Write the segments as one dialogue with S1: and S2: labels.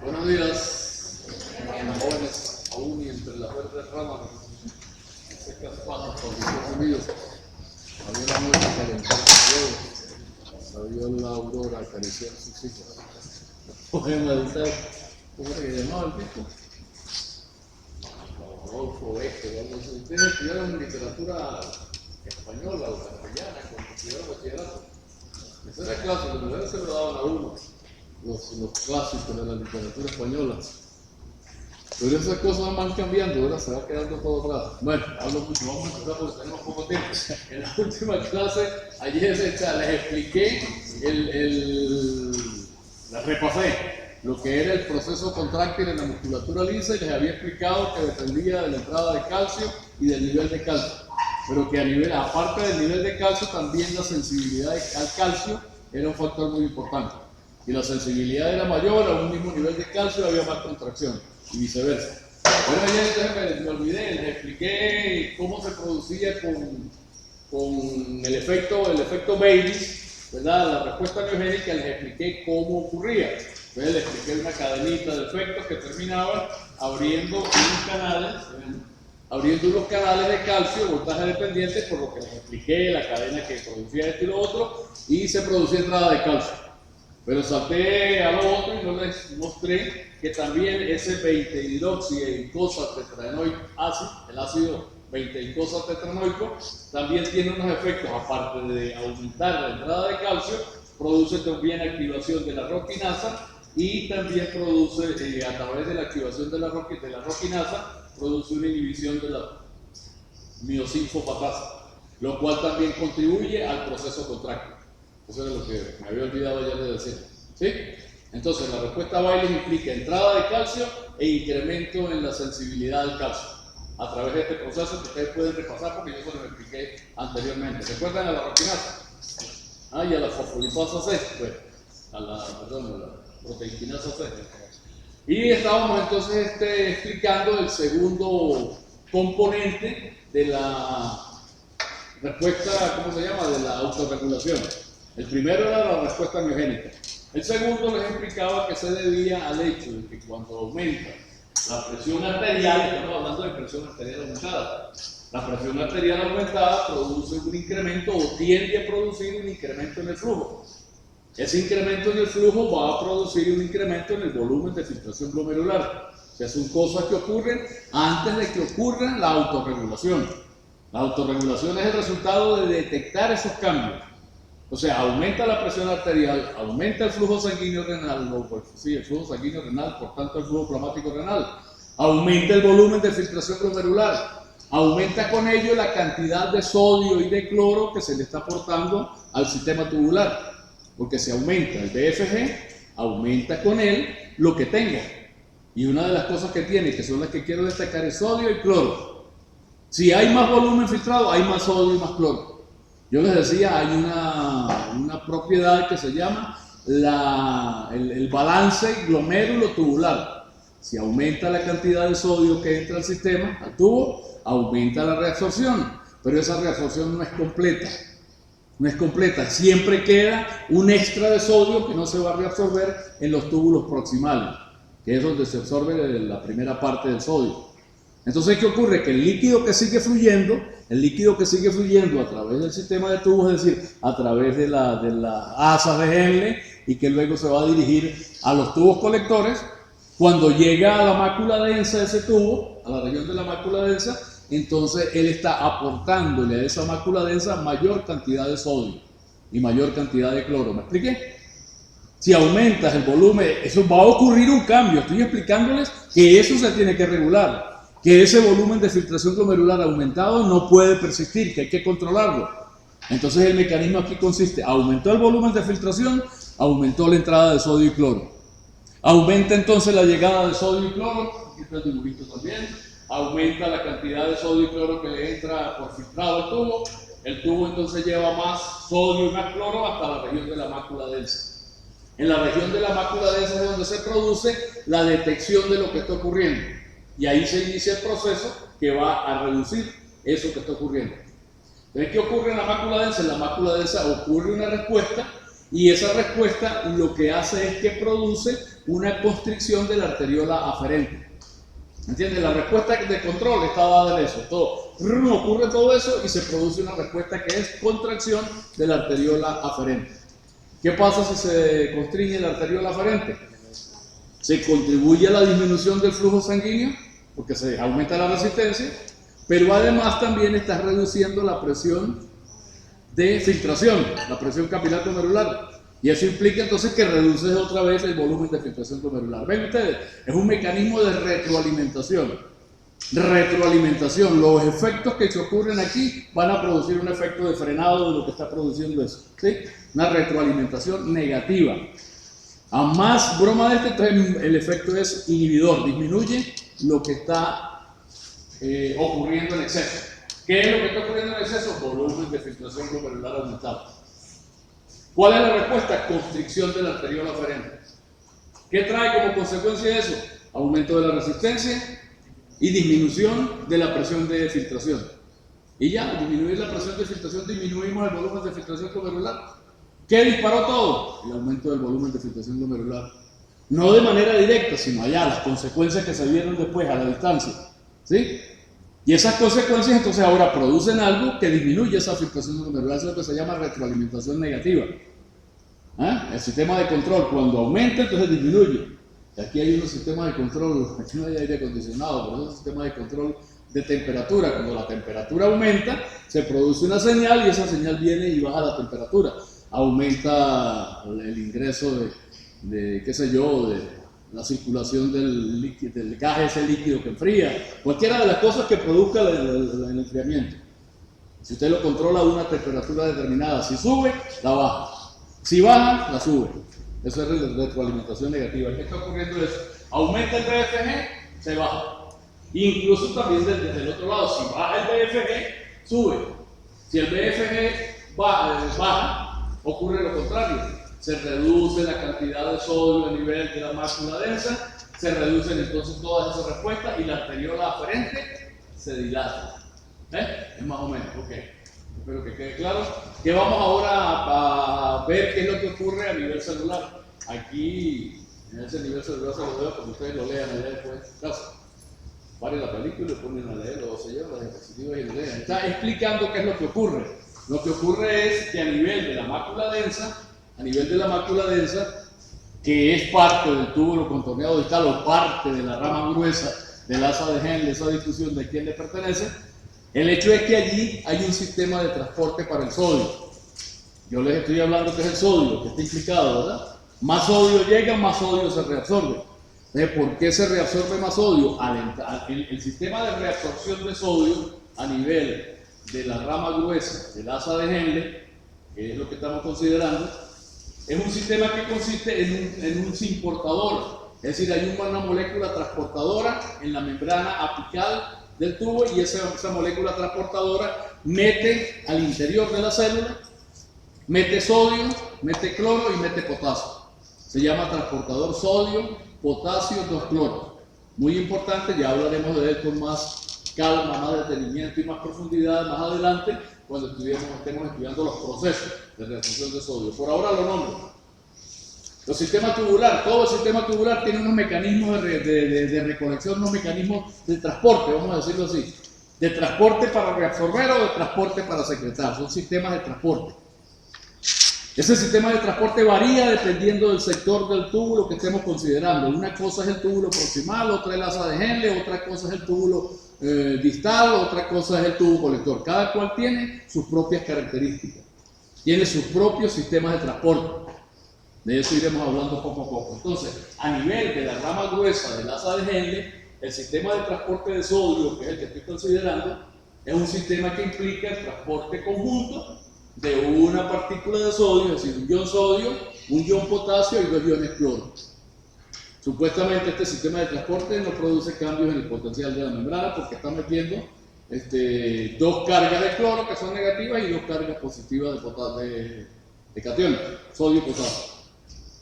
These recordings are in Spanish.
S1: Buenos días, jóvenes, aún y entre las verdes ramas de secas pajas por Estados Unidos. Había la noche calentar su huevo, sabía la aurora acariciar sus hijos. Poema de tal, ¿cómo era que llamaba el tipo? Rodolfo Becker, algo así. Ustedes estudiaron literatura española o castellana cuando estudiaron bachillerato. Esa era clase, los niveles se lo daban a uno. Los clásicos de la literatura española. Pero esas cosas van cambiando, ¿verdad? Se va quedando todo atrás. Bueno, hablo mucho, vamos a empezar porque tenemos poco tiempo. En la última clase, ayer les expliqué, les repasé lo que era el proceso contráctil en la musculatura lisa y les había explicado que dependía de la entrada de calcio y del nivel de calcio. Pero que aparte del nivel de calcio, también la sensibilidad al calcio era un factor muy importante. Y la sensibilidad era mayor, a un mismo nivel de calcio había más contracción, y viceversa. Bueno, ayer me olvidé, les expliqué cómo se producía con el efecto Bayes, ¿verdad? La respuesta miogénica, les expliqué cómo ocurría. Entonces les expliqué una cadenita de efectos que terminaban abriendo unos canales de calcio, voltaje dependiente, por lo que les expliqué, la cadena que producía esto y lo otro, y se producía entrada de calcio. Pero salté a lo otro y no les mostré que también ese 20-hidroxieitosa tetranoico ácido, el ácido 20-icosa tetranoico, también tiene unos efectos, aparte de aumentar la entrada de calcio, produce también activación de la roquinasa y también produce, a través de la activación de la roquinasa, produce una inhibición de la miosinfopatasa, lo cual también contribuye al proceso contráctil. Eso era lo que me había olvidado ayer de decir. ¿Sí? Entonces, la respuesta a Bayes implica entrada de calcio e incremento en la sensibilidad al calcio a través de este proceso que ustedes pueden repasar porque yo se lo expliqué anteriormente. ¿Recuerdan a la roquinasa? Y a la fosfolipasa C, pues, a la proteinquinasa C. Y estábamos entonces explicando el segundo componente de la respuesta, ¿cómo se llama?, de la autorregulación. El primero era la respuesta miogénica. El segundo les explicaba que se debía al hecho de que cuando aumenta la presión arterial, estamos hablando de presión arterial aumentada, la presión arterial aumentada produce un incremento o tiende a producir un incremento en el flujo. Ese incremento en el flujo va a producir un incremento en el volumen de filtración glomerular. O sea, son cosas que ocurren antes de que ocurra la autorregulación. La autorregulación es el resultado de detectar esos cambios. O sea, aumenta la presión arterial, aumenta el flujo sanguíneo renal, el flujo sanguíneo renal, por tanto el flujo plasmático renal, aumenta el volumen de filtración glomerular, aumenta con ello la cantidad de sodio y de cloro que se le está aportando al sistema tubular, porque si aumenta el BFG, aumenta con él lo que tenga. Y una de las cosas que tiene, que son las que quiero destacar, es sodio y cloro. Si hay más volumen filtrado, hay más sodio y más cloro. Yo les decía, hay una propiedad que se llama el balance glomérulo tubular. Si aumenta la cantidad de sodio que entra al sistema, al tubo, aumenta la reabsorción, pero esa reabsorción no es completa. No es completa, siempre queda un extra de sodio que no se va a reabsorber en los túbulos proximales, que es donde se absorbe la primera parte del sodio. Entonces, ¿qué ocurre? Que el líquido que sigue fluyendo a través del sistema de tubos, es decir, a través de las asas de Henle, y que luego se va a dirigir a los tubos colectores, cuando llega a la mácula densa de ese tubo, a la región de la mácula densa, entonces él está aportándole a esa mácula densa mayor cantidad de sodio y mayor cantidad de cloro. ¿Me expliqué? Si aumentas el volumen, eso va a ocurrir un cambio. Estoy explicándoles que eso se tiene que regular. Que ese volumen de filtración glomerular aumentado no puede persistir, que hay que controlarlo. Entonces el mecanismo aquí consiste, aumentó el volumen de filtración, aumentó la entrada de sodio y cloro. Aumenta entonces la llegada de sodio y cloro, aquí está el dibujito también, aumenta la cantidad de sodio y cloro que le entra por filtrado al el tubo entonces lleva más sodio y más cloro hasta la región de la mácula densa. En la región de la mácula densa es donde se produce la detección de lo que está ocurriendo. Y ahí se inicia el proceso que va a reducir eso que está ocurriendo. Entonces, ¿qué ocurre en la mácula densa? En la mácula densa ocurre una respuesta Y esa respuesta lo que hace es que produce una constricción de la arteriola aferente. ¿Entiendes? La respuesta de control está dada en eso. Ocurre todo eso y se produce una respuesta que es contracción de la arteriola aferente. ¿Qué pasa si se constriñe la arteriola aferente? Se contribuye a la disminución del flujo sanguíneo, porque se aumenta la resistencia, pero además también está reduciendo la presión de filtración, la presión capilar glomerular. Y eso implica entonces que reduces otra vez el volumen de filtración glomerular. ¿Ven ustedes? Es un mecanismo de retroalimentación. Retroalimentación. Los efectos que se ocurren aquí van a producir un efecto de frenado de lo que está produciendo eso. ¿Sí? Una retroalimentación negativa. A más broma de el efecto es inhibidor. Disminuye lo que está ocurriendo en exceso. ¿Qué es lo que está ocurriendo en exceso? Volumen de filtración glomerular aumentado. ¿Cuál es la respuesta? Constricción de la arteriola aferente. ¿Qué trae como consecuencia eso? Aumento de la resistencia y disminución de la presión de filtración. Y ya, disminuir la presión de filtración, disminuimos el volumen de filtración glomerular. ¿Qué disparó todo? El aumento del volumen de filtración glomerular. No de manera directa, sino allá, las consecuencias que se vieron después a la distancia. ¿Sí? Y esas consecuencias entonces ahora producen algo que disminuye esa filtración glomerular, es lo que se llama retroalimentación negativa. El sistema de control, cuando aumenta, entonces disminuye. Y aquí hay unos sistemas de control, aquí no hay aire acondicionado, pero es un sistema de control de temperatura. Cuando la temperatura aumenta, se produce una señal y esa señal viene y baja la temperatura. Aumenta el ingreso de qué sé yo, de la circulación del líquido, del gas ese líquido que enfría, cualquiera de las cosas que produzca el enfriamiento. Si usted lo controla a una temperatura determinada, si sube, la baja. Si baja, la sube. Eso es retroalimentación negativa. ¿Qué está ocurriendo eso? Aumenta el BFG, se baja. Incluso también desde el otro lado, si baja el BFG, sube. Si el BFG baja, ocurre lo contrario. Se reduce la cantidad de sodio a nivel de la mácula densa, se reducen entonces todas esas respuestas y la arteriola aferente se dilata. Es más o menos, ok. Espero que quede claro. Que vamos ahora a ver qué es lo que ocurre a nivel celular. Aquí, en ese nivel celular se lo veo para que ustedes lo lean allá después en su casa. Paren la película y lo ponen a leer, o se llevan las diapositivas y lo lean. Está explicando qué es lo que ocurre. Lo que ocurre es que a nivel de la mácula densa, que es parte del túbulo contorneado distal o parte de la rama gruesa del asa de Henle, esa discusión de quién le pertenece, el hecho es que allí hay un sistema de transporte para el sodio. Yo les estoy hablando que es el sodio, que está implicado, ¿verdad? Más sodio llega, más sodio se reabsorbe. Entonces, ¿por qué se reabsorbe más sodio? El sistema de reabsorción de sodio a nivel de la rama gruesa del asa de Henle, que es lo que estamos considerando, es un sistema que consiste en un simportador. Es decir, hay una molécula transportadora en la membrana apical del tubo y esa molécula transportadora mete al interior de la célula, mete sodio, mete cloro y mete potasio. Se llama transportador sodio, potasio, 2-cloro. Muy importante, ya hablaremos de él con más calma, más detenimiento y más profundidad más adelante cuando estemos estudiando los procesos de reabsorción de sodio. Por ahora lo nombro. Los sistemas tubular, todo el sistema tubular tiene unos mecanismos de recolección, unos mecanismos de transporte, vamos a decirlo así, de transporte para reabsorber o de transporte para secretar, son sistemas de transporte. Ese sistema de transporte varía dependiendo del sector del túbulo que estemos considerando. Una cosa es el túbulo proximal, otra es el asa de Henle, otra cosa es el túbulo distal, otra cosa es el tubo colector. Cada cual tiene sus propias características, tiene sus propios sistemas de transporte. De eso iremos hablando poco a poco. Entonces, a nivel de la rama gruesa del asa de Henle, el sistema de transporte de sodio, que es el que estoy considerando, es un sistema que implica el transporte conjunto de una partícula de sodio, es decir, un ion sodio, un ion potasio y 2 iones cloro. Supuestamente este sistema de transporte no produce cambios en el potencial de la membrana porque está metiendo 2 cargas de cloro que son negativas y 2 cargas positivas de cationes, sodio y potasio.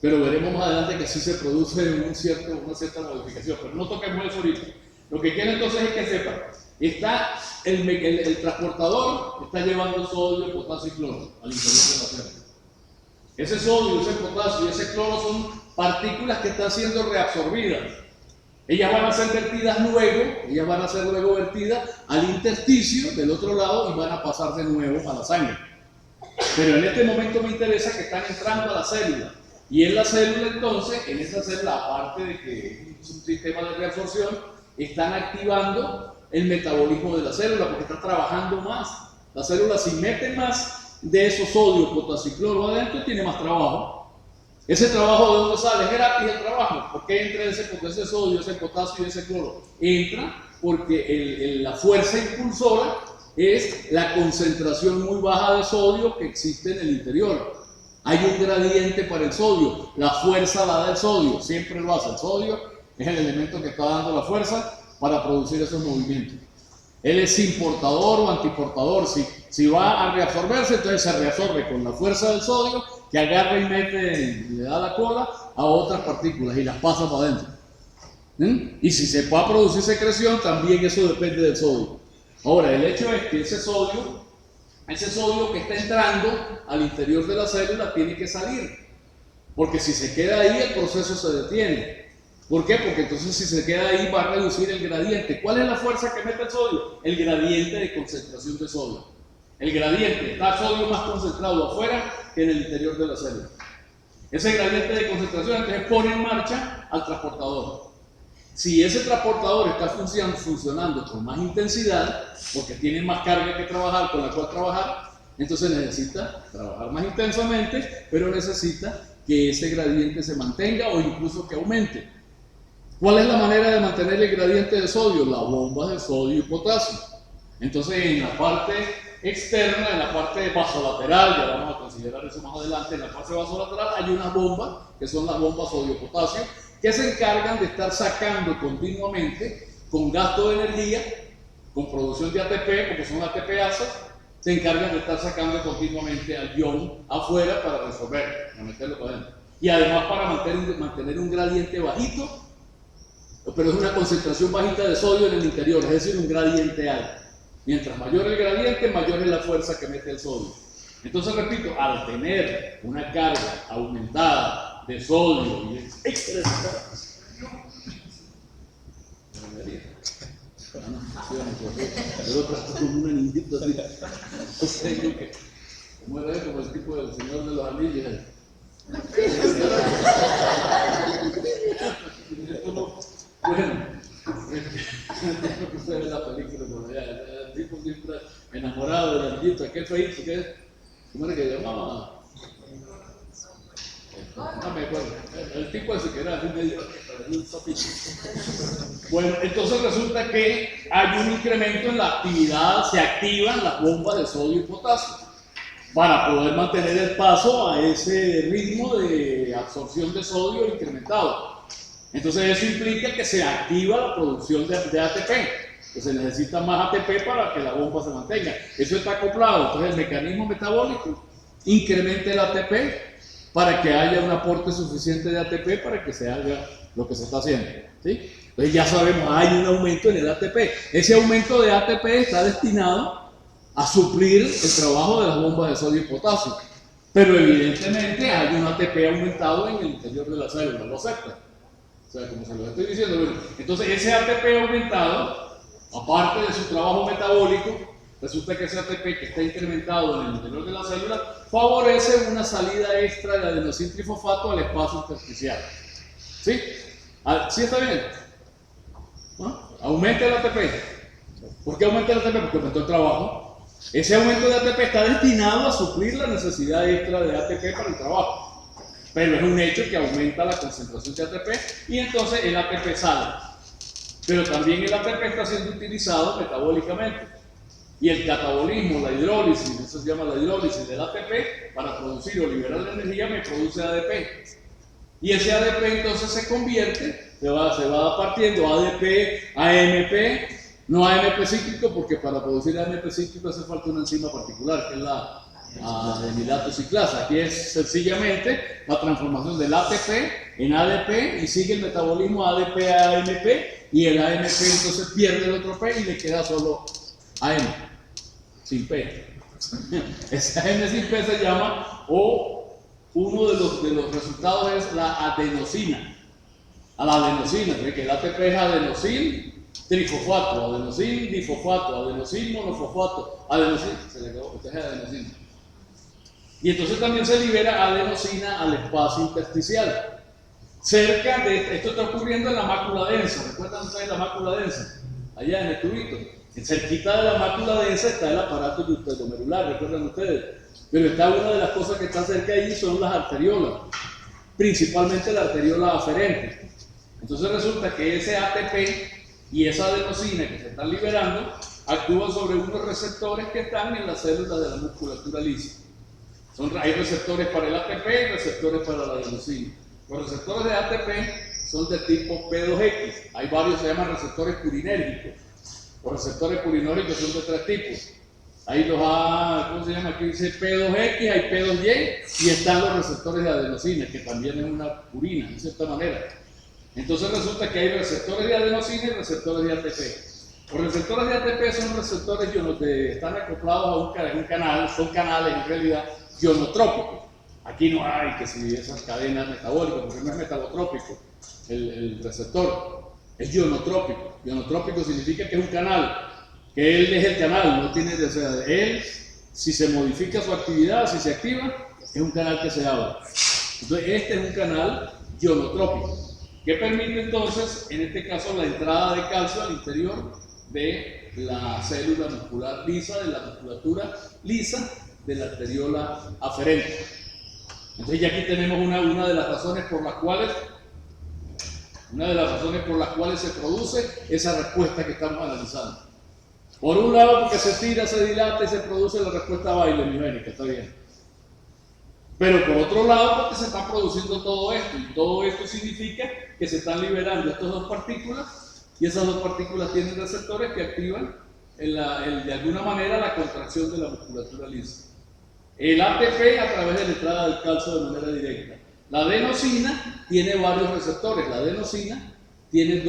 S1: Pero veremos más adelante que sí se produce una cierta modificación, pero no toquemos eso ahorita. Lo que quiero entonces es que sepan, está el transportador está llevando sodio, potasio y cloro al interior de la célula. Ese sodio, ese potasio y ese cloro son partículas que están siendo reabsorbidas. Ellas van a ser vertidas luego, vertidas al intersticio del otro lado y van a pasar de nuevo a la sangre. Pero en este momento me interesa que están entrando a la célula. Y en la célula entonces, en esa célula, aparte de que es un sistema de reabsorción, están activando el metabolismo de la célula porque está trabajando más. La célula, si mete más de esos sodio, potasio y cloro adentro, tiene más trabajo. Ese trabajo, ¿de dónde sale? Es gratis el trabajo. ¿Por qué entra ese sodio, ese potasio y ese cloro? Entra porque la fuerza impulsora es la concentración muy baja de sodio que existe en el interior. Hay un gradiente para el sodio. La fuerza la da el sodio. Siempre lo hace. El sodio es el elemento que está dando la fuerza para producir esos movimientos. Él es importador o antiportador. Si va a reabsorberse, entonces se reabsorbe con la fuerza del sodio, que agarra y mete, le da la cola a otras partículas y las pasa para adentro. Y si se va a producir secreción, también eso depende del sodio. Ahora, el hecho es que ese sodio que está entrando al interior de la célula tiene que salir. Porque si se queda ahí, el proceso se detiene. ¿Por qué? Porque entonces si se queda ahí va a reducir el gradiente. ¿Cuál es la fuerza que mete el sodio? El gradiente de concentración de sodio. El gradiente, está el sodio más concentrado afuera que en el interior de la célula. Ese gradiente de concentración entonces pone en marcha al transportador. Si ese transportador está funcionando con más intensidad, porque tiene más carga que trabajar, con la cual trabajar, entonces necesita trabajar más intensamente, pero necesita que ese gradiente se mantenga o incluso que aumente. ¿Cuál es la manera de mantener el gradiente de sodio? Las bombas de sodio y potasio. Entonces, en la parte externa, en la parte vasolateral, ya vamos a considerar eso más adelante, en la parte vasolateral hay unas bombas, que son las bombas sodio-potasio, que se encargan de estar sacando continuamente, con gasto de energía, con producción de ATP, porque son ATPasas, se encargan de estar sacando continuamente al ion afuera para resolver, para meterlo para adentro. Y además para mantener un gradiente bajito, pero es una concentración bajita de sodio en el interior, es decir, un gradiente alto. Mientras mayor el gradiente, mayor es la fuerza que mete el sodio. Entonces, repito, al tener una carga aumentada de sodio y extra como una niñita así. ¿Cómo era? Como el tipo del Señor de los Anillos. Bueno, que ustedes ven la película por allá, el tipo siempre enamorado del anillito, aquel feíto que ¿cómo era que llamaba? No me acuerdo, el tipo ese que era así medio un sapito. Bueno, entonces resulta que hay un incremento en la actividad, se activan las bombas de sodio y potasio para poder mantener el paso a ese ritmo de absorción de sodio incrementado. Entonces eso implica que se activa la producción de ATP, que se necesita más ATP para que la bomba se mantenga. Eso está acoplado, entonces el mecanismo metabólico incrementa el ATP para que haya un aporte suficiente de ATP para que se haga lo que se está haciendo, ¿sí? Entonces ya sabemos, hay un aumento en el ATP. Ese aumento de ATP está destinado a suplir el trabajo de las bombas de sodio y potasio, pero evidentemente hay un ATP aumentado en el interior de la célula, ¿lo acepta? O sea, como se lo estoy diciendo, bueno, entonces ese ATP aumentado, aparte de su trabajo metabólico, resulta que ese ATP que está incrementado en el interior de la célula favorece una salida extra de adenosintrifosfato al espacio intersticial. ¿Sí? ¿Sí está bien? ¿No? Aumenta el ATP. ¿Por qué aumenta el ATP? Porque aumentó el trabajo. Ese aumento de ATP está destinado a suplir la necesidad extra de ATP para el trabajo. Pero es un hecho que aumenta la concentración de ATP y entonces el ATP sale. Pero también el ATP está siendo utilizado metabólicamente. Y el catabolismo, la hidrólisis, eso se llama la hidrólisis del ATP, para producir o liberar la energía me produce ADP. Y ese ADP entonces se convierte, se va partiendo ADP, AMP, no AMP cíclico, porque para producir AMP cíclico hace falta una enzima particular, que es la adenilato ciclasa. Aquí es sencillamente la transformación del ATP en ADP y sigue el metabolismo ADP a AMP y el AMP entonces pierde el otro P y le queda solo AM, sin P. Ese AM sin P se llama uno de los resultados es la adenosina. A la adenosina, que el ATP es adenosin trifosfato, adenosin difosfato, adenosin monofosfato, adenosin, se le acabó, este es adenosina. Y entonces también se libera adenosina al espacio intersticial. Cerca de esto está ocurriendo en la mácula densa. ¿Recuerdan ustedes la mácula densa? Allá en el tubito. Cerquita de la mácula densa está el aparato glomerular, recuerdan ustedes. Pero está una de las cosas que está cerca de allí son las arteriolas, principalmente la arteriola aferente. Entonces resulta que ese ATP y esa adenosina que se están liberando actúan sobre unos receptores que están en las células de la musculatura lisa. Hay receptores para el ATP y receptores para la adenosina. Los receptores de ATP son de tipo P2X. Hay varios, se llaman receptores purinérgicos. Los receptores purinérgicos son de tres tipos. Ahí los ¿cómo se llama? Aquí dice P2X, hay P2Y y están los receptores de adenosina, que también es una purina, de cierta manera. Entonces resulta que hay receptores de adenosina y receptores de ATP. Los receptores de ATP son receptores que están acoplados a un canal, son canales en realidad ionotrópicos. Aquí no hay que si esas cadenas metabólicas, porque no es metabotrópico el receptor, es ionotrópico. Ionotrópico significa que es un canal, que él es el canal, no tiene, o sea, él, si se modifica su actividad, si se activa, es un canal que se abre. Entonces, este es un canal ionotrópico, que permite entonces, en este caso, la entrada de calcio al interior de la célula muscular lisa, de la musculatura lisa, de la arteriola aferente. Entonces, ya aquí tenemos una de las razones por las cuales se produce esa respuesta que estamos analizando. Por un lado, porque se estira, se dilata y se produce la respuesta bailemigénica, está bien. Pero por otro lado, porque se está produciendo todo esto, y todo esto significa que se están liberando estas dos partículas, y esas dos partículas tienen receptores que activan de alguna manera la contracción de la musculatura lisa. El ATP a través de la entrada del calcio de manera directa. La adenosina tiene varios receptores. La adenosina tiene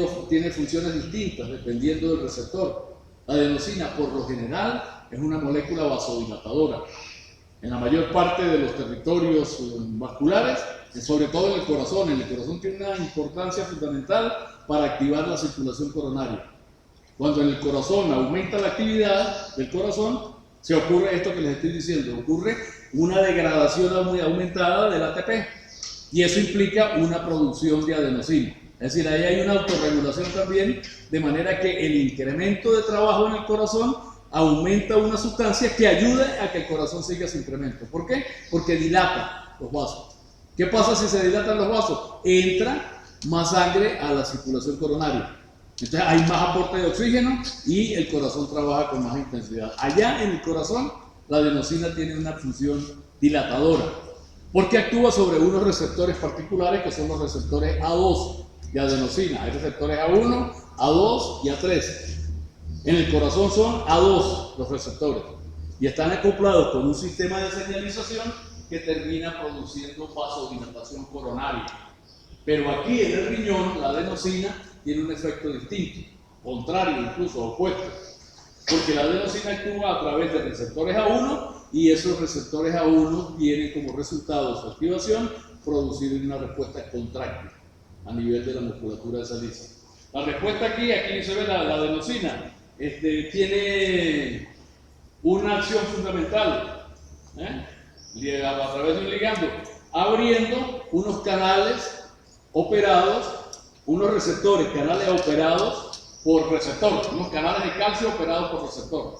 S1: funciones distintas dependiendo del receptor. La adenosina, por lo general, es una molécula vasodilatadora. En la mayor parte de los territorios vasculares, sobre todo en el corazón tiene una importancia fundamental para activar la circulación coronaria. Cuando en el corazón aumenta la actividad del corazón, se ocurre esto que les estoy diciendo, ocurre una degradación muy aumentada del ATP. Y eso implica una producción de adenosina. Es decir, ahí hay una autorregulación también, de manera que el incremento de trabajo en el corazón aumenta una sustancia que ayuda a que el corazón siga su incremento. ¿Por qué? Porque dilata los vasos. ¿Qué pasa si se dilatan los vasos? Entra más sangre a la circulación coronaria. Entonces hay más aporte de oxígeno y el corazón trabaja con más intensidad. Allá en el corazón, la adenosina tiene una función dilatadora, porque actúa sobre unos receptores particulares que son los receptores A2 de adenosina. Hay receptores A1, A2 y A3. En el corazón son A2 los receptores y están acoplados con un sistema de señalización que termina produciendo vasodilatación coronaria. Pero aquí en el riñón, la adenosina tiene un efecto distinto, contrario, incluso opuesto, porque la adenosina actúa a través de receptores A1 y esos receptores A1 tienen como resultado de su activación producir una respuesta contráctil a nivel de la musculatura de esa lisa. La respuesta aquí se ve la adenosina, tiene una acción fundamental, a través de un ligando, abriendo unos canales operados, unos receptores, canales operados por receptor, unos canales de calcio operados por receptor.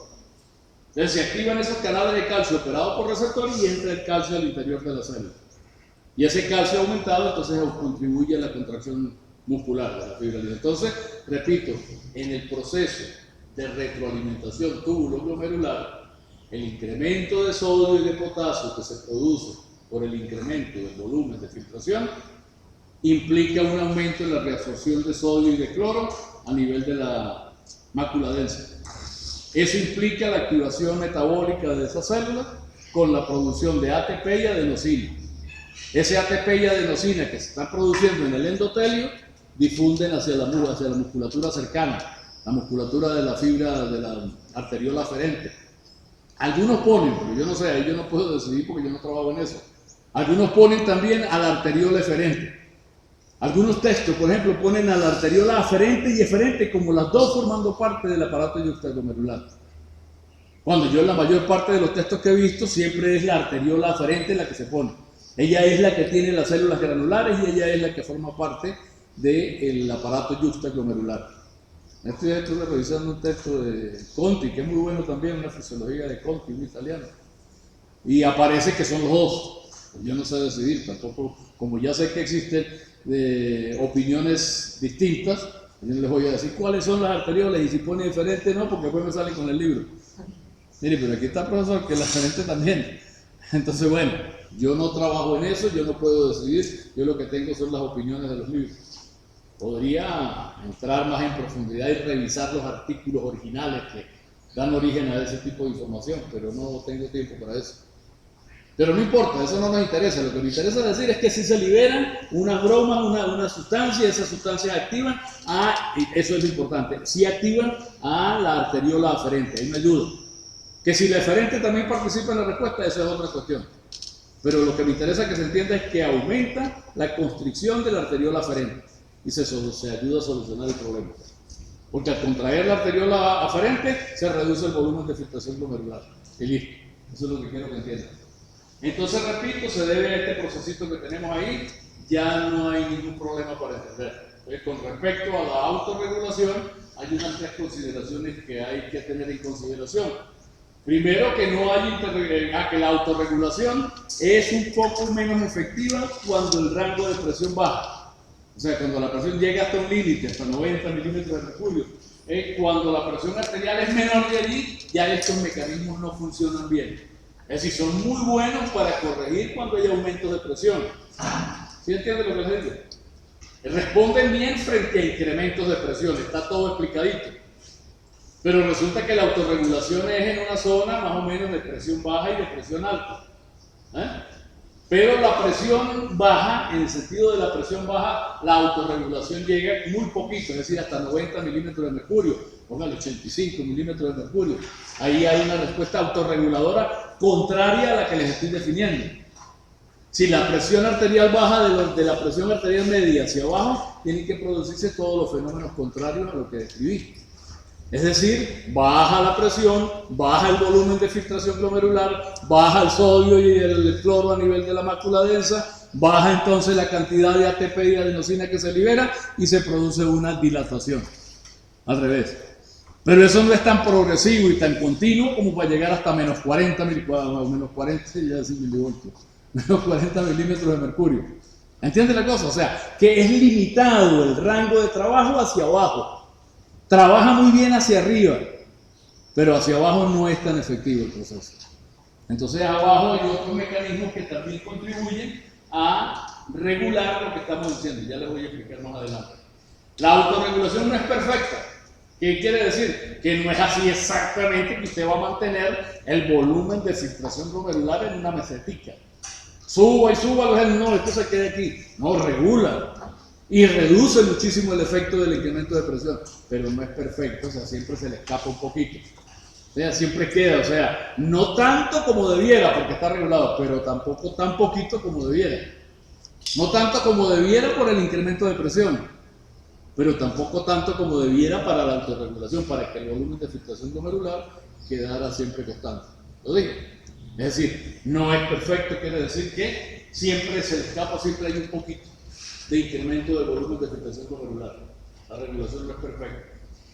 S1: Entonces se activan esos canales de calcio operados por receptor y entra el calcio al interior de la célula. Y ese calcio aumentado entonces contribuye a la contracción muscular de la fibra lisa. Entonces, repito, en el proceso de retroalimentación túbulo-glomerular, el incremento de sodio y de potasio que se produce por el incremento del volumen de filtración implica un aumento en la reabsorción de sodio y de cloro a nivel de la mácula densa. Eso implica la activación metabólica de esas células con la producción de ATP y adenosina. Ese ATP y adenosina que se están produciendo en el endotelio difunden hacia la musculatura cercana, la musculatura de la fibra de la arteriola aferente. Algunos ponen, pero yo no sé, ahí yo no puedo decidir porque yo no trabajo en eso. Algunos ponen también a la arteriola eferente. Algunos textos, por ejemplo, ponen a la arteriola aferente y eferente como las dos formando parte del aparato yuxtaglomerular. Cuando yo en la mayor parte de los textos que he visto siempre es la arteriola aferente la que se pone. Ella es la que tiene las células granulares y ella es la que forma parte del aparato yuxtaglomerular. Estuve revisando un texto de Conti, que es muy bueno también, una fisiología de Conti, un italiano. Y aparece que son los dos. Yo no sé decidir, tampoco, como ya sé que existen opiniones distintas, yo no les voy a decir cuáles son las arteriolas y si pone diferente no, porque después me salen con el libro. Mire, pero aquí está el profesor, que la diferente también. Entonces, bueno, yo no trabajo en eso, yo no puedo decidir, yo lo que tengo son las opiniones de los libros. Podría entrar más en profundidad y revisar los artículos originales que dan origen a ese tipo de información, pero no tengo tiempo para eso. Pero no importa, eso no nos interesa. Lo que nos interesa decir es que si se liberan unas bromas, una sustancia, esas sustancias activan eso es lo importante, si activan a la arteriola aferente, ahí me ayuda. Que si la eferente también participa en la respuesta, esa es otra cuestión. Pero lo que me interesa que se entienda es que aumenta la constricción de la arteriola aferente y se ayuda a solucionar el problema. Porque al contraer la arteriola aferente se reduce el volumen de filtración glomerular. Y listo. Eso es lo que quiero que entiendan. Entonces, repito, se debe a este procesito que tenemos ahí, ya no hay ningún problema para entender. Entonces, con respecto a la autorregulación, hay unas tres consideraciones que hay que tener en consideración. Primero, que no hay que la autorregulación es un poco menos efectiva cuando el rango de presión baja. O sea, cuando la presión llega hasta un límite, hasta 90 milímetros de mercurio. Cuando la presión arterial es menor de allí, ya estos mecanismos no funcionan bien. Es decir, son muy buenos para corregir cuando hay aumentos de presión. ¿Sí entienden lo que les digo? Responden bien frente a incrementos de presión, está todo explicadito. Pero resulta que la autorregulación es en una zona más o menos de presión baja y de presión alta. Pero la presión baja, en el sentido de la presión baja, la autorregulación llega muy poquito, es decir, hasta 90 milímetros de mercurio, póngale 85 milímetros de mercurio. Ahí hay una respuesta autorreguladora contraria a la que les estoy definiendo. Si la presión arterial baja de la presión arterial media hacia abajo, tienen que producirse todos los fenómenos contrarios a lo que describí. Es decir, baja la presión, baja el volumen de filtración glomerular, baja el sodio y el cloro a nivel de la mácula densa, baja entonces la cantidad de ATP y adenosina que se libera y se produce una dilatación. Al revés. Pero eso no es tan progresivo y tan continuo como para llegar hasta menos 40 milímetros de mercurio. ¿Entiende la cosa? O sea, que es limitado el rango de trabajo hacia abajo. Trabaja muy bien hacia arriba, pero hacia abajo no es tan efectivo el proceso. Entonces abajo hay otros mecanismos que también contribuyen a regular lo que estamos diciendo. Ya les voy a explicar más adelante. La autorregulación no es perfecta. ¿Qué quiere decir? Que no es así exactamente que usted va a mantener el volumen de filtración glomerular en una mesetica. Suba y suba, no, esto se queda aquí. No, regula. Y reduce muchísimo el efecto del incremento de presión, pero no es perfecto, o sea, siempre se le escapa un poquito. O sea, siempre queda, o sea, no tanto como debiera, porque está regulado, pero tampoco tan poquito como debiera. No tanto como debiera por el incremento de presión, pero tampoco tanto como debiera para la autorregulación, para que el volumen de filtración glomerular quedara siempre constante. ¿Lo dije? Es decir, no es perfecto, quiere decir que siempre se le escapa, siempre hay un poquito de incremento del volumen de filtración glomerular. La regulación no es perfecta.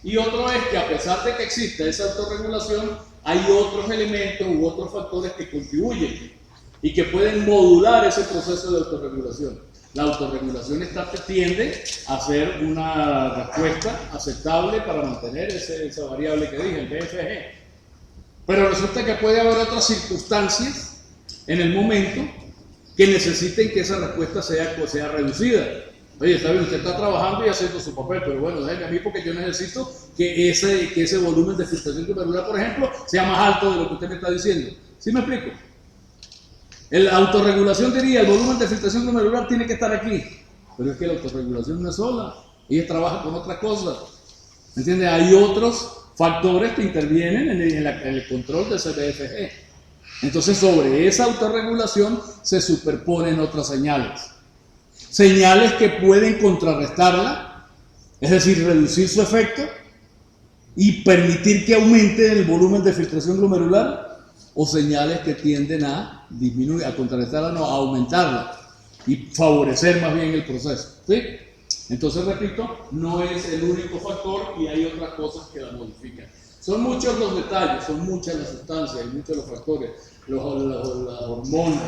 S1: Y otro es que a pesar de que exista esa autorregulación, hay otros elementos u otros factores que contribuyen y que pueden modular ese proceso de autorregulación. La autorregulación tiende a ser una respuesta aceptable para mantener esa variable que dije, el BFG. Pero resulta que puede haber otras circunstancias en el momento que necesiten que esa respuesta sea reducida. Oye, está bien, usted está trabajando y haciendo su papel, pero bueno, déjeme a mí porque yo necesito que ese volumen de filtración glomerular, por ejemplo, sea más alto de lo que usted me está diciendo. ¿Sí me explico? La autorregulación diría, el volumen de filtración glomerular tiene que estar aquí, pero es que la autorregulación no es sola, ella trabaja con otras cosas. ¿Entiende? Hay otros factores que intervienen en el control de ese BFG. Entonces sobre esa autorregulación se superponen otras señales. Señales que pueden contrarrestarla, es decir, reducir su efecto y permitir que aumente el volumen de filtración glomerular, o señales que tienden a disminuir, a contrarrestarla, no, a aumentarla y favorecer más bien el proceso, ¿sí? Entonces, repito, no es el único factor y hay otras cosas que la modifican. Son muchos los detalles, son muchas las sustancias y muchos los factores, las hormonas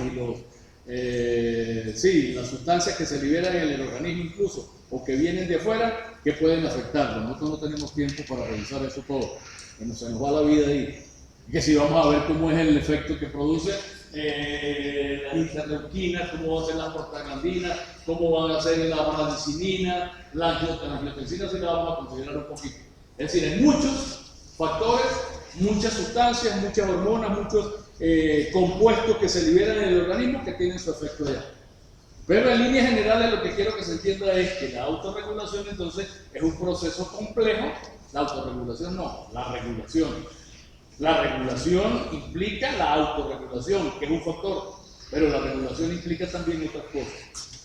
S1: y las sustancias que se liberan en el organismo incluso, o que vienen de afuera, que pueden afectarlo. Nosotros no tenemos tiempo para revisar eso todo, se nos va la vida ahí. Que si vamos a ver cómo es el efecto que produce las interleuquinas, cómo va a ser las prostaglandinas, cómo van a ser la bradicinina, la angiotensina, si la vamos a considerar un poquito. Es decir, hay muchos factores, muchas sustancias, muchas hormonas, muchos compuestos que se liberan en el organismo que tienen su efecto allá. Pero en líneas generales lo que quiero que se entienda es que la autorregulación entonces es un proceso complejo. La autorregulación no, la regulación. La regulación implica la autorregulación, que es un factor, pero la regulación implica también otras cosas.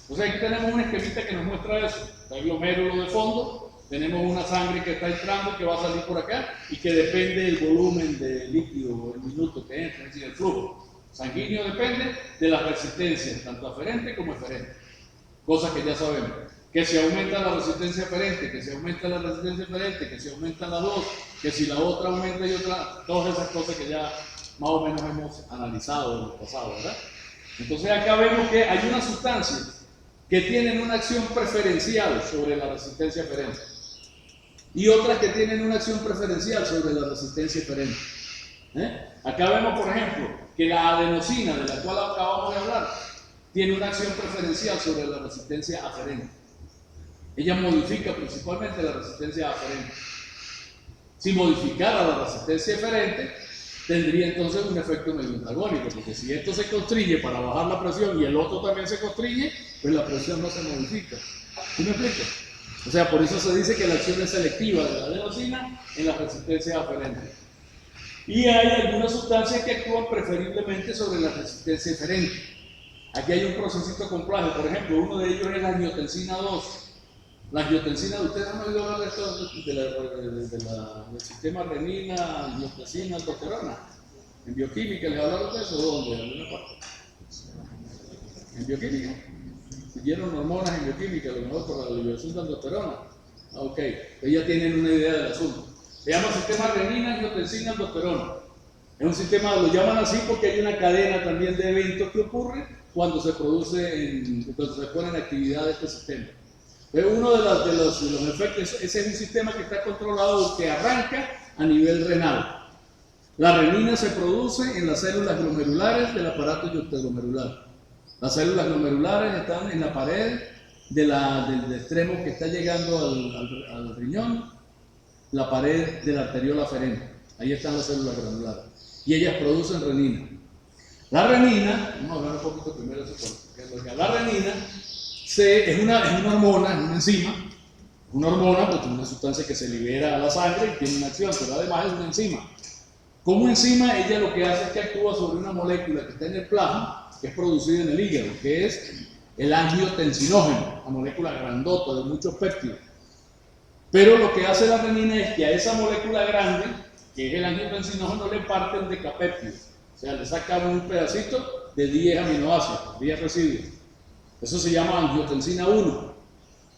S1: Entonces aquí tenemos un esquemita que nos muestra eso. Está el glomérulo de fondo, tenemos una sangre que está entrando, que va a salir por acá y que depende del volumen de líquido, el minuto que entra, es decir, el flujo sanguíneo depende de las resistencias, tanto aferente como eferente. Cosas que ya sabemos. Que si aumenta la resistencia aferente, que si aumenta la resistencia eferente, que si aumentan las dos, que si la otra aumenta y otra, todas esas cosas que ya más o menos hemos analizado en el pasado, ¿verdad? Entonces acá vemos que hay unas sustancias que tienen una acción preferencial sobre la resistencia eferente y otras que tienen una acción preferencial sobre la resistencia eferente. Acá vemos, por ejemplo, que la adenosina, de la cual acabamos de hablar, tiene una acción preferencial sobre la resistencia aferente. Ella modifica principalmente la resistencia aferente. Si modificara la resistencia eferente, tendría entonces un efecto medio antagónico, porque si esto se constriñe para bajar la presión y el otro también se constriñe, pues la presión no se modifica. ¿Sí me explico? O sea, por eso se dice que la acción es selectiva de la adenosina en la resistencia aferente. Y hay algunas sustancias que actúan preferiblemente sobre la resistencia eferente. Aquí hay un procesito complejo, por ejemplo, uno de ellos es la angiotensina 2. La angiotensina, ¿ustedes han oído hablar de esto del sistema renina, angiotensina, aldosterona? ¿En bioquímica les hablaron de eso? ¿Dónde? ¿En alguna parte? ¿En bioquímica? ¿Siguieron hormonas en bioquímica? A lo mejor por la liberación de aldosterona. Ok, ellos ya tienen una idea del asunto. Se llama sistema renina, angiotensina, aldosterona. Es un sistema, lo llaman así porque hay una cadena también de eventos que ocurre cuando se produce, cuando se pone en actividad este sistema. Uno de los efectos, ese es un sistema que está controlado, que arranca a nivel renal. La renina se produce en las células glomerulares del aparato glomerular. Las células glomerulares están en la pared del extremo que está llegando al riñón, la pared de la arteriola aferente. Ahí están las células granulares. Y ellas producen renina. La renina, vamos a hablar un poquito primero de eso, porque la renina es una hormona, es una enzima. Una hormona, pues es una sustancia que se libera a la sangre y tiene una acción, pero además es una enzima. Como enzima, ella lo que hace es que actúa sobre una molécula que está en el plasma, que es producida en el hígado, que es el angiotensinógeno, una molécula grandota de muchos péptidos. Pero lo que hace la renina es que a esa molécula grande, que es el angiotensinógeno, le parten decapéptidos. O sea, le sacan un pedacito de 10 aminoácidos, 10 residuos. Eso se llama angiotensina 1.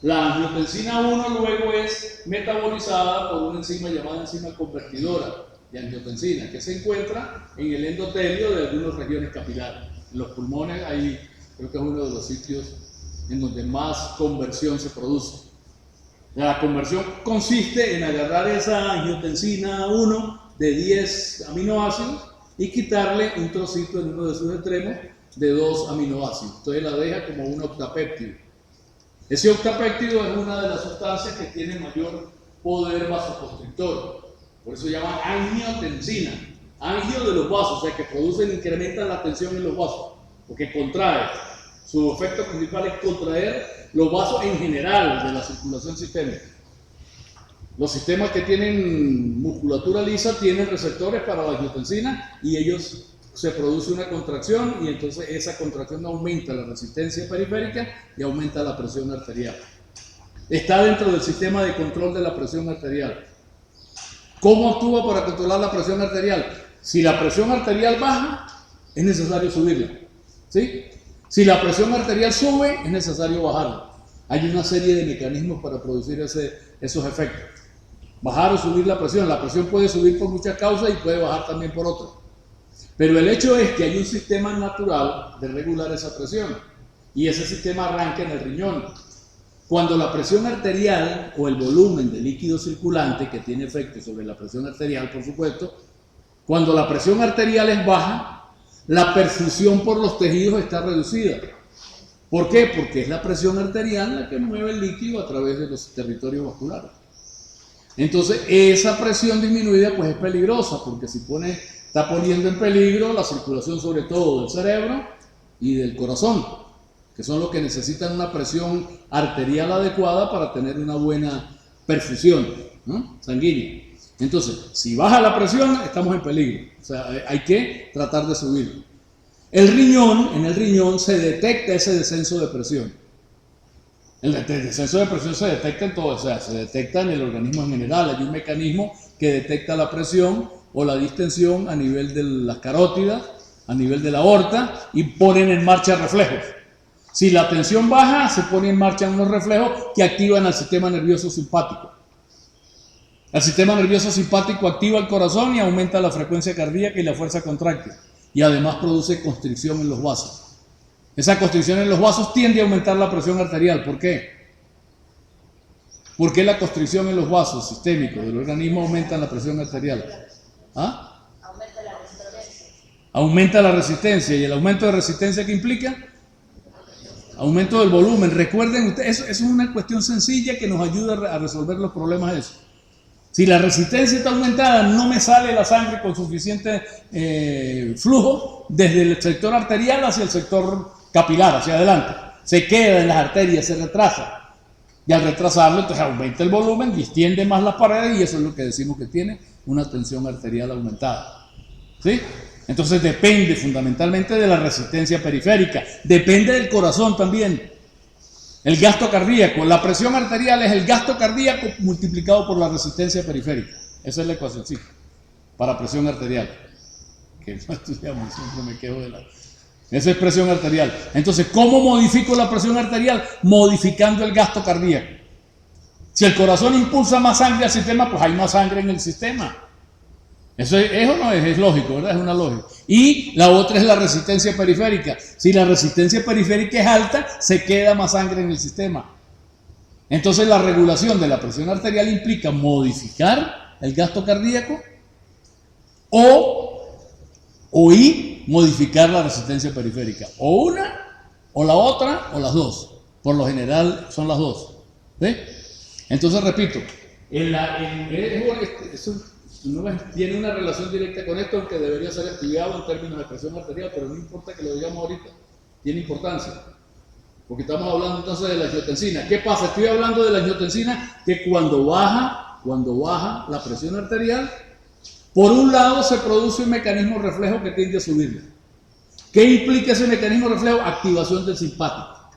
S1: La angiotensina 1 luego es metabolizada por una enzima llamada enzima convertidora de angiotensina, que se encuentra en el endotelio de algunas regiones capilares. En los pulmones, ahí creo que es uno de los sitios en donde más conversión se produce. La conversión consiste en agarrar esa angiotensina 1 de 10 aminoácidos y quitarle un trocito en uno de sus extremos de 2 aminoácidos. Entonces la deja como un octapéptido. Ese octapéptido es una de las sustancias que tiene mayor poder vasoconstrictor. Por eso se llama angiotensina. Angio de los vasos, o sea que producen, incrementan la tensión en los vasos, porque contrae. Su efecto principal es contraer los vasos en general de la circulación sistémica. Los sistemas que tienen musculatura lisa tienen receptores para la angiotensina y ellos se produce una contracción y entonces esa contracción aumenta la resistencia periférica y aumenta la presión arterial. Está dentro del sistema de control de la presión arterial. ¿Cómo actúa para controlar la presión arterial? Si la presión arterial baja, es necesario subirla, ¿sí? Si la presión arterial sube, es necesario bajarla. Hay una serie de mecanismos para producir esos efectos. Bajar o subir la presión puede subir por muchas causas y puede bajar también por otras. Pero el hecho es que hay un sistema natural de regular esa presión y ese sistema arranca en el riñón. Cuando la presión arterial o el volumen de líquido circulante, que tiene efecto sobre la presión arterial, por supuesto, cuando la presión arterial es baja, la perfusión por los tejidos está reducida. ¿Por qué? Porque es la presión arterial la que mueve el líquido a través de los territorios vasculares. Entonces, esa presión disminuida pues es peligrosa, porque está poniendo en peligro la circulación sobre todo del cerebro y del corazón, que son los que necesitan una presión arterial adecuada para tener una buena perfusión, ¿no?, sanguínea. Entonces, si baja la presión, estamos en peligro. O sea, hay que tratar de subirlo. En el riñón se detecta ese descenso de presión. El descenso de presión se detecta en todo, o sea, se detecta en el organismo en general. Hay un mecanismo que detecta la presión o la distensión a nivel de las carótidas, a nivel de la aorta, y ponen en marcha reflejos. Si la tensión baja, se ponen en marcha unos reflejos que activan al sistema nervioso simpático. El sistema nervioso simpático activa el corazón y aumenta la frecuencia cardíaca y la fuerza contráctil. Y además produce constricción en los vasos. Esa constricción en los vasos tiende a aumentar la presión arterial. ¿Por qué? ¿Por qué la constricción en los vasos sistémicos del organismo aumenta la presión arterial? ¿Ah?
S2: Aumenta la resistencia.
S1: Aumenta la resistencia. ¿Y el aumento de resistencia qué implica? Aumento del volumen. Recuerden ustedes, eso es una cuestión sencilla que nos ayuda a resolver los problemas de eso. Si la resistencia está aumentada, no me sale la sangre con suficiente flujo desde el sector arterial hacia el sector capilar, hacia adelante. Se queda en las arterias, se retrasa. Y al retrasarlo, entonces aumenta el volumen, distiende más las paredes y eso es lo que decimos que tiene una tensión arterial aumentada. ¿Sí? Entonces depende fundamentalmente de la resistencia periférica. Depende del corazón también. El gasto cardíaco, la presión arterial es el gasto cardíaco multiplicado por la resistencia periférica. Esa es la ecuación, sí, para presión arterial. Que no estudiamos, siempre me quejo de la... Esa es presión arterial. Entonces, ¿cómo modifico la presión arterial? Modificando el gasto cardíaco. Si el corazón impulsa más sangre al sistema, pues hay más sangre en el sistema. Eso no es lógico, ¿verdad? Es una lógica. Y la otra es la resistencia periférica. Si la resistencia periférica es alta, se queda más sangre en el sistema. Entonces la regulación de la presión arterial implica modificar el gasto cardíaco o modificar la resistencia periférica. O una, o la otra, o las dos. Por lo general son las dos. ¿Sí? Entonces repito, no tiene una relación directa con esto, aunque debería ser estudiado en términos de presión arterial, pero no importa que lo digamos ahorita, tiene importancia, porque estamos hablando entonces de la angiotensina. ¿Qué pasa? Estoy hablando de la angiotensina, que cuando baja la presión arterial, por un lado se produce un mecanismo reflejo que tiende a subirla. ¿Qué implica ese mecanismo reflejo? Activación del simpático.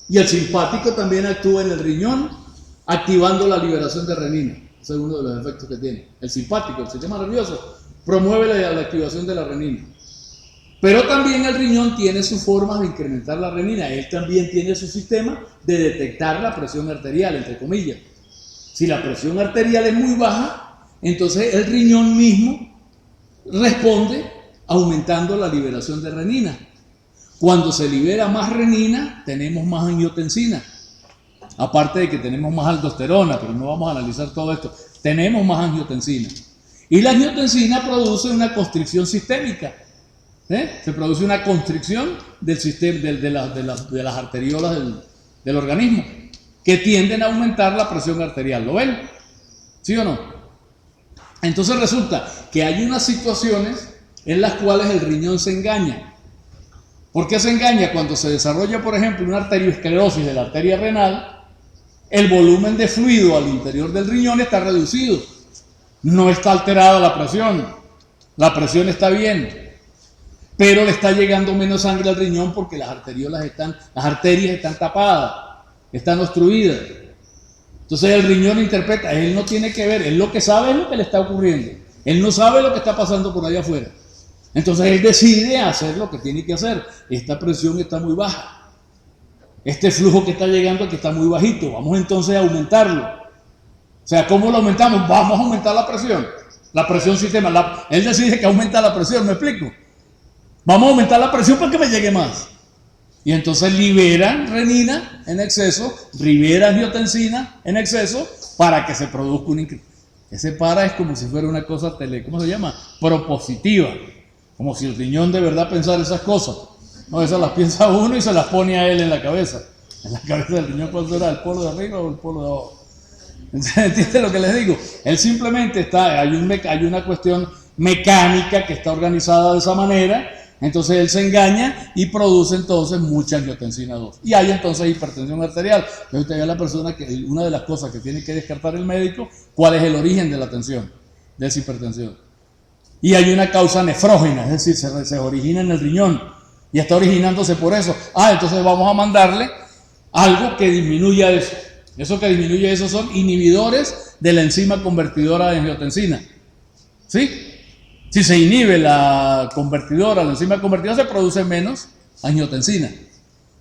S1: Y el simpático también actúa en el riñón, activando la liberación de renina. Ese es uno de los efectos que tiene. El simpático, el sistema nervioso, promueve la activación de la renina. Pero también el riñón tiene sus formas de incrementar la renina. Él también tiene su sistema de detectar la presión arterial, entre comillas. Si la presión arterial es muy baja, entonces el riñón mismo responde aumentando la liberación de renina. Cuando se libera más renina, tenemos más angiotensina. Aparte de que tenemos más aldosterona, pero no vamos a analizar todo esto. Tenemos más angiotensina. Y la angiotensina produce una constricción sistémica. Se produce una constricción del sistema, de las arteriolas del organismo, que tienden a aumentar la presión arterial. ¿Lo ven? ¿Sí o no? Entonces resulta que hay unas situaciones en las cuales el riñón se engaña. ¿Por qué se engaña? Cuando se desarrolla, por ejemplo, una arteriosclerosis de la arteria renal, el volumen de fluido al interior del riñón está reducido. No está alterada la presión está bien. pero le está llegando menos sangre al riñón porque las arterias están tapadas, están obstruidas. Entonces el riñón interpreta, él no tiene que ver, él lo que sabe es lo que le está ocurriendo, él no sabe lo que está pasando por allá afuera. Entonces él decide hacer lo que tiene que hacer. Esta presión está muy baja, este flujo que está llegando aquí está muy bajito, vamos entonces a aumentarlo. O sea, ¿cómo lo aumentamos? Vamos a aumentar la presión sistema. Él decide que aumenta la presión, ¿me explico? Vamos a aumentar la presión para que me llegue más. Y entonces liberan renina en exceso, liberan angiotensina en exceso para que se produzca un incremento. Ese para es como si fuera una cosa ¿cómo se llama? Propositiva. Como si el riñón de verdad pensara esas cosas. No, esas las piensa uno y se las pone a él en la cabeza. En la cabeza del riñón, ¿cuál será? ¿El polo de arriba o el polo de abajo? ¿Entiendes lo que les digo? Él simplemente hay una cuestión mecánica que está organizada de esa manera. Entonces él se engaña y produce entonces mucha angiotensina 2. Y hay entonces hipertensión arterial. Entonces usted ve a la persona que una de las cosas que tiene que descartar el médico, cuál es el origen de la tensión, de esa hipertensión. Y hay una causa nefrógena, es decir, se origina en el riñón y está originándose por eso. Entonces vamos a mandarle algo que disminuya eso. Eso que disminuye eso son inhibidores de la enzima convertidora de angiotensina. ¿Sí? Si se inhibe la enzima convertidora, se produce menos angiotensina.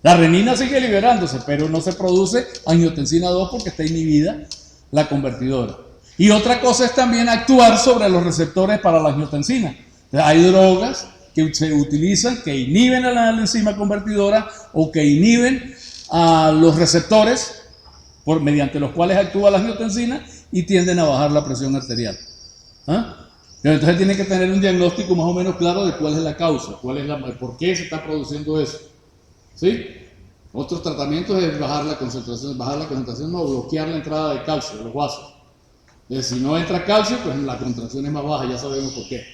S1: La renina sigue liberándose, pero no se produce angiotensina 2 porque está inhibida la convertidora. Y otra cosa es también actuar sobre los receptores para la angiotensina. Hay drogas que se utilizan que inhiben a la enzima convertidora o que inhiben a los receptores mediante los cuales actúa la angiotensina y tienden a bajar la presión arterial. Pero entonces tiene que tener un diagnóstico más o menos claro de cuál es la causa, por qué se está produciendo eso. ¿Sí? Otros tratamientos es bajar la concentración, no, bloquear la entrada de calcio de los vasos. Si no entra calcio, pues la contracción es más baja, ya sabemos por qué.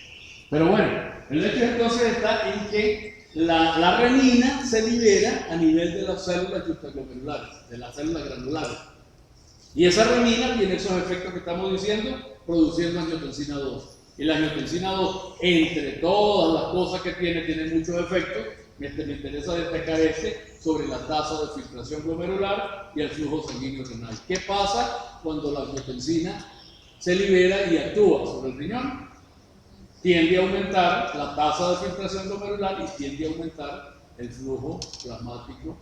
S1: Pero bueno, el hecho entonces está en que la renina se libera a nivel de las células supraglomerulares, de las células granulares. Y esa renina tiene esos efectos que estamos diciendo, produciendo angiotensina 2. Y la angiotensina 2, entre todas las cosas que tiene muchos efectos. Me interesa destacar sobre la tasa de filtración glomerular y el flujo sanguíneo renal. ¿Qué pasa cuando la angiotensina se libera y actúa sobre el riñón? Tiende a aumentar la tasa de filtración glomerular y tiende a aumentar el flujo plasmático,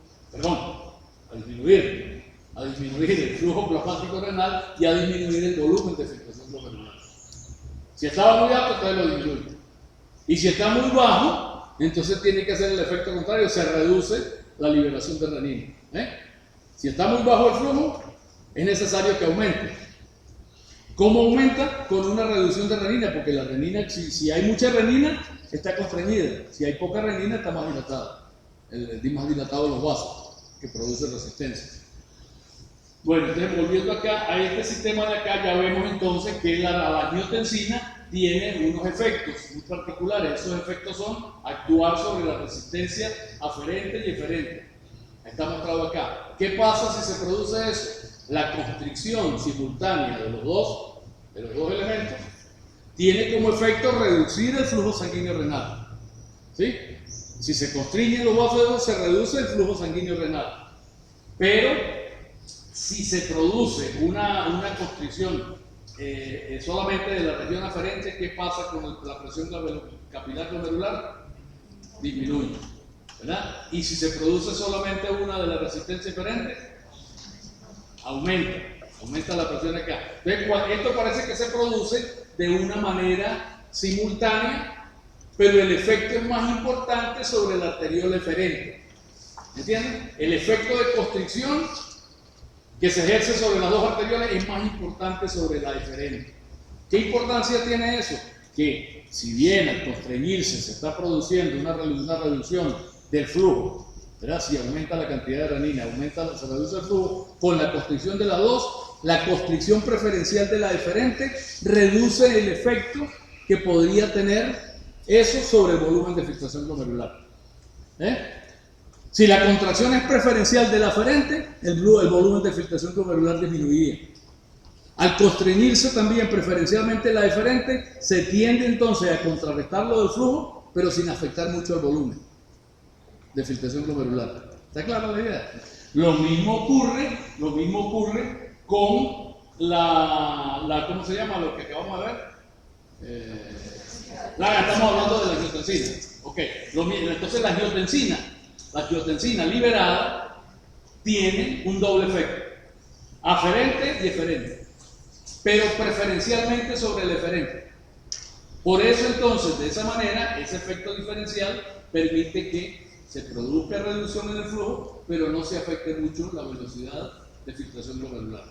S1: a disminuir el flujo plasmático renal y a disminuir el volumen de filtración glomerular. Si estaba muy alto, entonces lo disminuye. Y si está muy bajo, entonces tiene que hacer el efecto contrario, se reduce la liberación de renina. Si está muy bajo el flujo, es necesario que aumente. ¿Cómo aumenta? Con una reducción de renina, porque la renina, si hay mucha renina, está constreñida. Si hay poca renina, está más dilatada. Más dilatado los vasos, que produce resistencia. Bueno, entonces volviendo acá a este sistema de acá, ya vemos entonces que la angiotensina tiene unos efectos muy particulares. Esos efectos son actuar sobre la resistencia aferente y eferente. Está mostrado acá. ¿Qué pasa si se produce eso? La constricción simultánea de los dos elementos tiene como efecto reducir el flujo sanguíneo renal. ¿Sí? Si se constriñen los vasos, se reduce el flujo sanguíneo renal. Pero si se produce una constricción solamente de la región aferente, ¿qué pasa con la presión capilar glomerular? Disminuye, ¿verdad? Y si se produce solamente una de la resistencia eferente, aumenta la presión acá. Entonces, esto parece que se produce de una manera simultánea, pero el efecto es más importante sobre la arteriol eferente. ¿Entienden? El efecto de constricción que se ejerce sobre las dos arterioles es más importante sobre la eferente. ¿Qué importancia tiene eso? Que si bien al constreñirse se está produciendo una reducción del flujo, ¿verdad? Si aumenta la cantidad de renina, se reduce el flujo, con la constricción de las dos, la constricción preferencial de la eferente reduce el efecto que podría tener eso sobre el volumen de filtración glomerular. Si la contracción es preferencial de la aferente, el volumen de filtración glomerular disminuiría. Al constreñirse también preferencialmente la eferente, se tiende entonces a contrarrestarlo del flujo pero sin afectar mucho el volumen de filtración glomerular. ¿Está clara la idea? Lo mismo ocurre con ¿cómo se llama? Lo que acabamos de ver. Estamos hablando de la angiotensina. Ok, entonces la angiotensina liberada tiene un doble efecto, aferente y eferente, pero preferencialmente sobre el eferente. Por eso entonces, de esa manera, ese efecto diferencial permite que se produzca reducción en el flujo, pero no se afecte mucho la velocidad de filtración glomerular.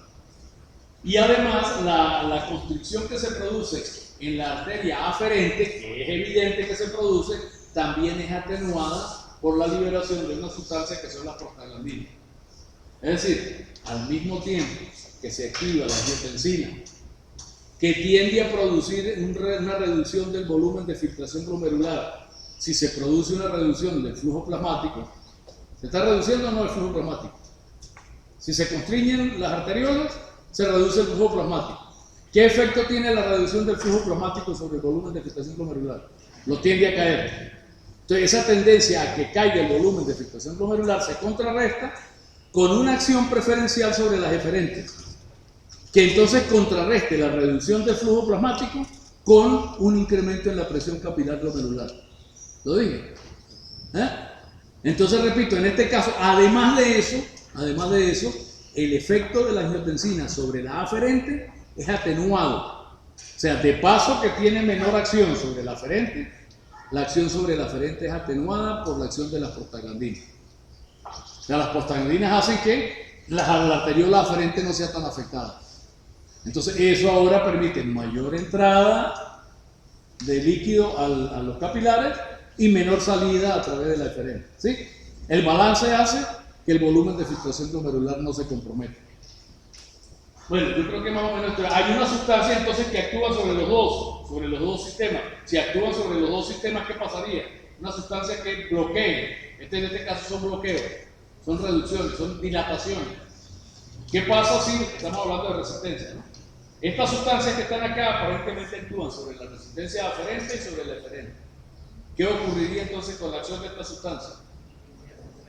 S1: Y además, la constricción que se produce en la arteria aferente, que es evidente que se produce, también es atenuada por la liberación de una sustancia que son las prostaglandinas. Es decir, al mismo tiempo que se activa la angiotensina, que tiende a producir una reducción del volumen de filtración glomerular, si se produce una reducción del flujo plasmático, ¿se está reduciendo o no el flujo plasmático? Si se constriñen las arteriolas, se reduce el flujo plasmático. ¿Qué efecto tiene la reducción del flujo plasmático sobre el volumen de filtración glomerular? Lo tiende a caer. Entonces, esa tendencia a que caiga el volumen de filtración glomerular se contrarresta con una acción preferencial sobre las eferentes, que entonces contrarreste la reducción del flujo plasmático con un incremento en la presión capilar glomerular. ¿Lo dije? Entonces, repito, en este caso, además de eso, el efecto de la angiotensina sobre la aferente es atenuado. O sea, de paso que tiene menor acción sobre la aferente, la acción sobre la aferente es atenuada por la acción de las prostaglandinas. O sea, las prostaglandinas hacen que la arteriola aferente no sea tan afectada. Entonces, eso ahora permite mayor entrada de líquido a los capilares y menor salida a través de la eferente. ¿Sí? El balance hace que el volumen de filtración glomerular no se comprometa. Bueno, yo creo que más o menos hay una sustancia entonces que actúa sobre los dos sistemas. Si actúa sobre los dos sistemas, ¿qué pasaría? Una sustancia que bloquee. En este caso son bloqueos, son reducciones, son dilataciones. ¿Qué pasa si estamos hablando de resistencia, ¿no? Estas sustancias que están acá aparentemente actúan sobre la resistencia aferente y sobre la eferente. ¿Qué ocurriría entonces con la acción de esta sustancia?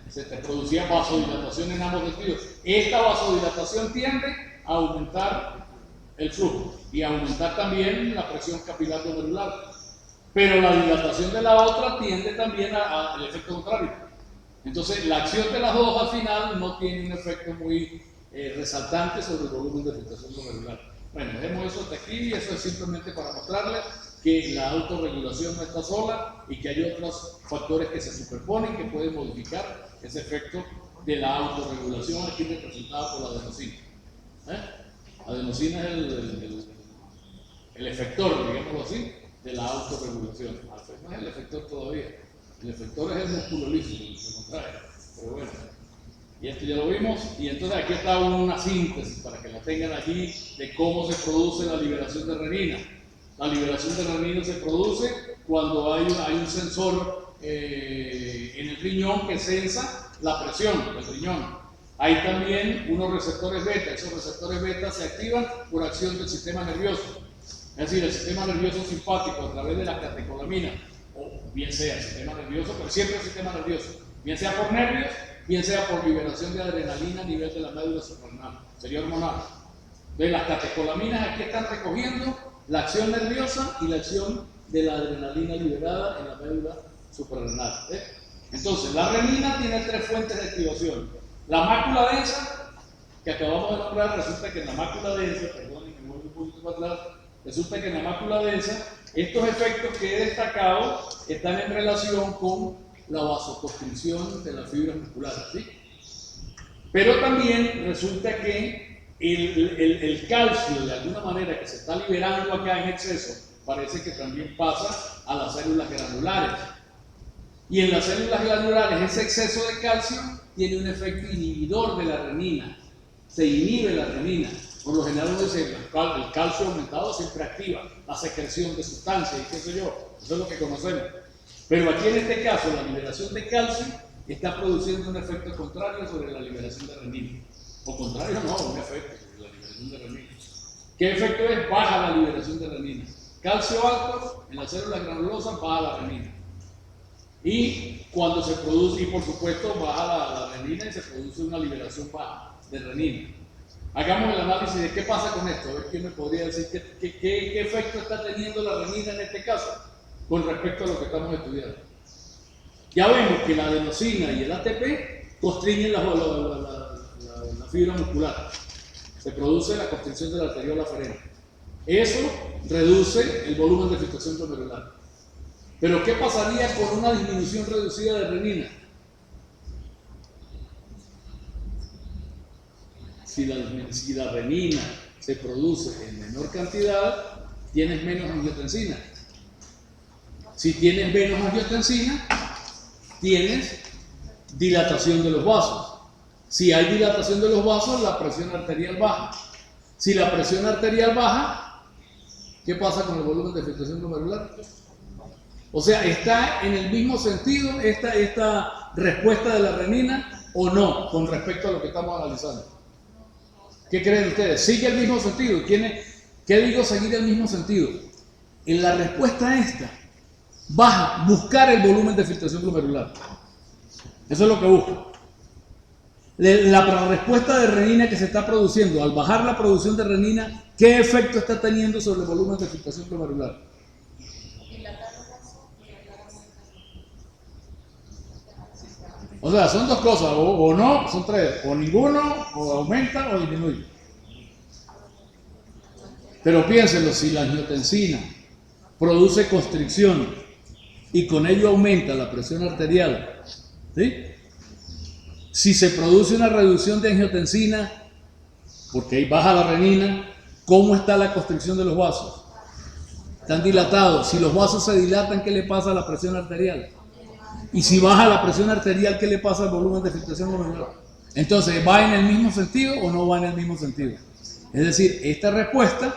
S1: Se te producía vasodilatación en ambos sentidos. Esta vasodilatación tiende a aumentar el flujo y a aumentar también la presión capilar glomerular. Pero la dilatación de la otra tiende también al efecto contrario. Entonces, la acción de las dos al final no tiene un efecto muy resaltante sobre el volumen de filtración glomerular. Bueno, dejemos eso hasta aquí y eso es simplemente para mostrarles que la autorregulación no está sola y que hay otros factores que se superponen que pueden modificar ese efecto de la autorregulación, aquí representada por la adenosina. Adenosina es el efector, digámoslo así, de la autorregulación. No es el efector todavía, el efector es el músculo liso, se contrae, pero bueno. Y esto ya lo vimos, y entonces aquí está una síntesis para que la tengan allí de cómo se produce la liberación de renina. La liberación de renina se produce cuando hay un sensor en el riñón que sensa la presión del riñón. Hay también unos receptores beta, esos receptores beta se activan por acción del sistema nervioso. Es decir, el sistema nervioso simpático a través de la catecolamina, o bien sea el sistema nervioso, pero siempre el sistema nervioso, bien sea por nervios, bien sea por liberación de adrenalina a nivel de la médula suprarrenal, sería hormonal. De las catecolaminas aquí están recogiendo la acción nerviosa y la acción de la adrenalina liberada en la médula suprarrenal. Entonces, la renina tiene tres fuentes de activación. La mácula densa, que acabamos de nombrar, resulta que en la mácula densa, perdonen que me voy un poquito para atrás, resulta que en la mácula densa, estos efectos que he destacado están en relación con la vasoconstricción de las fibras musculares, ¿sí? Pero también resulta que el calcio, de alguna manera, que se está liberando acá en exceso, parece que también pasa a las células granulares. Y en las células granulares, ese exceso de calcio tiene un efecto inhibidor de la renina. Se inhibe la renina. Por lo general uno dice, el calcio aumentado siempre activa la secreción de sustancias y qué sé yo. Eso es lo que conocemos. Pero aquí en este caso, la liberación de calcio está produciendo un efecto contrario sobre la liberación de renina. O contrario, no, un efecto sobre la liberación de renina. ¿Qué efecto es? Baja la liberación de renina. Calcio alto en las células granulosas baja la renina. Y cuando se produce, y por supuesto baja la renina y se produce una liberación baja de renina. Hagamos el análisis de qué pasa con esto, a ver quién me podría decir qué efecto está teniendo la renina en este caso con respecto a lo que estamos estudiando. Ya vemos que la adenosina y el ATP constriñen la fibra muscular. Se produce la constricción de la arteriola aferente. Eso reduce el volumen de filtración glomerular. Pero ¿qué pasaría con una disminución reducida de renina? Si la renina se produce en menor cantidad, tienes menos angiotensina. Si tienes menos angiotensina, tienes dilatación de los vasos. Si hay dilatación de los vasos, la presión arterial baja. Si la presión arterial baja, ¿qué pasa con el volumen de filtración glomerular? O sea, ¿está en el mismo sentido esta respuesta de la renina o no con respecto a lo que estamos analizando? ¿Qué creen ustedes? ¿Sigue el mismo sentido? ¿Qué digo seguir el mismo sentido? En la respuesta a esta, baja, buscar el volumen de filtración glomerular. Eso es lo que busca. La respuesta de renina que se está produciendo, al bajar la producción de renina, ¿qué efecto está teniendo sobre el volumen de filtración glomerular? O sea, son dos cosas, o no, son tres, o ninguno, o aumenta o disminuye. Pero piénsenlo, si la angiotensina produce constricción y con ello aumenta la presión arterial, ¿sí? Si se produce una reducción de angiotensina, porque ahí baja la renina, ¿cómo está la constricción de los vasos? Están dilatados. Si los vasos se dilatan, ¿qué le pasa a la presión arterial? Y si baja la presión arterial, ¿qué le pasa al volumen de filtración glomerular? Entonces, ¿va en el mismo sentido o no va en el mismo sentido? Es decir, esta respuesta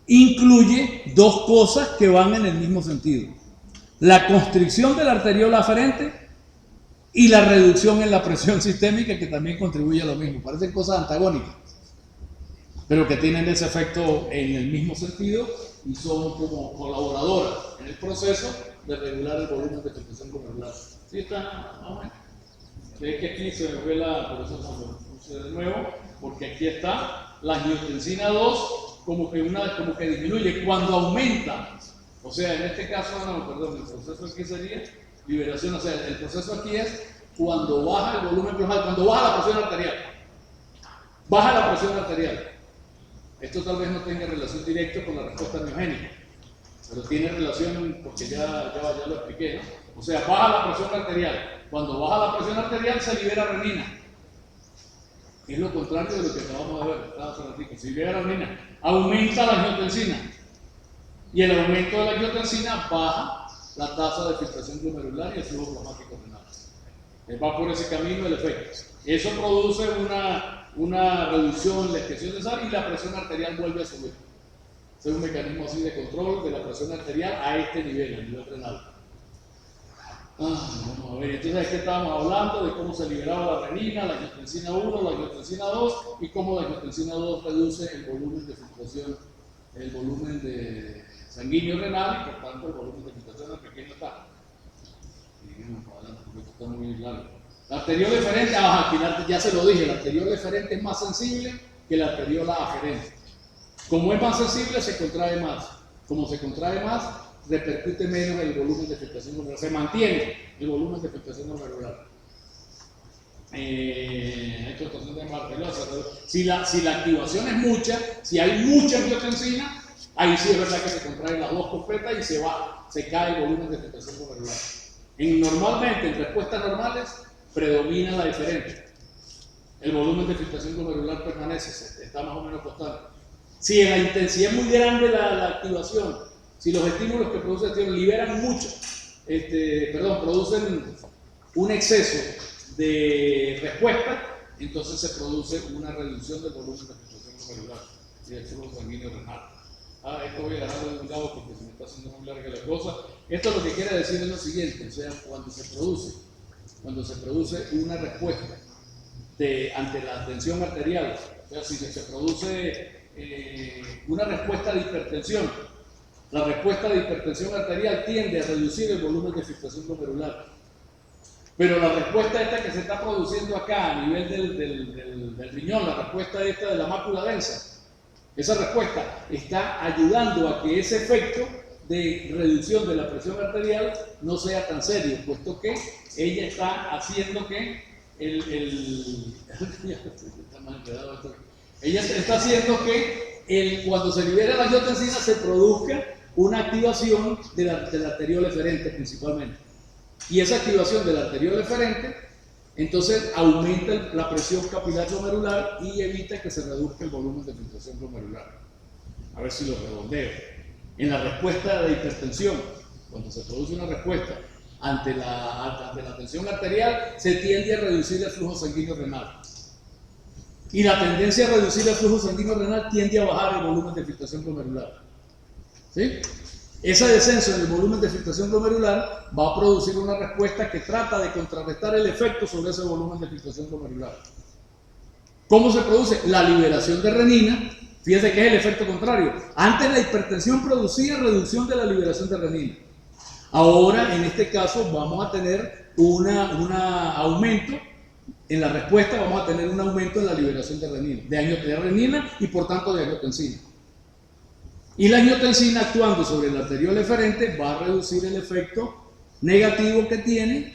S1: incluye dos cosas que van en el mismo sentido. La constricción de la arteriola aferente y la reducción en la presión sistémica, que también contribuye a lo mismo. Parecen cosas antagónicas, pero que tienen ese efecto en el mismo sentido y son como colaboradoras en el proceso de regular el volumen de filtración glomerular. ¿Sí está? Bueno. Es que aquí se me fue por eso lo puse de nuevo, porque aquí está la angiotensina 2 como que disminuye cuando aumenta. O sea, en este caso, no, perdón, el proceso aquí sería liberación, o sea, el proceso aquí es cuando baja el volumen global, cuando baja la presión arterial. Baja la presión arterial. Esto tal vez no tenga relación directa con la respuesta miogénica, pero tiene relación porque ya lo expliqué, ¿no? O sea, baja la presión arterial. Cuando baja la presión arterial se libera renina. Es lo contrario de lo que acabamos de ver. Se libera renina. Aumenta la angiotensina. Y el aumento de la angiotensina baja la tasa de filtración glomerular y el flujo plasmático renal. Va por ese camino el efecto. Eso produce una reducción en la excreción de sal y la presión arterial vuelve a subir. Es un mecanismo así de control de la presión arterial a este nivel, a nivel renal. Vamos a ver, entonces de qué estábamos hablando, de cómo se liberaba la renina, la angiotensina 1, la angiotensina 2 y cómo la angiotensina 2 reduce el volumen de filtración, el volumen de sanguíneo renal y por tanto el volumen de filtración al pequeño está. Esto está muy largo. La arteriola eferente, aquí ya se lo dije, la arteriola eferente es más sensible que la arteriola aferente. Como es más sensible, se contrae más. Como se contrae más, repercute menos el volumen de filtración glomerular. Se mantiene el volumen de filtración glomerular. Hay contracción de arteriola. Si la activación es mucha, si hay mucha angiotensina, ahí sí es verdad que se contraen las dos completas y se cae el volumen de filtración glomerular. Normalmente, en respuestas normales, predomina la diferente. El volumen de filtración glomerular permanece, está más o menos constante. Si en la intensidad es muy grande la activación, si los estímulos que produce activación liberan mucho, producen un exceso de respuesta, entonces se produce una reducción del volumen de filtración glomerular y del flujo sanguíneo renal. Esto voy a dejarlo de un lado porque se me está haciendo muy larga la cosa. Esto lo que quiere decir es lo siguiente, o sea, cuando se produce una respuesta ante la tensión arterial, o sea, si se produce una respuesta de hipertensión La respuesta de hipertensión arterial tiende a reducir el volumen de filtración glomerular. Pero la respuesta esta que se está produciendo acá a nivel del riñón, la respuesta esta de la mácula densa, esa respuesta está ayudando a que ese efecto de reducción de la presión arterial no sea tan serio, puesto que ella está haciendo que ella está haciendo que cuando se libera la angiotensina se produzca una activación de la arteriol eferente principalmente. Y esa activación de la arteriol eferente entonces aumenta la presión capilar glomerular y evita que se reduzca el volumen de filtración glomerular. A ver si lo redondeo. En la respuesta de hipertensión, cuando se produce una respuesta ante la tensión arterial, se tiende a reducir el flujo sanguíneo renal. Y la tendencia a reducir el flujo sanguíneo renal tiende a bajar el volumen de filtración glomerular. ¿Sí? Ese descenso en el volumen de filtración glomerular va a producir una respuesta que trata de contrarrestar el efecto sobre ese volumen de filtración glomerular. ¿Cómo se produce? La liberación de renina. Fíjense que es el efecto contrario. Antes la hipertensión producía reducción de la liberación de renina. Ahora, en este caso, vamos a tener un aumento en la respuesta, vamos a tener un aumento en la liberación de renina y por tanto de angiotensina. Y la angiotensina, actuando sobre la arteriol eferente, va a reducir el efecto negativo que tiene,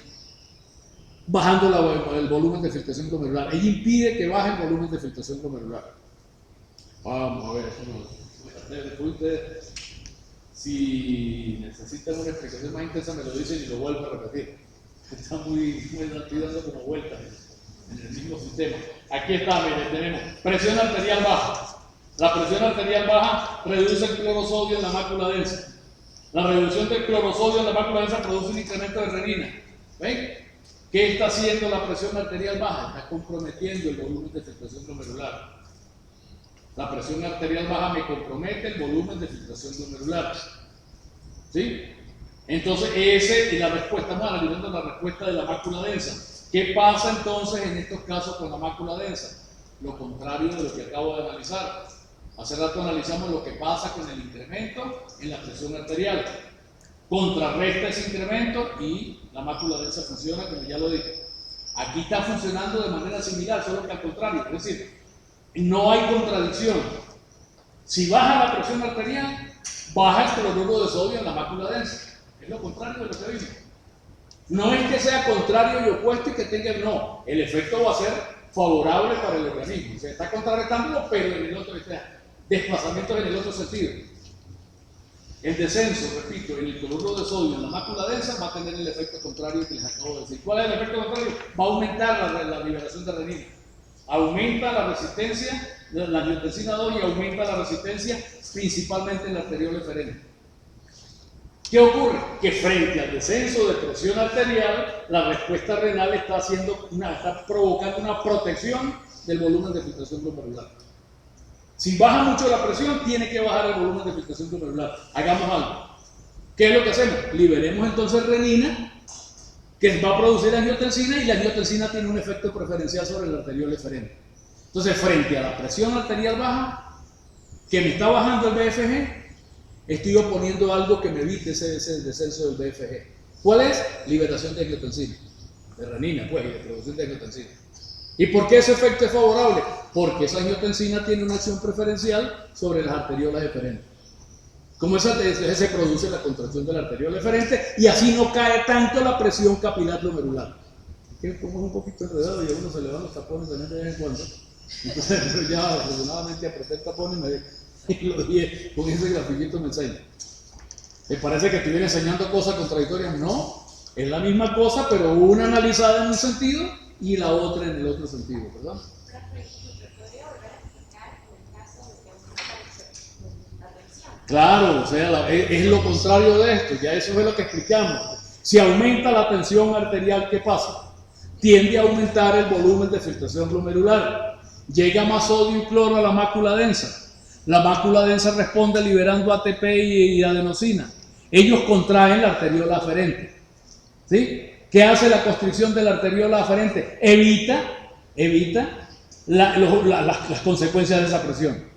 S1: bajando el volumen de filtración glomerular. Ella impide que baje el volumen de filtración glomerular. Vamos a ver, después ustedes, si necesitan una explicación más intensa, me lo dicen y lo vuelvo a repetir. Está muy estoy dando como vueltas en el mismo sistema. Aquí está, miren, tenemos presión arterial baja. La presión arterial baja reduce el clorosodio en la mácula densa. La reducción del clorosodio en la mácula densa produce un incremento de renina. ¿Ven? ¿Qué está haciendo la presión arterial baja? Está comprometiendo el volumen de filtración glomerular. La presión arterial baja me compromete el volumen de filtración glomerular. ¿Sí? Entonces, y la respuesta, estamos analizando la respuesta de la mácula densa. ¿Qué pasa entonces en estos casos con la mácula densa? Lo contrario de lo que acabo de analizar. Hace rato analizamos lo que pasa con el incremento en la presión arterial. Contrarresta ese incremento y la mácula densa funciona, como ya lo dije. Aquí está funcionando de manera similar, solo que al contrario. Es decir, no hay contradicción. Si baja la presión arterial, baja el cloruro de sodio en la mácula densa. Es lo contrario de lo que vimos. No es que sea contrario y opuesto y que tenga, no. El efecto va a ser favorable para el organismo. Se está contrarrestándolo, pero en el otro, desplazamientos en el otro sentido. El descenso, repito, en el cloruro de sodio en la mácula densa va a tener el efecto contrario que les acabo de decir. ¿Cuál es el efecto contrario? Va a aumentar la liberación de renina. Aumenta la resistencia de la angiotensina 2 y aumenta la resistencia principalmente en la arteriol eferente. ¿Qué ocurre? Que frente al descenso de presión arterial, la respuesta renal está provocando una protección del volumen de filtración glomerular. Si baja mucho la presión, tiene que bajar el volumen de filtración glomerular. Hagamos algo. ¿Qué es lo que hacemos? Liberemos entonces renina, que va a producir angiotensina, y la angiotensina tiene un efecto preferencial sobre la arteriol eferente. Entonces, frente a la presión arterial baja, que me está bajando el BFG, estoy oponiendo algo que me evite ese descenso del BFG. ¿Cuál es? Liberación de angiotensina, de renina, pues, y de producción de angiotensina. ¿Y por qué ese efecto es favorable? Porque esa angiotensina tiene una acción preferencial sobre las arteriolas eferentes. Como se produce la contracción de la arteriola eferente y así no cae tanto la presión capilar glomerular. Es como un poquito enredado y a uno se le van los tapones de vez en cuando. Entonces ya afortunadamente apreté el tapón y lo dije con ese grafiquito me enseña. ¿Me parece que estuviera enseñando cosas contradictorias? No, es la misma cosa, pero una analizada en un sentido y la otra en el otro sentido, ¿verdad? Claro, o sea, es lo contrario de esto, ya eso es lo que explicamos. Si aumenta la tensión arterial, ¿qué pasa? Tiende a aumentar el volumen de filtración glomerular. Llega más sodio y cloro a la mácula densa. La mácula densa responde liberando ATP y adenosina. Ellos contraen la arteriola aferente. ¿Sí? ¿Qué hace la constricción de la arteriola aferente? Evita las consecuencias de esa presión.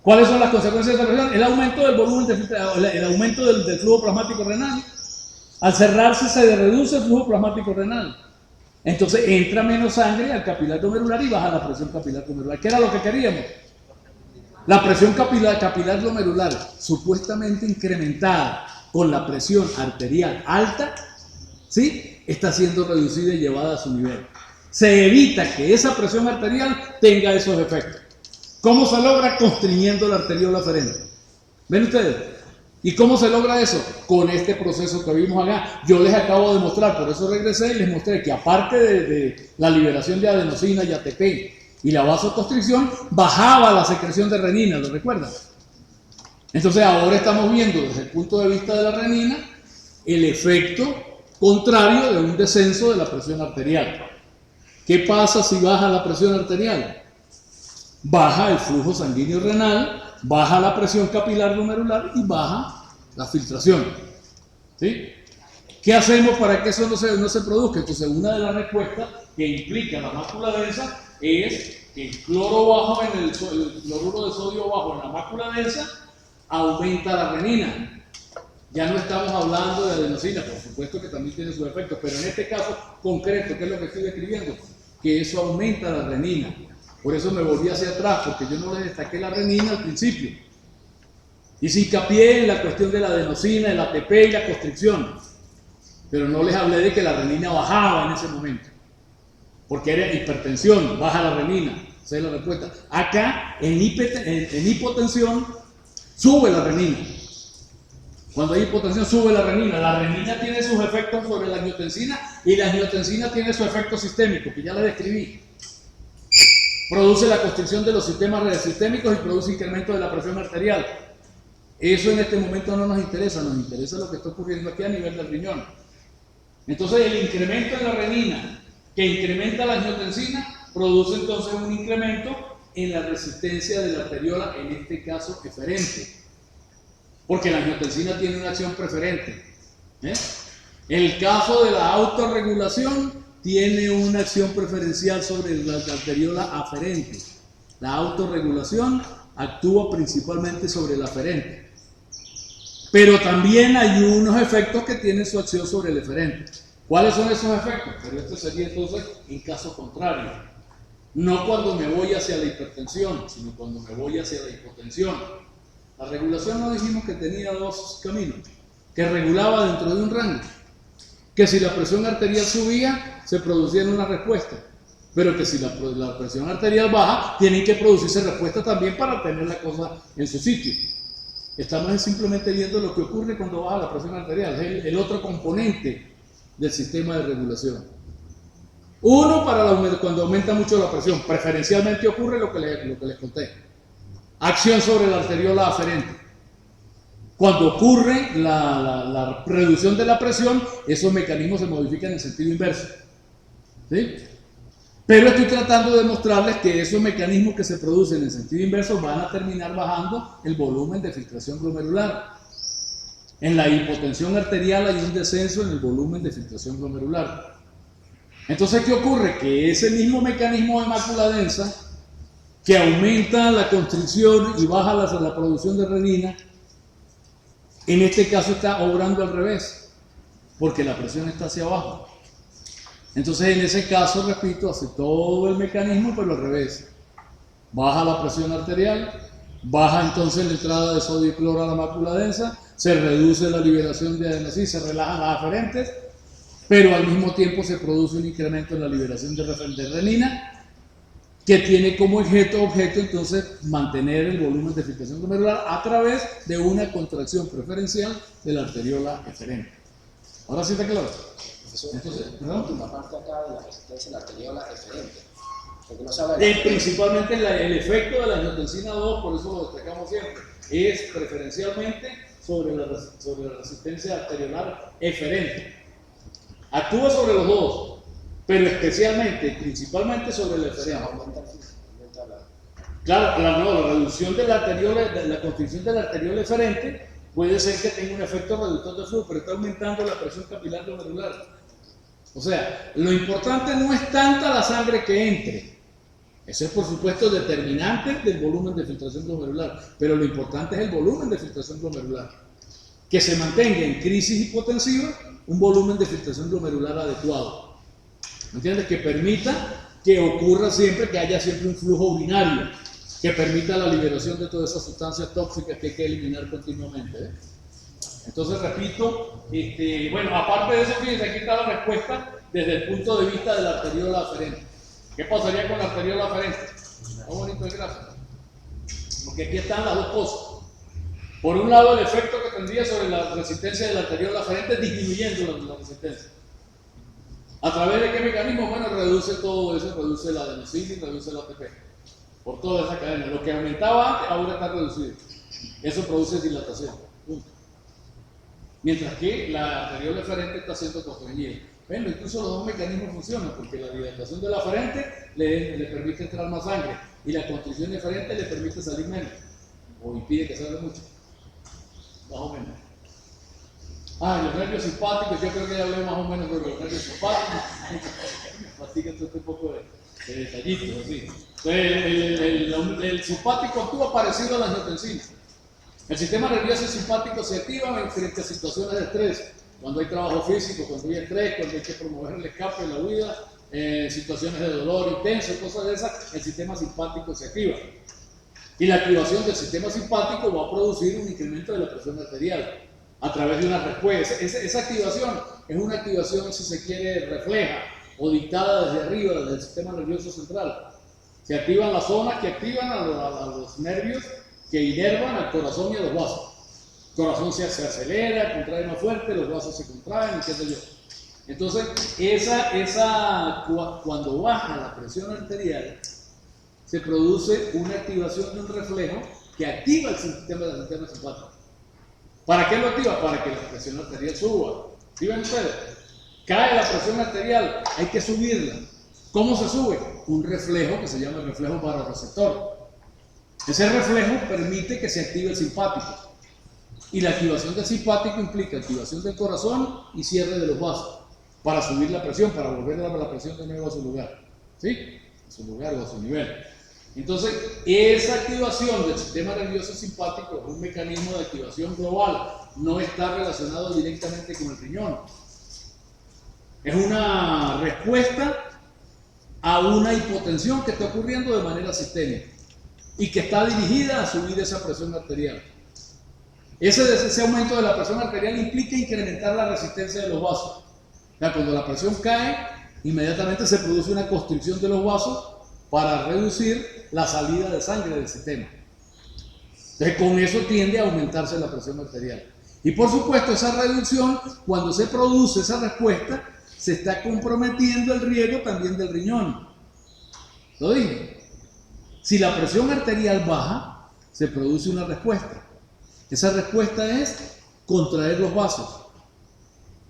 S1: ¿Cuáles son las consecuencias de esta presión? El aumento del volumen, el aumento del flujo plasmático renal. Al cerrarse se reduce el flujo plasmático renal. Entonces entra menos sangre al capilar glomerular y baja la presión capilar glomerular. ¿Qué era lo que queríamos? La presión capilar glomerular supuestamente incrementada con la presión arterial alta, ¿sí?, está siendo reducida y llevada a su nivel. Se evita que esa presión arterial tenga esos efectos. ¿Cómo se logra? Constriñendo la arteriola aferente. ¿Ven ustedes? ¿Y cómo se logra eso? Con este proceso que vimos acá. Yo les acabo de mostrar, por eso regresé y les mostré que aparte de la liberación de adenosina y ATP y la vasoconstricción, bajaba la secreción de renina, ¿lo recuerdan? Entonces ahora estamos viendo desde el punto de vista de la renina el efecto contrario de un descenso de la presión arterial. ¿Qué pasa si baja la presión arterial? Baja el flujo sanguíneo renal, baja la presión capilar glomerular y baja la filtración. ¿Sí? ¿Qué hacemos para que eso no se produzca? Entonces, una de las respuestas que implica la mácula densa es que el cloro bajo el cloruro de sodio bajo en la mácula densa aumenta la renina. Ya no estamos hablando de adenosina, por supuesto que también tiene sus efectos, pero en este caso concreto, ¿qué es lo que estoy describiendo? Que eso aumenta la renina. Por eso me volví hacia atrás, porque yo no les destaqué la renina al principio. Hice hincapié en la cuestión de la adenosina, el ATP y la constricción. Pero no les hablé de que la renina bajaba en ese momento. Porque era hipertensión, baja la renina. Esa es la respuesta. Acá, en hipotensión, sube la renina. Cuando hay hipotensión, sube la renina. La renina tiene sus efectos sobre la angiotensina y la angiotensina tiene su efecto sistémico, que ya les describí. Produce la constricción de los sistemas sistémicos y produce incremento de la presión arterial. Eso en este momento no nos interesa lo que está ocurriendo aquí a nivel del riñón. Entonces el incremento en la renina, que incrementa la angiotensina, produce entonces un incremento en la resistencia de la arteriola, en este caso eferente. Porque la angiotensina tiene una acción preferente. El caso de la autorregulación tiene una acción preferencial sobre la arteriola aferente. La autorregulación actúa principalmente sobre la aferente. Pero también hay unos efectos que tienen su acción sobre el eferente. ¿Cuáles son esos efectos? Pero esto sería entonces en caso contrario. No cuando me voy hacia la hipertensión, sino cuando me voy hacia la hipotensión. La regulación no dijimos que tenía dos caminos, que regulaba dentro de un rango. Que si la presión arterial subía, se producía una respuesta. Pero que si la presión arterial baja, tienen que producirse respuestas también para tener la cosa en su sitio. Estamos simplemente viendo lo que ocurre cuando baja la presión arterial. Es el otro componente del sistema de regulación. Uno, cuando aumenta mucho la presión. Preferencialmente ocurre lo que les conté. Acción sobre la arteriola aferente. Cuando ocurre la reducción de la presión, esos mecanismos se modifican en sentido inverso. ¿Sí? Pero estoy tratando de mostrarles que esos mecanismos que se producen en sentido inverso van a terminar bajando el volumen de filtración glomerular. En la hipotensión arterial hay un descenso en el volumen de filtración glomerular. Entonces, ¿qué ocurre? Que ese mismo mecanismo de mácula densa, que aumenta la constricción y baja la producción de renina, en este caso está obrando al revés, porque la presión está hacia abajo. Entonces, en ese caso, repito, hace todo el mecanismo, pero al revés. Baja la presión arterial, baja entonces la entrada de sodio y cloro a la mácula densa, se reduce la liberación de adenosina, se relajan las aferentes, pero al mismo tiempo se produce un incremento en la liberación de renina, que tiene como objeto entonces mantener el volumen de filtración glomerular a través de una contracción preferencial de la arteriola eferente. ¿Ahora sí está claro?
S2: Entonces, la última parte acá de la resistencia de la arteriola eferente. Porque no se habla de
S1: principalmente el efecto de la angiotensina 2, por eso lo destacamos siempre, es preferencialmente sobre la resistencia arteriolar eferente. Actúa sobre los dos, pero especialmente, principalmente sobre el eferente. Claro, la reducción de la arteriola, la constricción de la arteriola eferente puede ser que tenga un efecto reductor de flujo, pero está aumentando la presión capilar glomerular. O sea, lo importante no es tanta la sangre que entre, Eso es, por supuesto, determinante del volumen de filtración glomerular, pero lo importante es el volumen de filtración glomerular. Que se mantenga en crisis hipotensiva un volumen de filtración glomerular adecuado. ¿Me entiendes? Que permita que ocurra siempre, que haya siempre un flujo urinario, que permita la liberación de todas esas sustancias tóxicas que hay que eliminar continuamente. Entonces, repito, bueno, aparte de eso, fíjense, aquí está la respuesta desde el punto de vista de la arteriola aferente. ¿Qué pasaría con la arteriola aferente? Muy bonito el gráfico. Porque aquí están las dos cosas. Por un lado, el efecto que tendría sobre la resistencia de la arteriola aferente disminuyendo la resistencia. ¿A través de qué mecanismo? Bueno, reduce todo eso, reduce la adenosina y reduce la ATP. Por toda esa cadena. Lo que aumentaba antes, ahora está reducido. Eso produce dilatación. Punto. Mientras que la arteriola aferente está siendo constreñida. Bueno, incluso los dos mecanismos funcionan, porque la dilatación de la aferente le permite entrar más sangre y la constricción eferente le permite salir menos, o impide que salga mucho, más o menos. Los nervios simpáticos, yo creo que ya hablé más o menos sobre los nervios simpáticos. Así que esto es un poco de detallitos, así. El simpático actúa parecido a la angiotensina. El sistema nervioso simpático se activa frente a situaciones de estrés. Cuando hay trabajo físico, cuando hay estrés, cuando hay que promover el escape, la huida, situaciones de dolor intenso, cosas de esas, el sistema simpático se activa. Y la activación del sistema simpático va a producir un incremento de la presión arterial a través de una respuesta. Esa activación es una activación, si se quiere, refleja o dictada desde arriba, desde el sistema nervioso central. Se activan las zonas que activan a los nervios que inervan al corazón y a los vasos. El corazón se acelera, contrae más fuerte, los vasos se contraen y qué sé yo. Entonces, cuando baja la presión arterial, se produce una activación de un reflejo que activa el sistema simpático. ¿Para qué lo activa? Para que la presión arterial suba. ¿Sí ven ustedes? Cae la presión arterial, hay que subirla. ¿Cómo se sube? Un reflejo que se llama el reflejo baroreceptor. Ese reflejo permite que se active el simpático. Y la activación del simpático implica activación del corazón y cierre de los vasos para subir la presión, para volver a la presión de nuevo a su lugar. ¿Sí? A su lugar o a su nivel. Entonces, esa activación del sistema nervioso simpático es un mecanismo de activación global, no está relacionado directamente con el riñón. Es una respuesta a una hipotensión que está ocurriendo de manera sistémica y que está dirigida a subir esa presión arterial. Ese aumento de la presión arterial implica incrementar la resistencia de los vasos. O sea, cuando la presión cae, inmediatamente se produce una constricción de los vasos para reducir la salida de sangre del sistema. Entonces, con eso tiende a aumentarse la presión arterial. Y por supuesto, esa reducción, cuando se produce esa respuesta, se está comprometiendo el riego también del riñón. ¿Lo dije? Si la presión arterial baja, se produce una respuesta. Esa respuesta es contraer los vasos.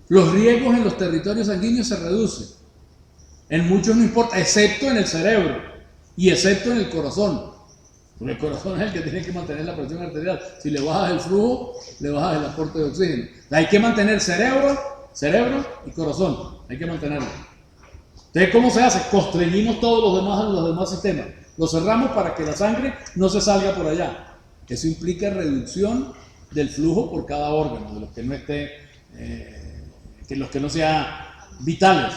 S1: Los riegos en los territorios sanguíneos se reducen. En muchos no importa, excepto en el cerebro y excepto en el corazón. Porque el corazón es el que tiene que mantener la presión arterial. Si le bajas el flujo, le bajas el aporte de oxígeno. Hay que mantener cerebro y corazón. Hay que mantenerlo. Entonces, ¿cómo se hace? Constreñimos todos los demás sistemas. Los cerramos para que la sangre no se salga por allá. Eso implica reducción del flujo por cada órgano, de los que no los que no sean vitales,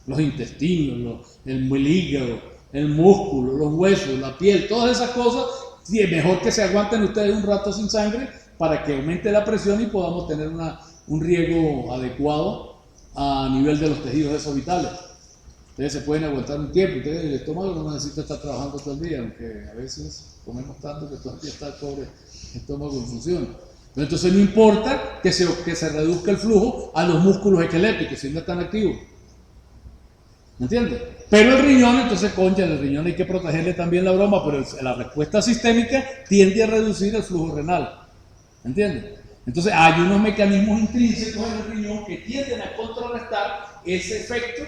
S1: los intestinos, el hígado, el músculo, los huesos, la piel, todas esas cosas. Sí, es mejor que se aguanten ustedes un rato sin sangre para que aumente la presión y podamos tener un riego adecuado a nivel de los tejidos esos vitales. Ustedes se pueden aguantar un tiempo, el estómago no necesita estar trabajando todo el día, aunque a veces comemos tanto que todavía está el pobre estómago en función. Pero entonces no importa que se reduzca el flujo a los músculos esqueléticos, si no están activos. ¿Me entiendes? Pero el riñón, entonces, concha, el riñón hay que protegerle también la broma, pero la respuesta sistémica tiende a reducir el flujo renal. ¿Me entiendes? Entonces hay unos mecanismos intrínsecos en el riñón que tienden a contrarrestar ese efecto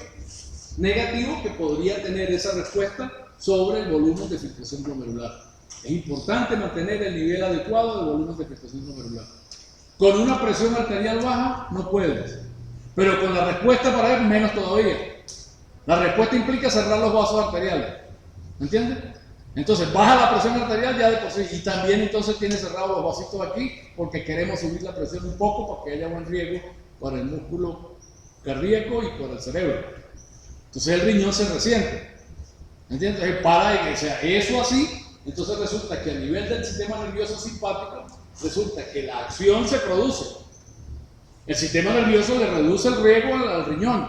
S1: negativo que podría tener esa respuesta sobre el volumen de filtración glomerular. Es importante mantener el nivel adecuado de volumen de filtración glomerular. Con una presión arterial baja no puedes, pero con la respuesta para él menos todavía. La respuesta implica cerrar los vasos arteriales. ¿entiendes? Entonces baja la presión arterial ya de por sí, y también entonces tiene cerrados los vasitos aquí porque queremos subir la presión un poco para que haya buen riego para el músculo cardíaco y para el cerebro. Entonces el riñón se resiente, ¿entiendes? O sea, eso así, entonces resulta que a nivel del sistema nervioso simpático, resulta que la acción se produce. El sistema nervioso le reduce el riego al riñón,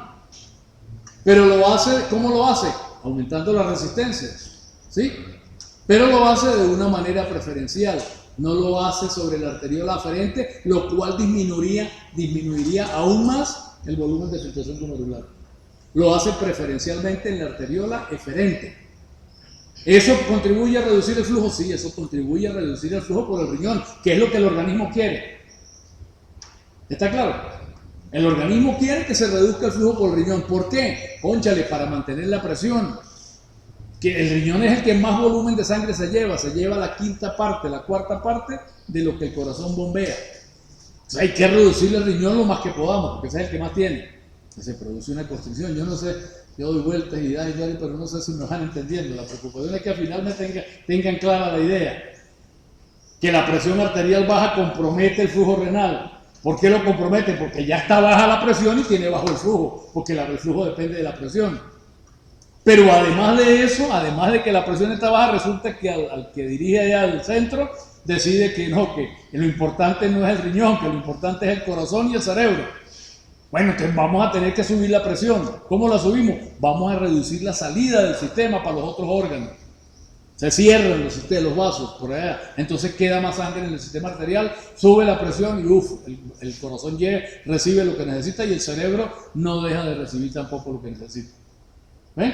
S1: pero lo hace, ¿cómo lo hace? Aumentando la resistencia, ¿sí? Pero lo hace de una manera preferencial, no lo hace sobre la arteriola aferente, lo cual disminuiría aún más el volumen de filtración glomerular. Lo hace preferencialmente en la arteriola eferente. ¿Eso contribuye a reducir el flujo? Sí, eso contribuye a reducir el flujo por el riñón, que es lo que el organismo quiere. ¿Está claro? El organismo quiere que se reduzca el flujo por el riñón. ¿Por qué? Cónchale, para mantener la presión. Que el riñón es el que más volumen de sangre se lleva la quinta parte, la cuarta parte de lo que el corazón bombea. Entonces hay que reducir el riñón lo más que podamos, porque ese es el que más tiene. Se produce una constricción, yo no sé, yo doy vueltas y da, pero no sé si me van entendiendo. La preocupación es que al final me tengan clara la idea. Que la presión arterial baja compromete el flujo renal. ¿Por qué lo compromete? Porque ya está baja la presión y tiene bajo el flujo, porque el flujo depende de la presión. Pero además de eso, además de que la presión está baja, resulta que al que dirige allá al centro, decide que no, que lo importante no es el riñón, que lo importante es el corazón y el cerebro. Bueno, entonces vamos a tener que subir la presión. ¿Cómo la subimos? Vamos a reducir la salida del sistema para los otros órganos. Se cierran los vasos por allá, entonces queda más sangre en el sistema arterial, sube la presión y el corazón recibe lo que necesita y el cerebro no deja de recibir tampoco lo que necesita. ¿Ven?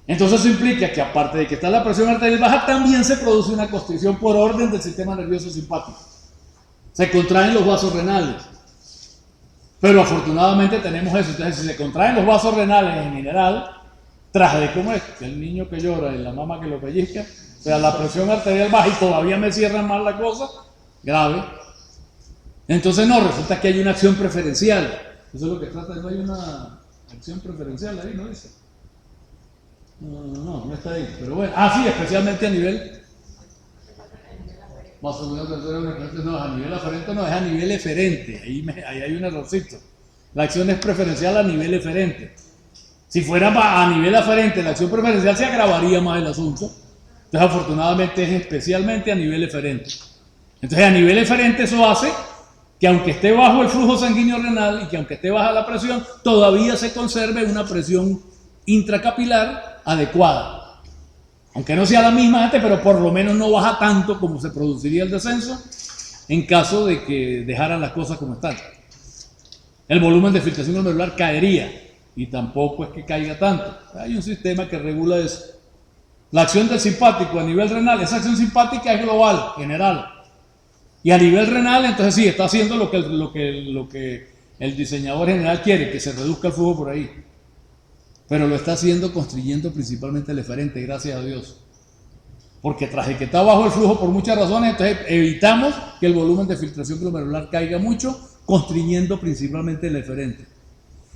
S1: Entonces eso implica que aparte de que está la presión arterial baja, también se produce una constricción por orden del sistema nervioso simpático. Se contraen los vasos renales. Pero afortunadamente tenemos eso. Entonces si se contraen los vasos renales en general, tras de cómo es, el niño que llora y la mamá que lo pellizca, o sea, la presión arterial baja y todavía me cierran mal la cosa, grave. Entonces no, resulta que hay una acción preferencial. Eso es lo que trata, no hay una acción preferencial ahí, ¿no dice? No está ahí, pero bueno. Sí, especialmente a nivel... No, a nivel aferente no, es a nivel eferente. Ahí hay un errorcito. La acción es preferencial a nivel eferente. Si fuera a nivel aferente, la acción preferencial se agravaría más el asunto. Entonces, afortunadamente, es especialmente a nivel eferente. Entonces, a nivel eferente, eso hace que aunque esté bajo el flujo sanguíneo renal y que aunque esté baja la presión, todavía se conserve una presión intracapilar adecuada. Aunque no sea la misma antes, pero por lo menos no baja tanto como se produciría el descenso en caso de que dejaran las cosas como están. El volumen de filtración glomerular caería y tampoco es que caiga tanto. Hay un sistema que regula eso. La acción del simpático a nivel renal, esa acción simpática es global, general. Y a nivel renal, entonces sí, está haciendo lo que el diseñador general quiere, que se reduzca el flujo por ahí. Pero lo está haciendo constriyendo principalmente el eferente, gracias a Dios. Porque tras de que está bajo el flujo por muchas razones, entonces evitamos que el volumen de filtración glomerular caiga mucho, constriñendo principalmente el eferente.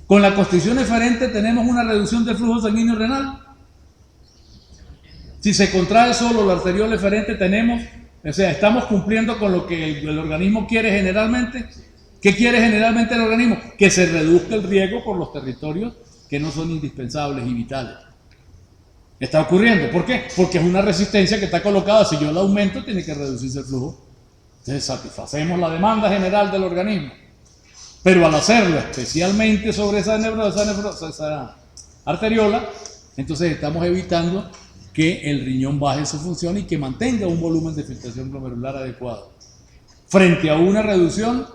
S1: Con la constricción eferente tenemos una reducción del flujo sanguíneo renal. Si se contrae solo la arteriola eferente tenemos, o sea, estamos cumpliendo con lo que el organismo quiere generalmente. ¿Qué quiere generalmente el organismo? Que se reduzca el riego por los territorios que no son indispensables y vitales. Está ocurriendo. ¿Por qué? Porque es una resistencia que está colocada. Si yo la aumento, tiene que reducirse el flujo. Entonces satisfacemos la demanda general del organismo. Pero al hacerlo especialmente sobre esa arteriola, entonces estamos evitando que el riñón baje su función y que mantenga un volumen de filtración glomerular adecuado. Frente a una reducción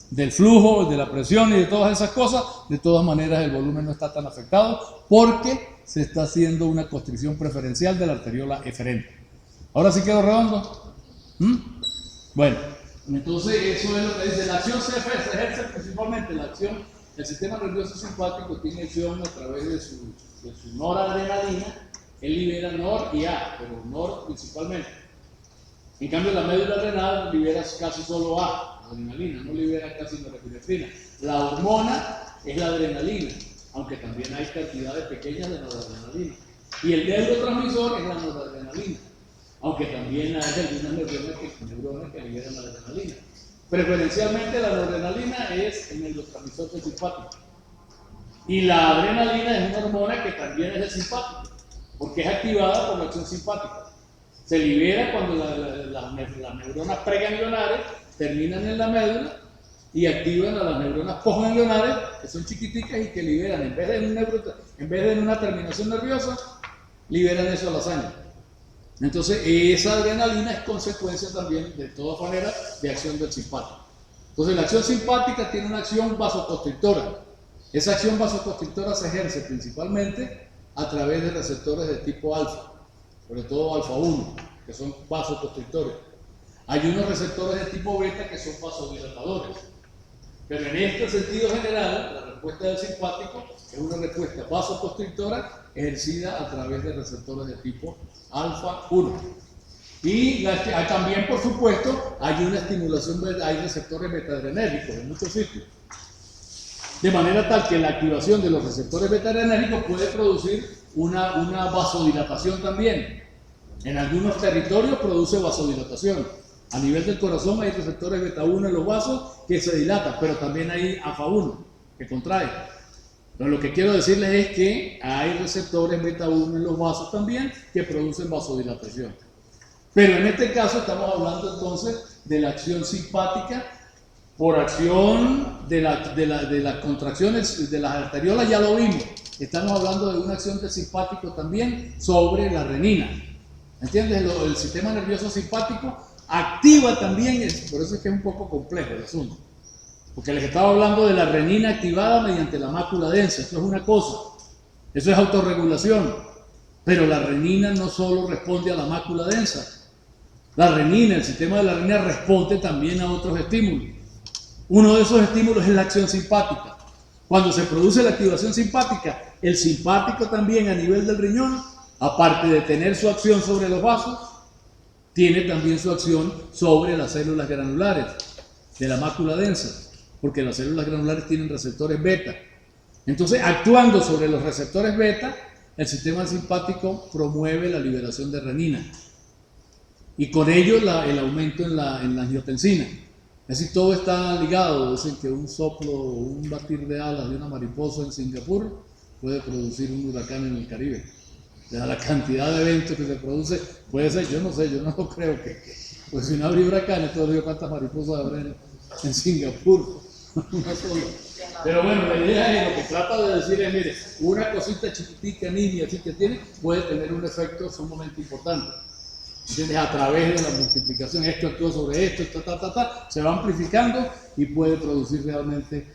S1: del flujo, de la presión y de todas esas cosas, de todas maneras el volumen no está tan afectado porque se está haciendo una constricción preferencial de la arteriola eferente. ¿Ahora sí quedó redondo? Bueno, entonces eso es lo que dice. La acción se ejerce principalmente, la acción, el sistema nervioso simpático tiene acción a través de su noradrenalina. Él libera NOR y A, pero NOR principalmente. En cambio, la médula renal libera casi solo A, adrenalina, no libera casi norepinefrina. La hormona es la adrenalina, aunque también hay cantidades pequeñas de noradrenalina. Y el neurotransmisor es la noradrenalina, aunque también hay algunas neuronas que liberan la adrenalina. Preferencialmente la noradrenalina es el neurotransmisor del simpático. Y la adrenalina es una hormona que también es del simpático, porque es activada por la acción simpática. Se libera cuando las neuronas preganglionares terminan en la médula y activan a las neuronas postganglionares, que son chiquiticas y que liberan, en vez de en una terminación nerviosa, liberan eso a la sangre. Entonces, esa adrenalina es consecuencia también, de todas maneras, de acción del simpático. Entonces, la acción simpática tiene una acción vasoconstrictora. Esa acción vasoconstrictora se ejerce principalmente a través de receptores de tipo alfa, sobre todo alfa 1, que son vasoconstrictores. Hay unos receptores de tipo beta que son vasodilatadores. Pero en este sentido general, la respuesta del simpático es una respuesta vasoconstrictora ejercida a través de receptores de tipo alfa 1. Y también, por supuesto, hay una estimulación, hay receptores beta-adrenérgicos en muchos sitios. De manera tal que la activación de los receptores beta-adrenérgicos puede producir una vasodilatación también. En algunos territorios produce vasodilatación. A nivel del corazón hay receptores beta-1 en los vasos que se dilatan, pero también hay alfa-1 que contrae. Pero lo que quiero decirles es que hay receptores beta-1 en los vasos también que producen vasodilatación. Pero en este caso estamos hablando entonces de la acción simpática por acción de las contracciones de las arteriolas, ya lo vimos. Estamos hablando de una acción del simpático también sobre la renina. ¿Entiendes? El sistema nervioso simpático activa también, por eso es que es un poco complejo el asunto. Porque les estaba hablando de la renina activada mediante la mácula densa. Eso es una cosa. Eso es autorregulación. Pero la renina no solo responde a la mácula densa. La renina, el sistema de la renina responde también a otros estímulos. Uno de esos estímulos es la acción simpática. Cuando se produce la activación simpática, el simpático también a nivel del riñón, aparte de tener su acción sobre los vasos, tiene también su acción sobre las células granulares de la mácula densa, porque las células granulares tienen receptores beta. Entonces, actuando sobre los receptores beta, el sistema simpático promueve la liberación de renina y con ello el aumento en la angiotensina. Es decir, todo está ligado. Dicen que un soplo o un batir de alas de una mariposa en Singapur puede producir un huracán en el Caribe. La cantidad de eventos que se produce puede ser, yo no sé, yo no creo que pues si no habría huracanes, todo digo cuántas mariposas habrá en Singapur, una sola. Pero bueno, la idea es, lo que trata de decir es, mire, una cosita chiquitica, niña, así que tiene, puede tener un efecto sumamente importante. ¿Entiendes? A través de la multiplicación, esto actúa sobre esto, se va amplificando y puede producir realmente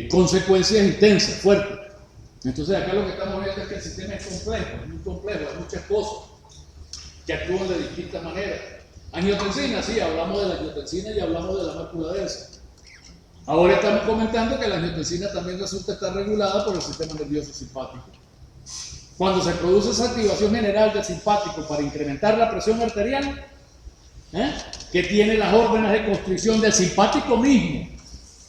S1: consecuencias intensas, fuertes. Entonces acá lo que estamos viendo es que el sistema es complejo, es muy complejo, hay muchas cosas que actúan de distintas maneras. Angiotensina, sí, hablamos de la angiotensina y hablamos de la mácula densa. Ahora estamos comentando que la angiotensina también resulta estar regulada por el sistema nervioso simpático. Cuando se produce esa activación general del simpático para incrementar la presión arterial, que tiene las órdenes de constricción del simpático mismo,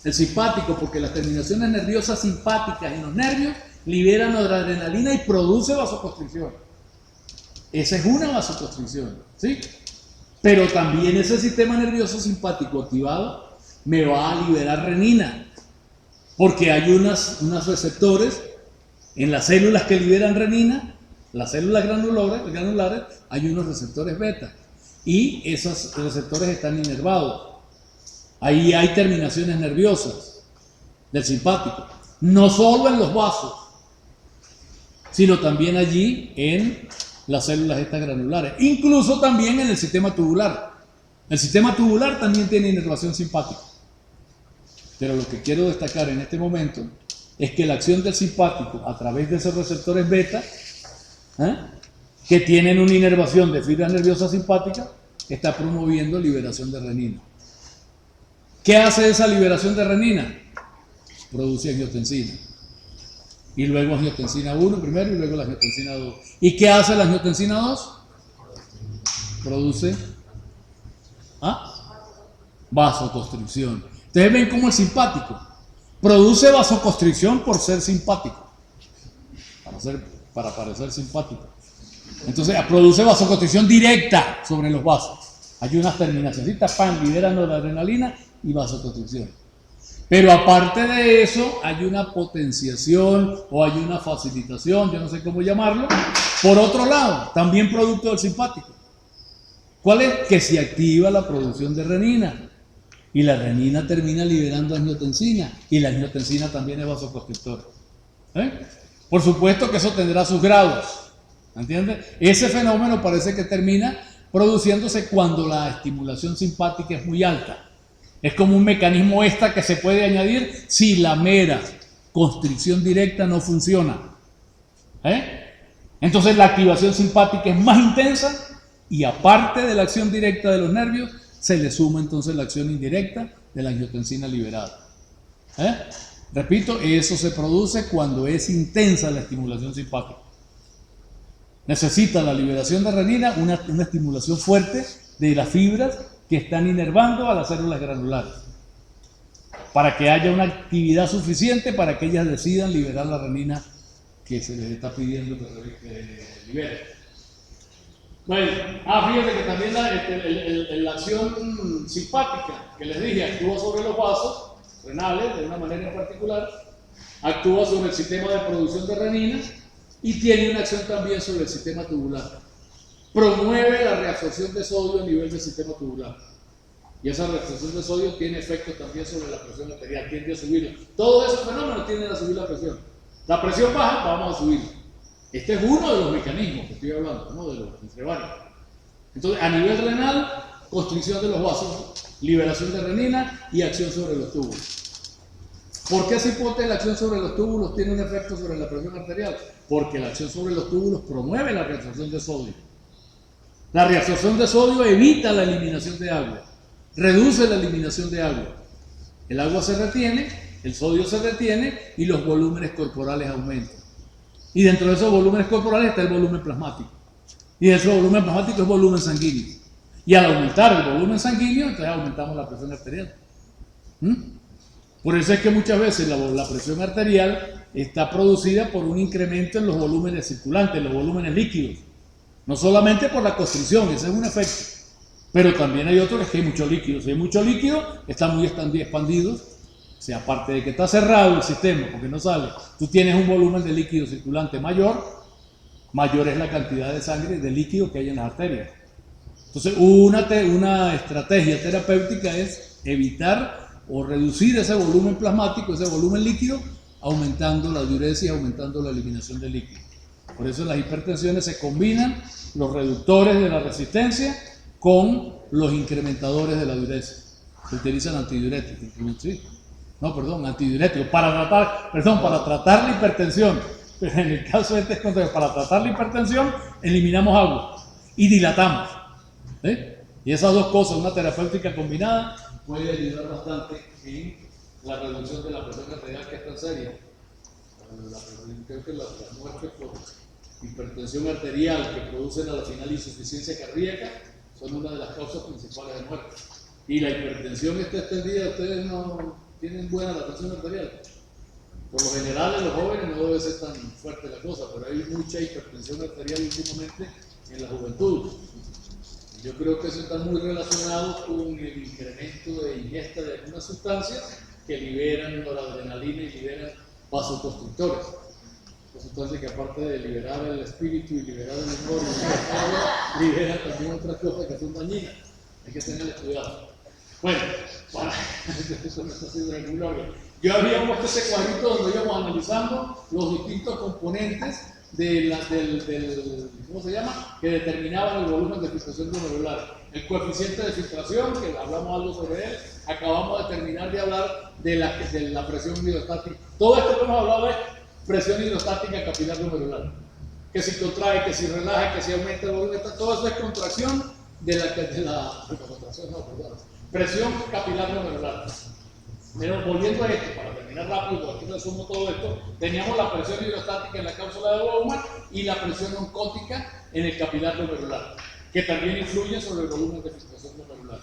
S1: el simpático, porque las terminaciones nerviosas simpáticas en los nervios liberan noradrenalina y produce vasoconstricción. Esa es una vasoconstricción, ¿sí? Pero también ese sistema nervioso simpático activado me va a liberar renina, porque hay unos receptores en las células que liberan renina, las células granulares, hay unos receptores beta, y esos receptores están inervados. Ahí hay terminaciones nerviosas del simpático, no solo en los vasos, sino también allí en las células estas granulares, incluso también en el sistema tubular. El sistema tubular también tiene inervación simpática. Pero lo que quiero destacar en este momento es que la acción del simpático a través de esos receptores beta, que tienen una inervación de fibras nerviosas simpáticas, está promoviendo liberación de renina. ¿Qué hace esa liberación de renina? Produce angiotensina. Y luego angiotensina 1 primero y luego la angiotensina 2. ¿Y qué hace la angiotensina 2? Produce vasoconstricción. Ustedes ven cómo el simpático produce vasoconstricción por ser simpático. para parecer simpático. Entonces produce vasoconstricción directa sobre los vasos. Hay unas terminacioncitas, pan, liberando la adrenalina y vasoconstricción. Pero aparte de eso, hay una potenciación o hay una facilitación, yo no sé cómo llamarlo, por otro lado, también producto del simpático. ¿Cuál es? Que se activa la producción de renina. Y la renina termina liberando angiotensina. Y la angiotensina también es vasoconstrictora. Por supuesto que eso tendrá sus grados. ¿Entiendes? Ese fenómeno parece que termina produciéndose cuando la estimulación simpática es muy alta. Es como un mecanismo extra que se puede añadir si la mera constricción directa no funciona. Entonces la activación simpática es más intensa y aparte de la acción directa de los nervios, se le suma entonces la acción indirecta de la angiotensina liberada. Repito, eso se produce cuando es intensa la estimulación simpática. Necesita la liberación de renina una estimulación fuerte de las fibras que están inervando a las células granulares para que haya una actividad suficiente para que ellas decidan liberar la renina que se les está pidiendo que libere. Bueno, fíjense que también la acción simpática que les dije actúa sobre los vasos renales de una manera en particular, actúa sobre el sistema de producción de renina y tiene una acción también sobre el sistema tubular. Promueve la reabsorción de sodio a nivel del sistema tubular. Y esa reabsorción de sodio tiene efecto también sobre la presión arterial, tiende a subirla. Todos esos fenómenos tienden a subir la presión. La presión baja, vamos a subirla. Este es uno de los mecanismos que estoy hablando, ¿no? De los entre varios. Entonces, a nivel renal, constricción de los vasos, liberación de renina y acción sobre los túbulos. ¿Por qué cipote la acción sobre los túbulos tiene un efecto sobre la presión arterial? Porque la acción sobre los túbulos promueve la reabsorción de sodio. La reabsorción de sodio evita la eliminación de agua, reduce la eliminación de agua. El agua se retiene, el sodio se retiene y los volúmenes corporales aumentan. Y dentro de esos volúmenes corporales está el volumen plasmático. Y dentro del volumen plasmático es volumen sanguíneo. Y al aumentar el volumen sanguíneo, entonces aumentamos la presión arterial. Por eso es que muchas veces la presión arterial está producida por un incremento en los volúmenes circulantes, en los volúmenes líquidos. No solamente por la constricción, ese es un efecto. Pero también hay otro que es que hay mucho líquido. Si hay mucho líquido, están muy expandidos. O sea, aparte de que está cerrado el sistema, porque no sale, tú tienes un volumen de líquido circulante mayor es la cantidad de sangre, de líquido que hay en las arterias. Entonces, una estrategia terapéutica es evitar o reducir ese volumen plasmático, ese volumen líquido, aumentando la diuresis, aumentando la eliminación de líquido. Por eso en las hipertensiones se combinan los reductores de la resistencia con los incrementadores de la diuresis. Se utilizan antidiuréticos, antidiuréticos para tratar la hipertensión. Pero en el caso de este contexto, para tratar la hipertensión, eliminamos agua y dilatamos. Y esas dos cosas, una terapéutica combinada, puede ayudar bastante en la reducción de la presión arterial, que es tan seria. Creo que las muertes por hipertensión arterial que producen a la final insuficiencia cardíaca son una de las causas principales de muerte. Y la hipertensión está extendida, ustedes no tienen buena la presión arterial. Por lo general en los jóvenes no debe ser tan fuerte la cosa, pero hay mucha hipertensión arterial últimamente en la juventud. Yo creo que eso está muy relacionado con el incremento de ingesta de algunas sustancias que liberan noradrenalina y liberan vasoconstrictores. Sustancias que aparte de liberar el espíritu y liberar el humor y liberan también otras cosas que son dañinas. Hay que tener cuidado. Bueno, eso me está haciendo el gloria. Yo había puesto ese cuadrito donde íbamos analizando los distintos componentes del ¿cómo se llama? Que determinaban el volumen de filtración glomerular. El coeficiente de filtración, que hablamos algo sobre él, acabamos de terminar de hablar de la presión hidrostática. Todo esto que hemos hablado es presión hidrostática capilar glomerular. Que si contrae, que si relaja, que si aumenta el volumen, todo eso es contracción presión capilar glomerular. Pero volviendo a esto, para terminar rápido, porque aquí resumo todo esto, teníamos la presión hidrostática en la cápsula de Bowman y la presión oncótica en el capilar glomerular, que también influye sobre el volumen de filtración glomerular.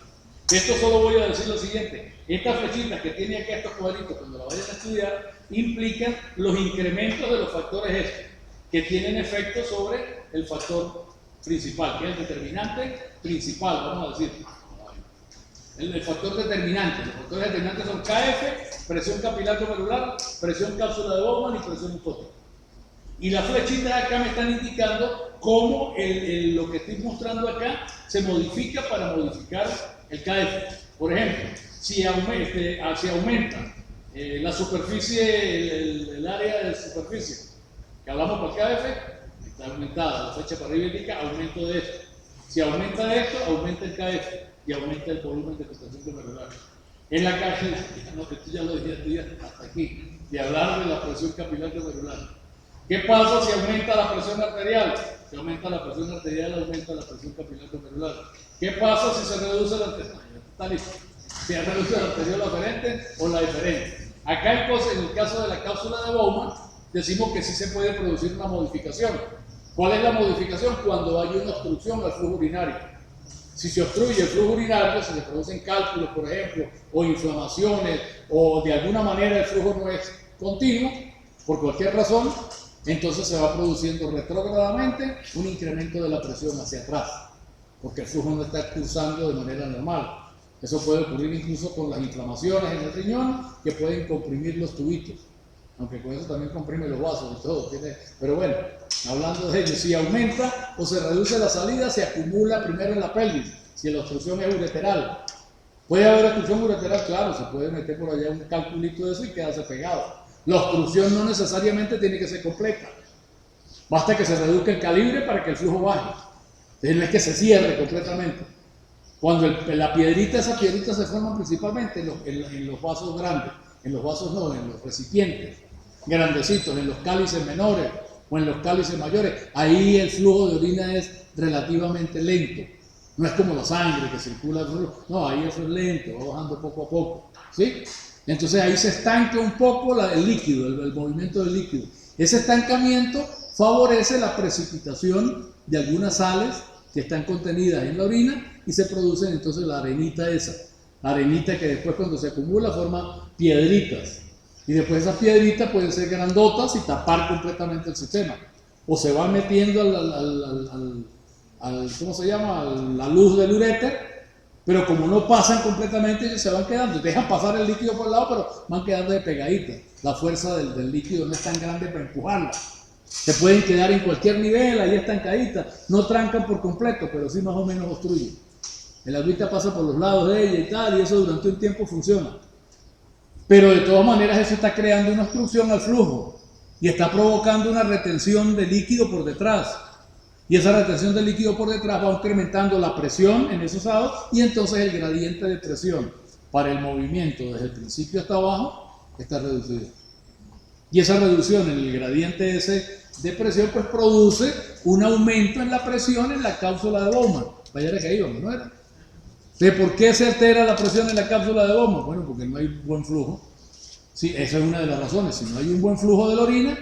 S1: De esto solo voy a decir lo siguiente: estas flechitas que tiene aquí estos cuadritos, cuando la vayan a estudiar, implican los incrementos de los factores estos. que tienen efecto sobre el factor principal, que es el determinante principal, vamos a decir. El factor determinante. Los factores determinantes son KF, presión capilar glomerular, presión cápsula de Bowman y presión oncótica. Y las flechitas acá me están indicando cómo lo que estoy mostrando acá se modifica para modificar el KF. Por ejemplo, si aumenta la superficie, el área de superficie que hablamos para el KF, está aumentada, la flecha para arriba indica aumento de esto. Si aumenta esto, aumenta el KF y aumenta el volumen de contracción glomerular. En la caja, no, que tú ya lo dijiste hasta aquí, de hablar de la presión capilar glomerular. ¿Qué pasa si aumenta la presión arterial? Si aumenta la presión arterial, aumenta la presión capilar glomerular. ¿Qué pasa si se reduce la arterial? Está listo. Si se reduce la arterial aferente o la diferente. Acá en el caso de la cápsula de Bowman, decimos que sí se puede producir una modificación. ¿Cuál es la modificación? Cuando hay una obstrucción al flujo urinario. Si se obstruye el flujo urinario, si se producen cálculos, por ejemplo, o inflamaciones, o de alguna manera el flujo no es continuo, por cualquier razón, entonces se va produciendo retrógradamente un incremento de la presión hacia atrás, porque el flujo no está cursando de manera normal. Eso puede ocurrir incluso con las inflamaciones en el riñón, que pueden comprimir los tubitos, aunque con eso también comprime los vasos y todo. Pero bueno, hablando de ello, si aumenta o se reduce la salida, se acumula primero en la pelvis, si la obstrucción es ureteral. ¿Puede haber obstrucción ureteral? Claro, se puede meter por allá un calculito de eso y quedarse pegado. La obstrucción no necesariamente tiene que ser completa. Basta que se reduzca el calibre para que el flujo baje. Entonces no es que se cierre completamente. Cuando la piedrita, esas piedritas se forman principalmente en los vasos grandes, en los vasos no, en los recipientes grandecitos, en los cálices menores o en los cálices mayores. Ahí el flujo de orina es relativamente lento. No es como la sangre que circula, no, ahí eso es lento, va bajando poco a poco, ¿sí? Entonces ahí se estanca un poco el líquido, el movimiento del líquido. Ese estancamiento favorece la precipitación de algunas sales que están contenidas en la orina y se produce entonces la arenita esa. La arenita que después cuando se acumula forma piedritas. Y después esas piedritas pueden ser grandotas y tapar completamente el sistema. O se van metiendo ¿cómo se llama? A la luz del uréter. Pero como no pasan completamente, ellos se van quedando. Dejan pasar el líquido por el lado, pero van quedando de pegaditas. La fuerza del líquido no es tan grande para empujarla. Se pueden quedar en cualquier nivel, ahí estancaditas. No trancan por completo, pero sí más o menos obstruyen. El agüita pasa por los lados de ella y tal, y eso durante un tiempo funciona. Pero de todas maneras eso está creando una obstrucción al flujo. Y está provocando una retención de líquido por detrás. Y esa retención de líquido por detrás va incrementando la presión en esos lados y entonces el gradiente de presión para el movimiento desde el principio hasta abajo está reducido. Y esa reducción en el gradiente ese de presión pues produce un aumento en la presión en la cápsula de Bowman. Vaya de que íbamos, ¿no era? ¿De por qué se altera la presión en la cápsula de Bowman? Bueno, porque no hay buen flujo. Sí, esa es una de las razones. Si no hay un buen flujo de la orina,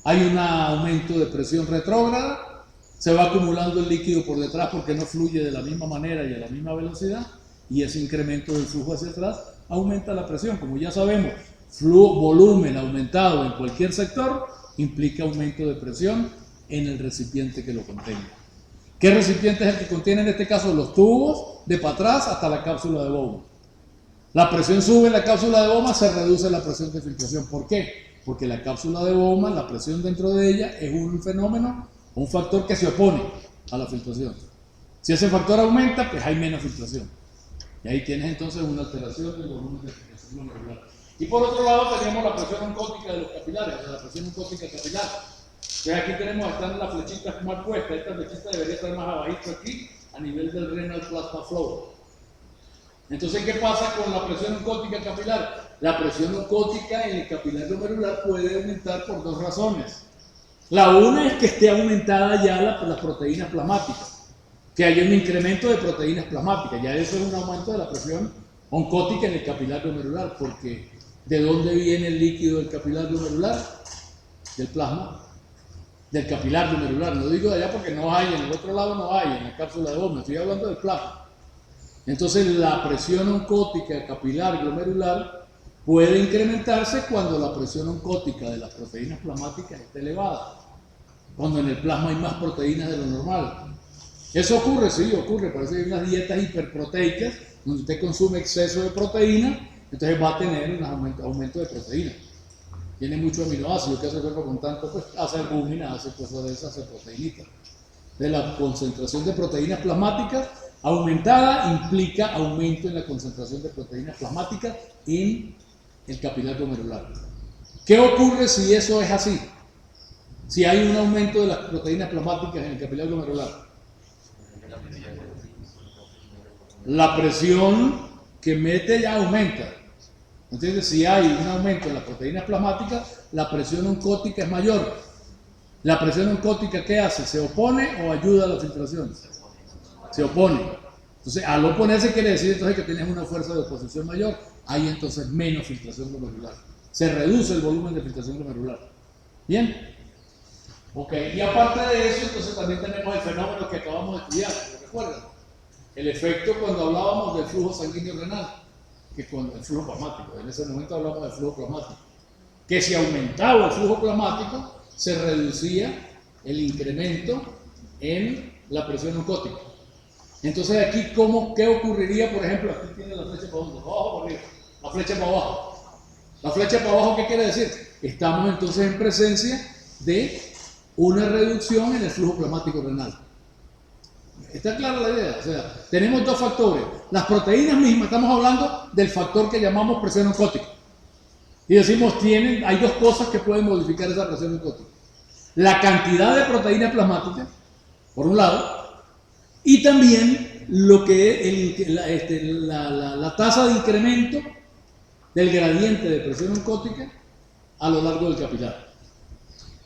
S1: hay un aumento de presión retrógrada. Se va acumulando el líquido por detrás porque no fluye de la misma manera y a la misma velocidad, y ese incremento del flujo hacia atrás aumenta la presión. Como ya sabemos, volumen aumentado en cualquier sector implica aumento de presión en el recipiente que lo contenga. ¿Qué recipiente es el que contiene en este caso? Los tubos de para atrás hasta la cápsula de Bowman. La presión sube en la cápsula de Bowman, se reduce la presión de filtración. ¿Por qué? Porque la cápsula de Bowman, la presión dentro de ella es un fenómeno, un factor que se opone a la filtración. Si ese factor aumenta, pues hay menos filtración. Y ahí tienes entonces una alteración del volumen de filtración glomerular. Y por otro lado tenemos la presión oncótica de los capilares, la presión oncótica capilar. Entonces aquí están las flechitas mal puestas. Esta flechita debería estar más abajito aquí, a nivel del renal plasma flow. Entonces, ¿qué pasa con la presión oncótica capilar? La presión oncótica en el capilar glomerular puede aumentar por dos razones. La una es que esté aumentada ya las proteínas plasmáticas, que haya un incremento de proteínas plasmáticas. Ya eso es un aumento de la presión oncótica en el capilar glomerular, porque ¿de dónde viene el líquido del capilar glomerular? Del plasma, del capilar glomerular. No digo de allá porque no hay, en el otro lado no hay, en la cápsula de Bowman, estoy hablando del plasma. Entonces la presión oncótica capilar glomerular puede incrementarse cuando la presión oncótica de las proteínas plasmáticas esté elevada. cuando en el plasma hay más proteínas de lo normal. Eso ocurre, sí, ocurre. Por eso hay unas dietas hiperproteicas donde usted consume exceso de proteína, entonces va a tener un aumento de proteína. Tiene muchos aminoácidos, que hace el cuerpo con tanto, pues hace albúmina, hace cosas de esas, hace proteínitas. De la concentración de proteínas plasmáticas aumentada implica aumento en la concentración de proteínas plasmáticas en el capilar glomerular. ¿Qué ocurre si eso es así? Si hay un aumento de las proteínas plasmáticas en el capilar glomerular. La presión que mete ya aumenta. Entonces, si hay un aumento en las proteínas plasmáticas, la presión oncótica es mayor. ¿La presión oncótica qué hace? ¿Se opone o ayuda a la filtración? Se opone. Entonces, al oponerse quiere decir entonces que tienes una fuerza de oposición mayor, hay entonces menos filtración glomerular. Se reduce el volumen de filtración glomerular. ¿Bien? Ok, y aparte de eso, entonces también tenemos el fenómeno que acabamos de estudiar, ¿lo recuerdan? El efecto cuando hablábamos del flujo sanguíneo renal, que con el flujo plasmático, en ese momento hablamos del flujo plasmático, que si aumentaba el flujo plasmático, se reducía el incremento en la presión oncótica. Entonces aquí, ¿qué ocurriría? Por ejemplo, aquí tiene la flecha para abajo, para arriba, la flecha para abajo. La flecha para abajo, ¿qué quiere decir? Estamos entonces en presencia de una reducción en el flujo plasmático renal. ¿Está clara la idea? O sea, tenemos dos factores. Las proteínas mismas, estamos hablando del factor que llamamos presión oncótica. Y decimos, hay dos cosas que pueden modificar esa presión oncótica. La cantidad de proteínas plasmáticas, por un lado, y también lo que la tasa de incremento del gradiente de presión oncótica a lo largo del capilar.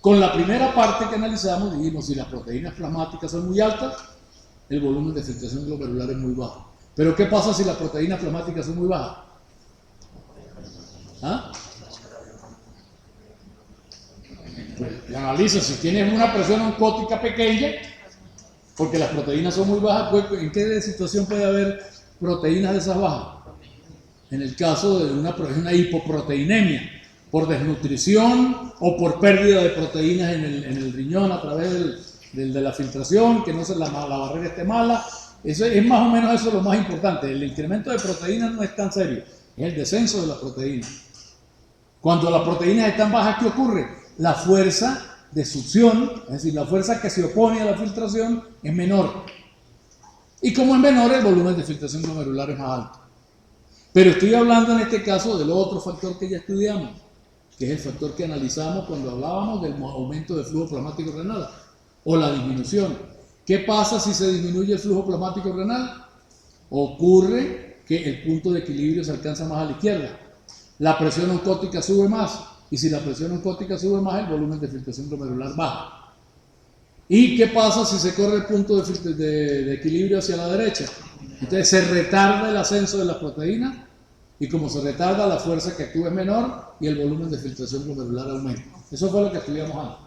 S1: Con la primera parte que analizamos, dijimos, si las proteínas plasmáticas son muy altas, el volumen de filtración glomerular es muy bajo. Pero ¿qué pasa si las proteínas plasmáticas son muy bajas? ¿Ah? Pues analiza, si tienes una presión oncótica pequeña, porque las proteínas son muy bajas, pues, ¿en qué situación puede haber proteínas de esas bajas? En el caso de una hipoproteinemia, por desnutrición o por pérdida de proteínas en el riñón a través de la filtración, que no se la barrera esté mala. Eso es más o menos eso lo más importante. El incremento de proteínas no es tan serio, es el descenso de las proteínas. Cuando las proteínas están bajas, ¿qué ocurre? La fuerza de succión, es decir, la fuerza que se opone a la filtración es menor. Y como es menor, el volumen de filtración glomerular es más alto. Pero estoy hablando en este caso del otro factor que ya estudiamos, que es el factor que analizamos cuando hablábamos del aumento del flujo plasmático renal o la disminución. ¿Qué pasa si se disminuye el flujo plasmático renal? Ocurre que el punto de equilibrio se alcanza más a la izquierda. La presión oncótica sube más, y si la presión oncótica sube más, el volumen de filtración glomerular baja. ¿Y qué pasa si se corre el punto de equilibrio hacia la derecha? Entonces se retarda el ascenso de las proteínas, y como se retarda, la fuerza que actúa es menor y el volumen de filtración glomerular aumenta. Eso fue lo que estudiamos antes.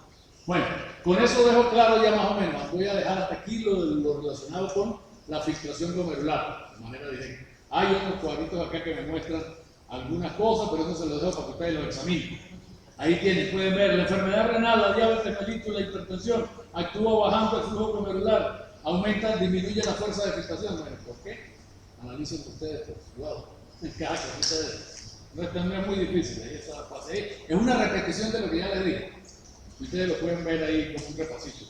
S1: Bueno, con eso dejo claro ya más o menos. Voy a dejar hasta aquí lo relacionado con la filtración glomerular, de manera directa. Hay otros cuadritos acá que me muestran algunas cosas, pero eso se los dejo para que ustedes lo examinen. Ahí tienen, pueden ver, la enfermedad renal, la diabetes mellitus, la hipertensión, actúa bajando el flujo glomerular, aumenta, disminuye la fuerza de filtración. Bueno, ¿por qué? Analicen ustedes, por cuidado. No es muy difícil, es una repetición de lo que ya les dije. Ustedes lo pueden ver ahí como un repasito.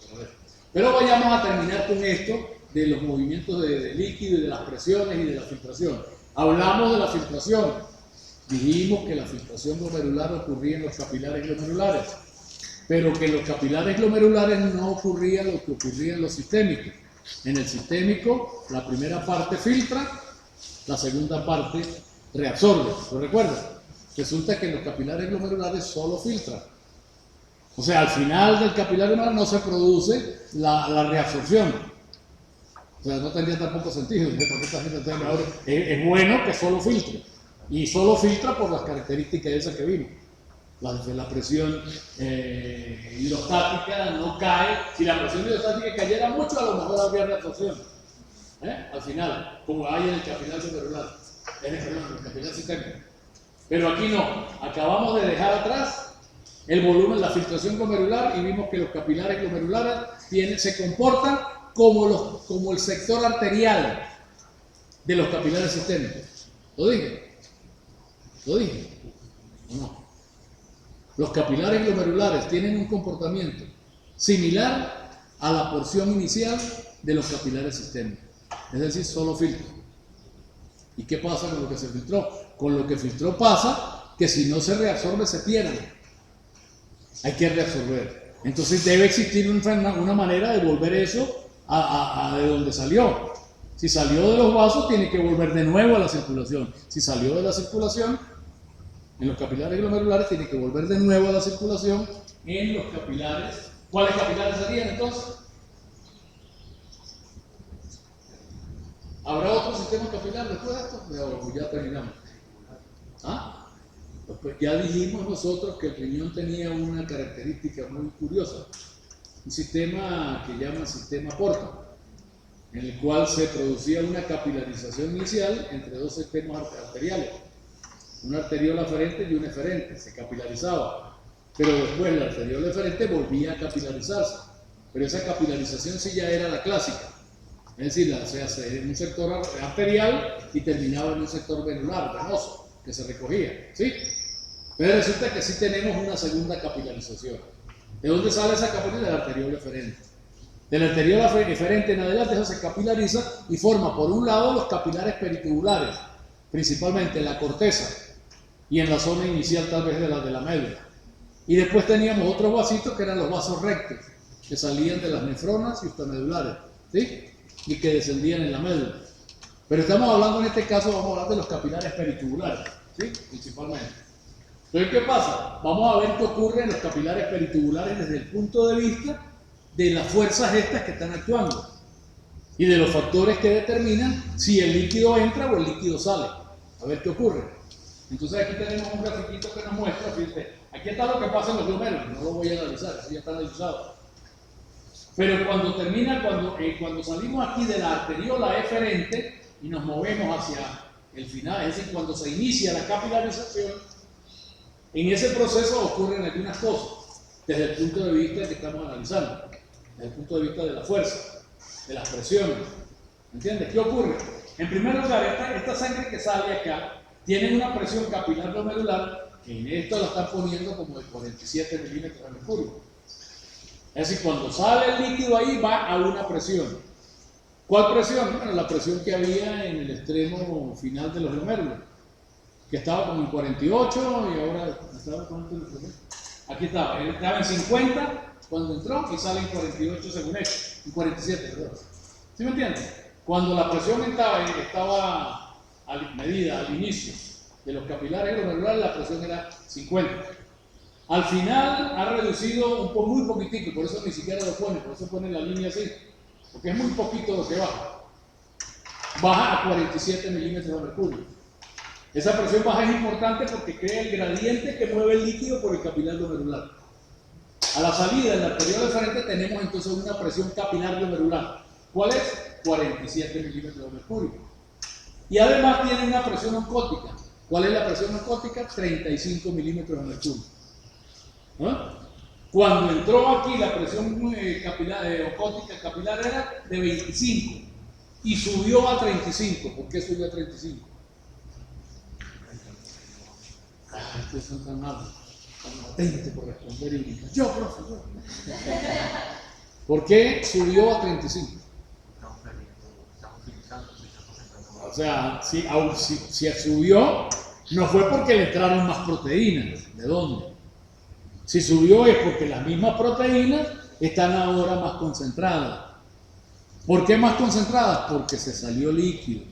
S1: Pero vayamos a terminar con esto de los movimientos de líquido y de las presiones y de la filtración. Hablamos de la filtración. Dijimos que la filtración glomerular ocurría en los capilares glomerulares, pero que en los capilares glomerulares no ocurría lo que ocurría en los sistémicos. En el sistémico, la primera parte filtra, la segunda parte reabsorbe. ¿Lo recuerdan? Resulta que en los capilares glomerulares solo filtra. O sea, al final del capilar glomerular no se produce la reabsorción. O sea, no tendría tampoco sentido. Es bueno que solo filtre. Y solo filtra por las características esas que vimos. La presión hidrostática no cae. Si la presión hidrostática cayera mucho, a lo mejor habría reabsorción. Al final, como hay en el capilar glomerular, en el capilar sistémico. Pero aquí no. Acabamos de dejar atrás el volumen, la filtración glomerular, y vimos que los capilares glomerulares se comportan como el sector arterial de los capilares sistémicos. ¿Lo dije? ¿Lo dije? ¿O no? Los capilares glomerulares tienen un comportamiento similar a la porción inicial de los capilares sistémicos, es decir, solo filtro. ¿Y qué pasa con lo que se filtró? Con lo que filtró pasa que si no se reabsorbe se pierde. Hay que reabsorber. Entonces debe existir una manera de volver eso a de donde salió. Si salió de los vasos, tiene que volver de nuevo a la circulación. Si salió de la circulación, en los capilares glomerulares, tiene que volver de nuevo a la circulación en los capilares. ¿Cuáles capilares serían entonces? ¿Habrá otro sistema capilar después de esto? ¿O ya terminamos? ¿Ah? Pues ya dijimos nosotros que el riñón tenía una característica muy curiosa. Un sistema que llaman sistema Porta, en el cual se producía una capilarización inicial entre dos sistemas arteriales, una arteriola aferente y una eferente, se capilarizaba, pero después la arteriola eferente volvía a capilarizarse, pero esa capilarización sí ya era la clásica, es decir, se hace en un sector arterial y terminaba en un sector venular, venoso, que se recogía, ¿sí? Pero resulta que sí tenemos una segunda capilarización. ¿De dónde sale esa capilarización? De la arteriola eferente. De la arteriola eferente en adelante eso se capilariza y forma por un lado los capilares peritubulares, principalmente en la corteza y en la zona inicial tal vez de la médula. Y después teníamos otros vasitos que eran los vasos rectos, que salían de las nefronas y ultramedulares, ¿sí? Y que descendían en la médula. Pero estamos hablando en este caso, vamos a hablar de los capilares peritubulares, ¿sí? Principalmente. Entonces, ¿qué pasa? Vamos a ver qué ocurre en los capilares peritubulares desde el punto de vista de las fuerzas estas que están actuando y de los factores que determinan si el líquido entra o el líquido sale. A ver qué ocurre. Entonces aquí tenemos un grafiquito que nos muestra, fíjate, aquí está lo que pasa en los glomérulos, no lo voy a analizar, eso ya está analizado. Pero cuando termina, cuando salimos aquí de la arteriola eferente y nos movemos hacia el final, es decir, cuando se inicia la capilarización, en ese proceso ocurren algunas cosas desde el punto de vista que estamos analizando, desde el punto de vista de la fuerza, de las presiones. ¿Entiendes? ¿Qué ocurre? En primer lugar, esta sangre que sale acá tiene una presión capilar glomerular que en esto la están poniendo como de 47 milímetros de mercurio. Es decir, cuando sale el líquido ahí va a una presión. ¿Cuál presión? Bueno, la presión que había en el extremo final de los glomérulos, que estaba como en 48 y ahora estaba ¿cuánto? Aquí estaba en 50 cuando entró y sale en 48 según esto, en 47, perdón. ¿Sí me entiendes? Cuando la presión estaba medida al inicio de los capilares glomerulares, la presión era 50. Al final ha reducido muy poquitico, por eso ni siquiera lo pone, por eso pone la línea así, porque es muy poquito lo que baja. Baja a 47 milímetros de mercurio. Esa presión baja es importante porque crea el gradiente que mueve el líquido por el capilar glomerular. A la salida de la arteriola eferente tenemos entonces una presión capilar glomerular. ¿Cuál es? 47 milímetros de mercurio. Y además tiene una presión oncótica. ¿Cuál es la presión oncótica? 35 milímetros de mercurio. ¿Ah? Cuando entró aquí la presión oncótica capilar era de 25 y subió a 35. ¿Por qué subió a 35? Ustedes son tan malos, tan atentos por responder y yo, profe, yo. ¿Por qué subió a 35? O sea, si subió, no fue porque le entraron más proteínas. ¿De dónde? Si subió es porque las mismas proteínas están ahora más concentradas. ¿Por qué más concentradas? Porque se salió líquido.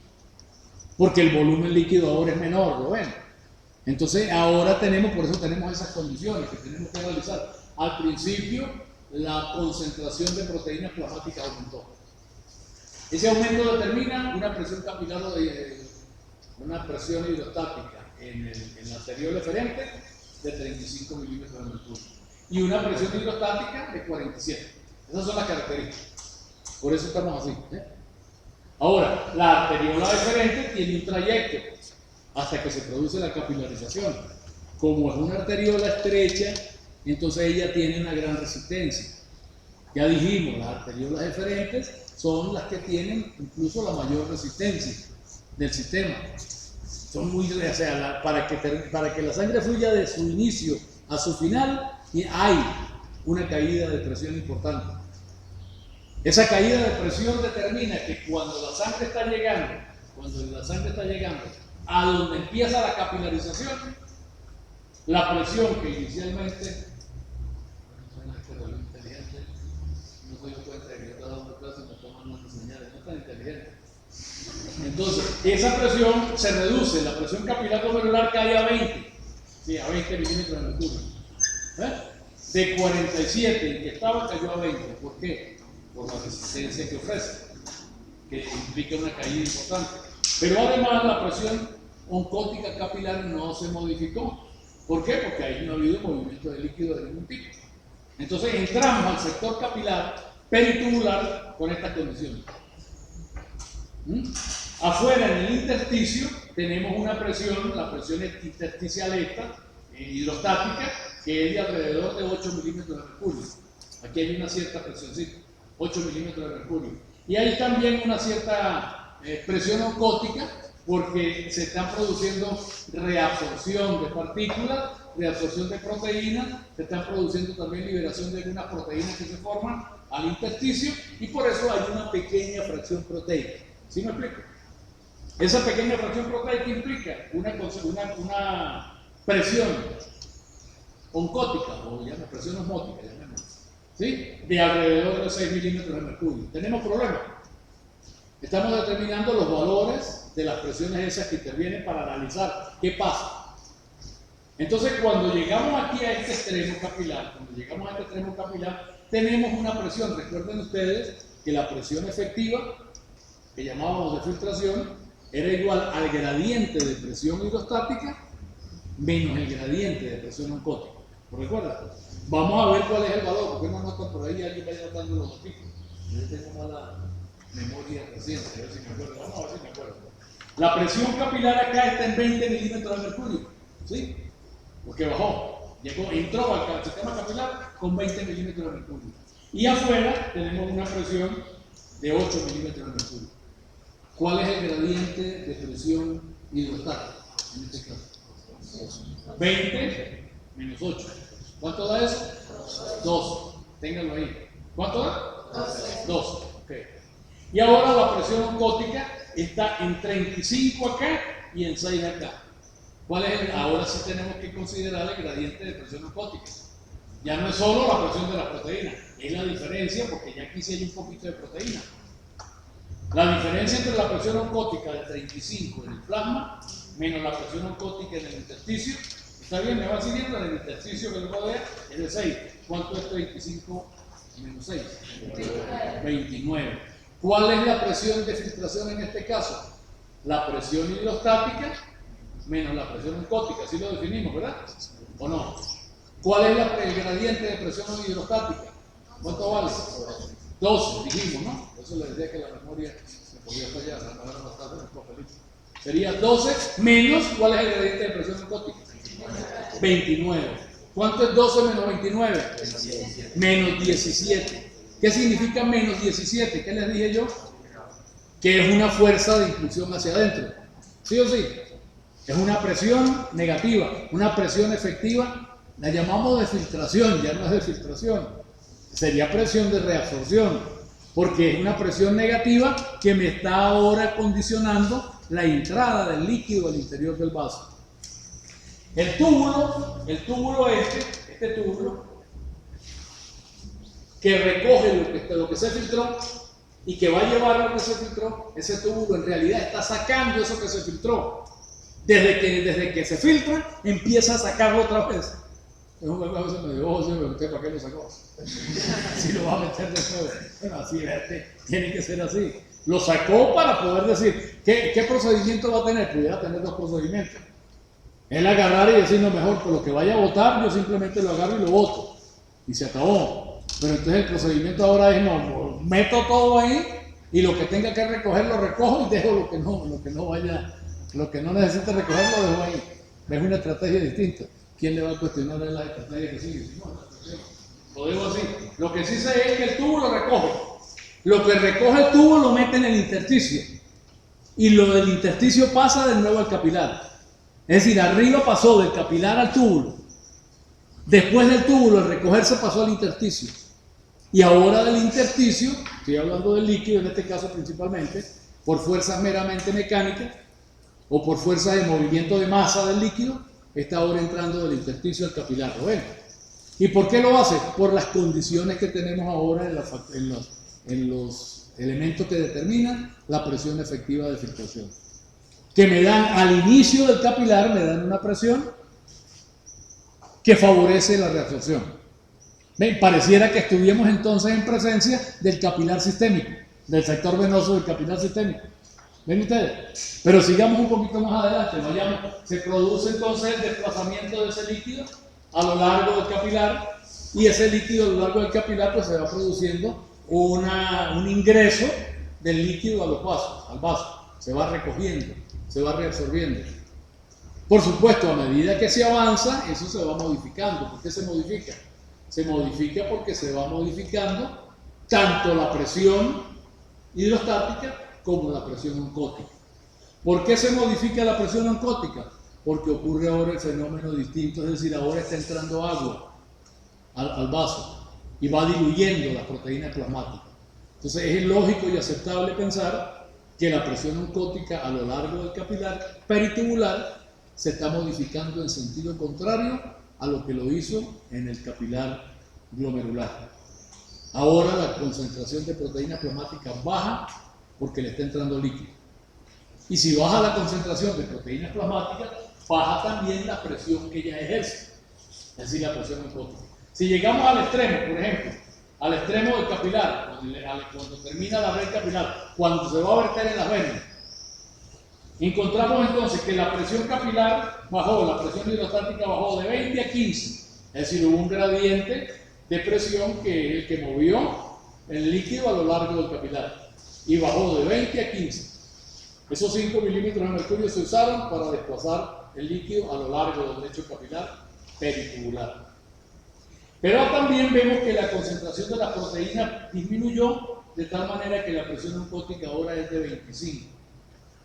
S1: Porque el volumen líquido ahora es menor, ¿lo ven? Entonces ahora por eso tenemos esas condiciones que tenemos que realizar. Al principio la concentración de proteínas plasmáticas aumentó. Ese aumento determina una presión capilar una presión hidrostática en la arteriola eferente de 35 milímetros de mercurio y una presión hidrostática de 47. Esas son las características. Por eso estamos así. Ahora, la arteriola eferente tiene un trayecto hasta que se produce la capilarización. Como es una arteriola estrecha, entonces ella tiene una gran resistencia. Ya dijimos, las arteriolas eferentes son las que tienen incluso la mayor resistencia del sistema. Son muy, o sea, para que la sangre fluya de su inicio a su final, hay una caída de presión importante. Esa caída de presión determina que cuando la sangre está llegando a donde empieza la capilarización, la presión que inicialmente, no se dio cuenta de que yo estaba dando clases y me están mandando señales, no es tan inteligente. Entonces, esa presión se reduce, la presión capilar glomerular cae a 20, sí, a 20 milímetros de mercurio. De 47 en que estaba cayó a 20. ¿Por qué? Por la resistencia que ofrece, que implica una caída importante. Pero además la presión oncótica capilar no se modificó. ¿Por qué? Porque ahí no ha habido movimiento de líquido de ningún tipo. Entonces entramos al sector capilar peritubular con estas condiciones. Afuera en el intersticio tenemos una presión, la presión intersticial esta, hidrostática, que es de alrededor de 8 milímetros de mercurio. Aquí hay una cierta presioncita, 8 milímetros de mercurio. Y hay también una cierta presión oncótica, porque se están produciendo reabsorción de partículas, reabsorción de proteínas, se están produciendo también liberación de algunas proteínas que se forman al intersticio, y por eso hay una pequeña fracción proteica. ¿Sí me explico? Esa pequeña fracción proteica implica una presión oncótica, o llama presión osmótica, ¿sí? De alrededor de 6 milímetros de mercurio. ¿Tenemos problemas? Estamos determinando los valores de las presiones esas que intervienen para analizar qué pasa. Entonces, cuando llegamos aquí a este extremo capilar, tenemos una presión. Recuerden ustedes que la presión efectiva, que llamábamos de filtración, era igual al gradiente de presión hidrostática menos el gradiente de presión oncótica. ¿Lo recuerdan? Vamos a ver cuál es el valor, porque no notan por ahí, alguien vaya notando los artículos. Yo tengo mala memoria reciente, a ver si me acuerdo. Vamos a ver si me acuerdo. La presión capilar acá está en 20 milímetros de mercurio, ¿sí? Porque bajó, entró al sistema capilar con 20 milímetros de mercurio. Y afuera tenemos una presión de 8 milímetros de mercurio. ¿Cuál es el gradiente de presión hidrostática en este caso? 20 menos 8. ¿Cuánto da eso? 12. Ténganlo ahí. ¿Cuánto da? 12. Okay. Y ahora la presión oncótica está en 35 acá y en 6 acá. ¿Cuál es el? Ahora sí tenemos que considerar el gradiente de presión oncótica. Ya no es solo la presión de la proteína, es la diferencia, porque ya aquí sí hay un poquito de proteína. La diferencia entre la presión oncótica de 35 en el plasma menos la presión oncótica en el intersticio, ¿está bien? ¿Me va siguiendo? En el intersticio que lo rodea es de 6. ¿Cuánto es 35 menos 6? 29. ¿Cuál es la presión de filtración en este caso? La presión hidrostática menos la presión oncótica, así lo definimos, ¿verdad? ¿O no? ¿Cuál es el gradiente de presión hidrostática? ¿Cuánto vale? 12, dijimos, ¿no? Por eso le decía que la memoria se podía fallar, la palabra no está en el papelito. Sería 12 menos, ¿cuál es el gradiente de presión oncótica? 29. ¿Cuánto es 12 menos 29? Menos 17. ¿Qué significa menos 17? ¿Qué les dije yo? Que es una fuerza de impulsión hacia adentro. ¿Sí o sí? Es una presión negativa, una presión efectiva, la llamamos de filtración, ya no es de filtración, sería presión de reabsorción, porque es una presión negativa que me está ahora condicionando la entrada del líquido al interior del vaso. El túbulo este túbulo, que recoge lo que se filtró y que va a llevar lo que se filtró, ese túbulo en realidad está sacando eso que se filtró. Desde que se filtra, empieza a sacarlo otra vez. Es un juego a veces me digo, ¿usted para qué lo sacó? Si lo va a meter de nuevo. Bueno, así, tiene que ser así. Lo sacó para poder decir, ¿qué procedimiento va a tener? Pudiera tener dos procedimientos. Él agarrar y decir, no, mejor, por lo que vaya a botar, yo simplemente lo agarro y lo boto. Y se acabó. Pero entonces el procedimiento ahora es, no, meto todo ahí y lo que tenga que recoger lo recojo y dejo lo que no necesite recoger lo dejo ahí. Es una estrategia distinta. ¿quién le va a cuestionar a las estrategias que siguen? No, lo digo así. Lo que sí sé es que el tubo lo recoge. Lo que recoge el tubo lo mete en el intersticio. Y lo del intersticio pasa de nuevo al capilar. Es decir, arriba pasó del capilar al túbulo. Después del túbulo, al recogerse pasó al intersticio. Y ahora del intersticio, estoy hablando del líquido en este caso principalmente, por fuerzas meramente mecánicas o por fuerzas de movimiento de masa del líquido, está ahora entrando del intersticio al capilar. ¿Lo ven? ¿Y por qué lo hace? Por las condiciones que tenemos ahora en los elementos que determinan la presión efectiva de filtración. Que me dan al inicio del capilar, me dan una presión que favorece la reabsorción. ¿Ven? Pareciera que estuviéramos entonces en presencia del capilar sistémico, del sector venoso del capilar sistémico. ¿Ven ustedes? Pero sigamos un poquito más adelante, vayamos. Se produce entonces el desplazamiento de ese líquido a lo largo del capilar, y ese líquido a lo largo del capilar pues se va produciendo un ingreso del líquido a los vasos, al vaso. Se va recogiendo, se va reabsorbiendo. Por supuesto, a medida que se avanza, eso se va modificando. ¿Por qué se modifica? Se modifica porque se va modificando tanto la presión hidrostática como la presión oncótica. ¿Por qué se modifica la presión oncótica? Porque ocurre ahora el fenómeno distinto, es decir, ahora está entrando agua al vaso y va diluyendo las proteínas plasmáticas. Entonces es lógico y aceptable pensar que la presión oncótica a lo largo del capilar peritubular se está modificando en sentido contrario a lo que lo hizo en el capilar glomerular. Ahora la concentración de proteínas plasmáticas baja porque le está entrando líquido. Y si baja la concentración de proteínas plasmáticas, baja también la presión que ella ejerce, es decir, la presión oncótica. Si llegamos al extremo, por ejemplo, al extremo del capilar, cuando termina la red capilar, cuando se va a verter en las venas, encontramos entonces que la presión capilar bajó, la presión hidrostática bajó de 20 a 15, es decir, hubo un gradiente de presión que es el que movió el líquido a lo largo del capilar, y bajó de 20 a 15. Esos 5 milímetros de mercurio se usaron para desplazar el líquido a lo largo del lecho capilar peritubular. Pero también vemos que la concentración de las proteínas disminuyó de tal manera que la presión oncótica ahora es de 25.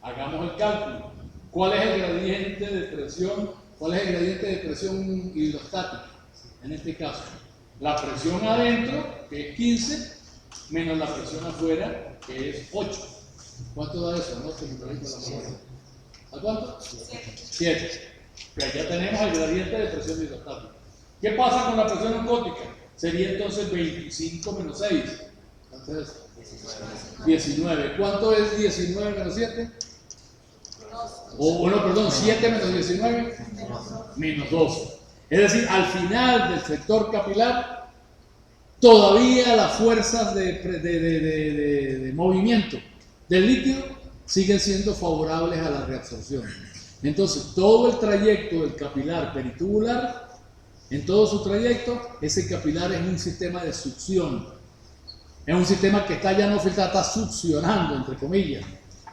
S1: Hagamos el cálculo. ¿Cuál es el gradiente de presión? ¿Cuál es el gradiente de presión hidrostática? En este caso, la presión adentro, que es 15, menos la presión afuera, que es 8. ¿Cuánto da eso? ¿A cuánto? 7. Ya tenemos el gradiente de presión hidrostática. ¿Qué pasa con la presión oncótica? Sería entonces 25 menos 6. Entonces, 19. ¿Cuánto es 19 menos 7? O bueno, perdón, 7 menos 19 menos 12. Es decir, al final del sector capilar, todavía las fuerzas de movimiento del líquido siguen siendo favorables a la reabsorción. Entonces, todo el trayecto del capilar peritubular, en todo su trayecto, ese capilar es un sistema de succión. Es un sistema que está ya no filtrado, está succionando, entre comillas.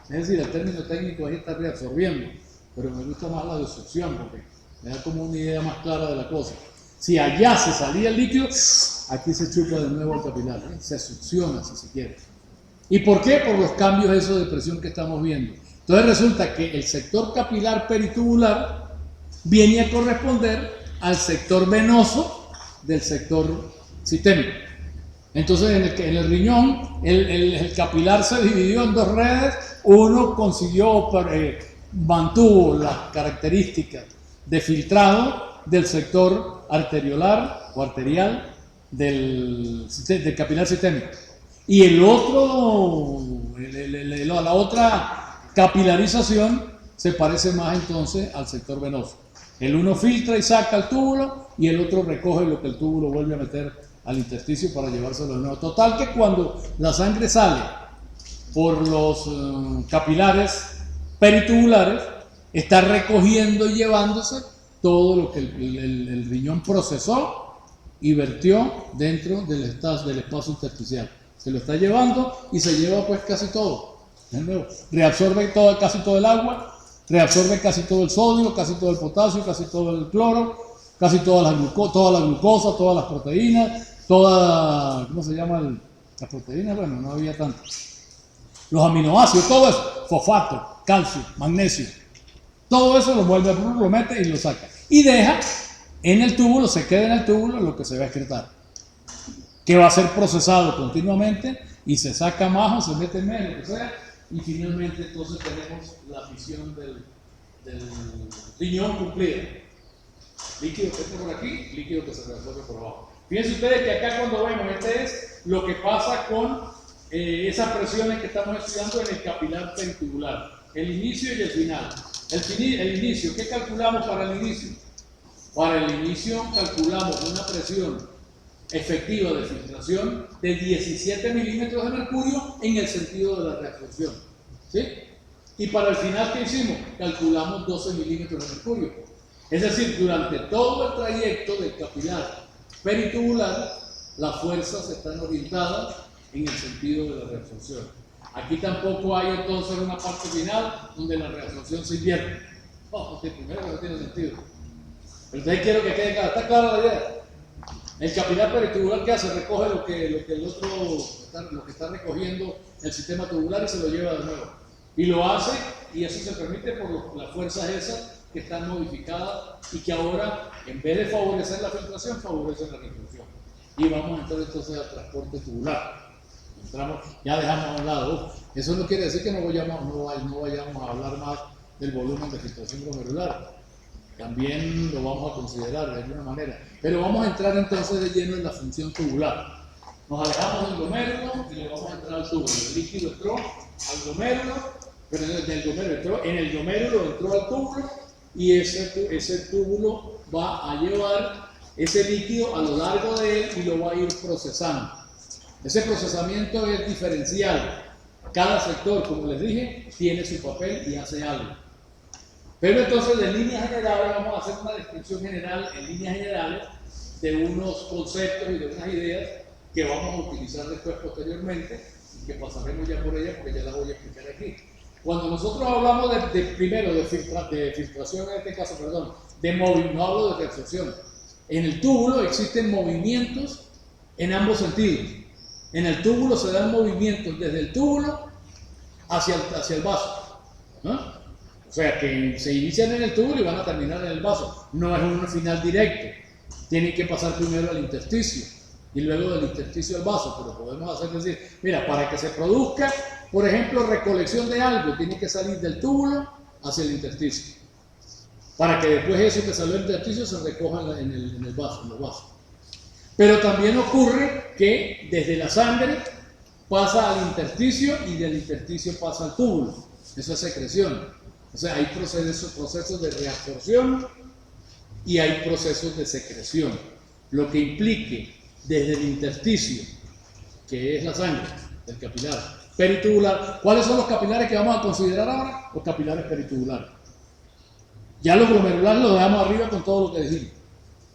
S1: Es decir, el término técnico es estar reabsorbiendo, pero me gusta más la de succión porque me da como una idea más clara de la cosa. Si allá se salía el líquido, aquí se chupa de nuevo el capilar, ¿eh? Se succiona si se quiere. ¿Y por qué? Por los cambios esos de presión que estamos viendo. Entonces resulta que el sector capilar peritubular viene a corresponder al sector venoso del sector sistémico. Entonces en el riñón el capilar se dividió en dos redes. Uno mantuvo las características de filtrado del sector arteriolar o arterial del capilar sistémico. Y el otro, la otra capilarización se parece más entonces al sector venoso. El uno filtra y saca el túbulo y el otro recoge lo que el túbulo vuelve a meter al intersticio para llevárselo de nuevo. Total que cuando la sangre sale por los capilares peritubulares, está recogiendo y llevándose todo lo que el riñón procesó y vertió dentro del espacio intersticial. Se lo está llevando y se lleva pues casi todo. De nuevo, reabsorbe casi todo el agua, reabsorbe casi todo el sodio, casi todo el potasio, casi todo el cloro,
S3: casi toda la glucosa, todas las proteínas, ¿cómo se llama? Las proteínas, bueno, no había tanto. Los aminoácidos, todo eso, fosfato, calcio, magnesio, todo eso lo vuelve, lo mete y lo saca. Y deja en el túbulo, se queda en el túbulo lo que se va a excretar, que va a ser procesado continuamente y se saca más o se mete menos, lo que sea, y finalmente entonces tenemos la fisión del riñón cumplida. Líquido que está por aquí, líquido que se reabsorbe por abajo. Fíjense ustedes que acá cuando vemos, este es lo que pasa con esas presiones que estamos estudiando en el capilar peritubular, el inicio y el final. El inicio, ¿qué calculamos para el inicio? Para el inicio calculamos una presión efectiva de filtración de 17 milímetros de mercurio en el sentido de la reabsorción, ¿sí? Y para el final, ¿qué hicimos? Calculamos 12 milímetros de mercurio. Es decir, durante todo el trayecto del capilar peritubular, las fuerzas están orientadas en el sentido de la reabsorción. Aquí tampoco hay entonces una parte final donde la reabsorción se invierte. No, primero que no tiene sentido. Pero entonces quiero que quede claro. ¿Está clara la idea? El capilar peritubular, ¿qué hace? Recoge lo que está recogiendo el sistema tubular y se lo lleva de nuevo. Y lo hace, y eso se permite por las fuerzas esas que están modificadas y que ahora, en vez de favorecer la filtración, favorecen la reabsorción. Y vamos a entrar entonces al transporte tubular. Ya dejamos a un lado. Eso no quiere decir que no vayamos a hablar más del volumen de filtración glomerular. También lo vamos a considerar de alguna manera. Pero vamos a entrar entonces de lleno en la función tubular. Nos alejamos del glomérulo y le vamos a entrar al túbulo. El líquido entró al glomérulo, pero en el glomérulo entró al túbulo y ese túbulo va a llevar ese líquido a lo largo de él y lo va a ir procesando. Ese procesamiento es diferencial. Cada sector, como les dije, tiene su papel y hace algo. Pero entonces, en líneas generales, vamos a hacer una descripción general, en líneas generales, de unos conceptos y de unas ideas que vamos a utilizar después posteriormente y que pasaremos ya por ellas porque ya las voy a explicar aquí. Cuando nosotros hablamos primero de filtración, en este caso, de movimiento, no hablo de reabsorción. En el túbulo existen movimientos en ambos sentidos. En el túbulo se dan movimientos desde el túbulo hacia el vaso, ¿no? O sea, que se inician en el túbulo y van a terminar en el vaso. No es un final directo. Tienen que pasar primero al intersticio y luego del intersticio al vaso. Pero podemos hacer decir, mira, para que se produzca, por ejemplo, recolección de algo, tiene que salir del túbulo hacia el intersticio. Para que después eso que salió del intersticio se recoja en el vaso, en los vasos. Pero también ocurre que desde la sangre pasa al intersticio y del intersticio pasa al túbulo. Eso es secreción. O sea, hay procesos de reabsorción y hay procesos de secreción. Lo que implique desde el intersticio, que es la sangre, del capilar peritubular. ¿Cuáles son los capilares que vamos a considerar ahora? Los capilares peritubulares. Ya los glomerulares los dejamos arriba con todo lo que dijimos.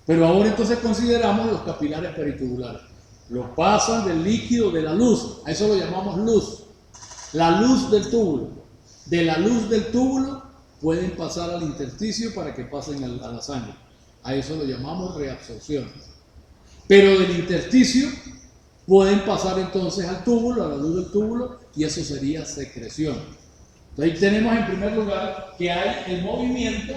S3: Pero ahora entonces consideramos los capilares peritubulares. Los pasan del líquido de la luz, a eso lo llamamos luz. La luz del túbulo. De la luz del túbulo pueden pasar al intersticio para que pasen a la sangre. A eso lo llamamos reabsorción. Pero del intersticio pueden pasar entonces al túbulo, a la luz del túbulo, y eso sería secreción. Entonces ahí tenemos en primer lugar que hay el movimiento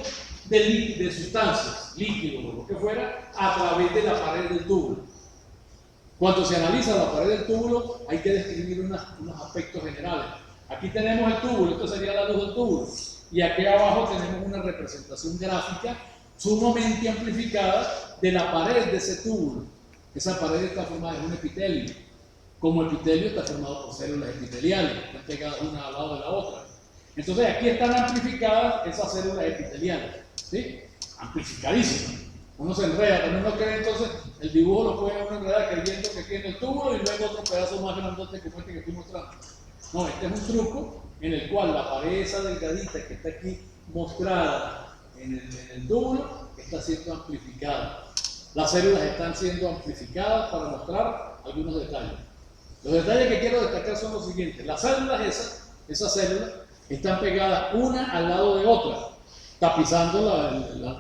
S3: de sustancias, líquidos o lo que fuera, a través de la pared del túbulo. Cuando se analiza la pared del túbulo hay que describir unos aspectos generales. Aquí tenemos el túbulo, esto sería la luz del túbulo, y aquí abajo tenemos una representación gráfica sumamente amplificada de la pared de ese túbulo. Esa pared está formada en un epitelio. Como epitelio está formado por células epiteliales, están pegadas una al lado de la otra. Entonces aquí están amplificadas esas células epiteliales, ¿sí? Amplificadísimas. Uno se enreda, también no cree, entonces el dibujo lo puede uno enredar creyendo que tiene el túbulo y luego otro pedazo más grandote como este que estoy mostrando. No, este es un truco en el cual la pared esa delgadita que está aquí mostrada en el túbulo está siendo amplificada. Las células están siendo amplificadas para mostrar algunos detalles. Los detalles que quiero destacar son los siguientes. Las células esas células, están pegadas una al lado de otra, tapizando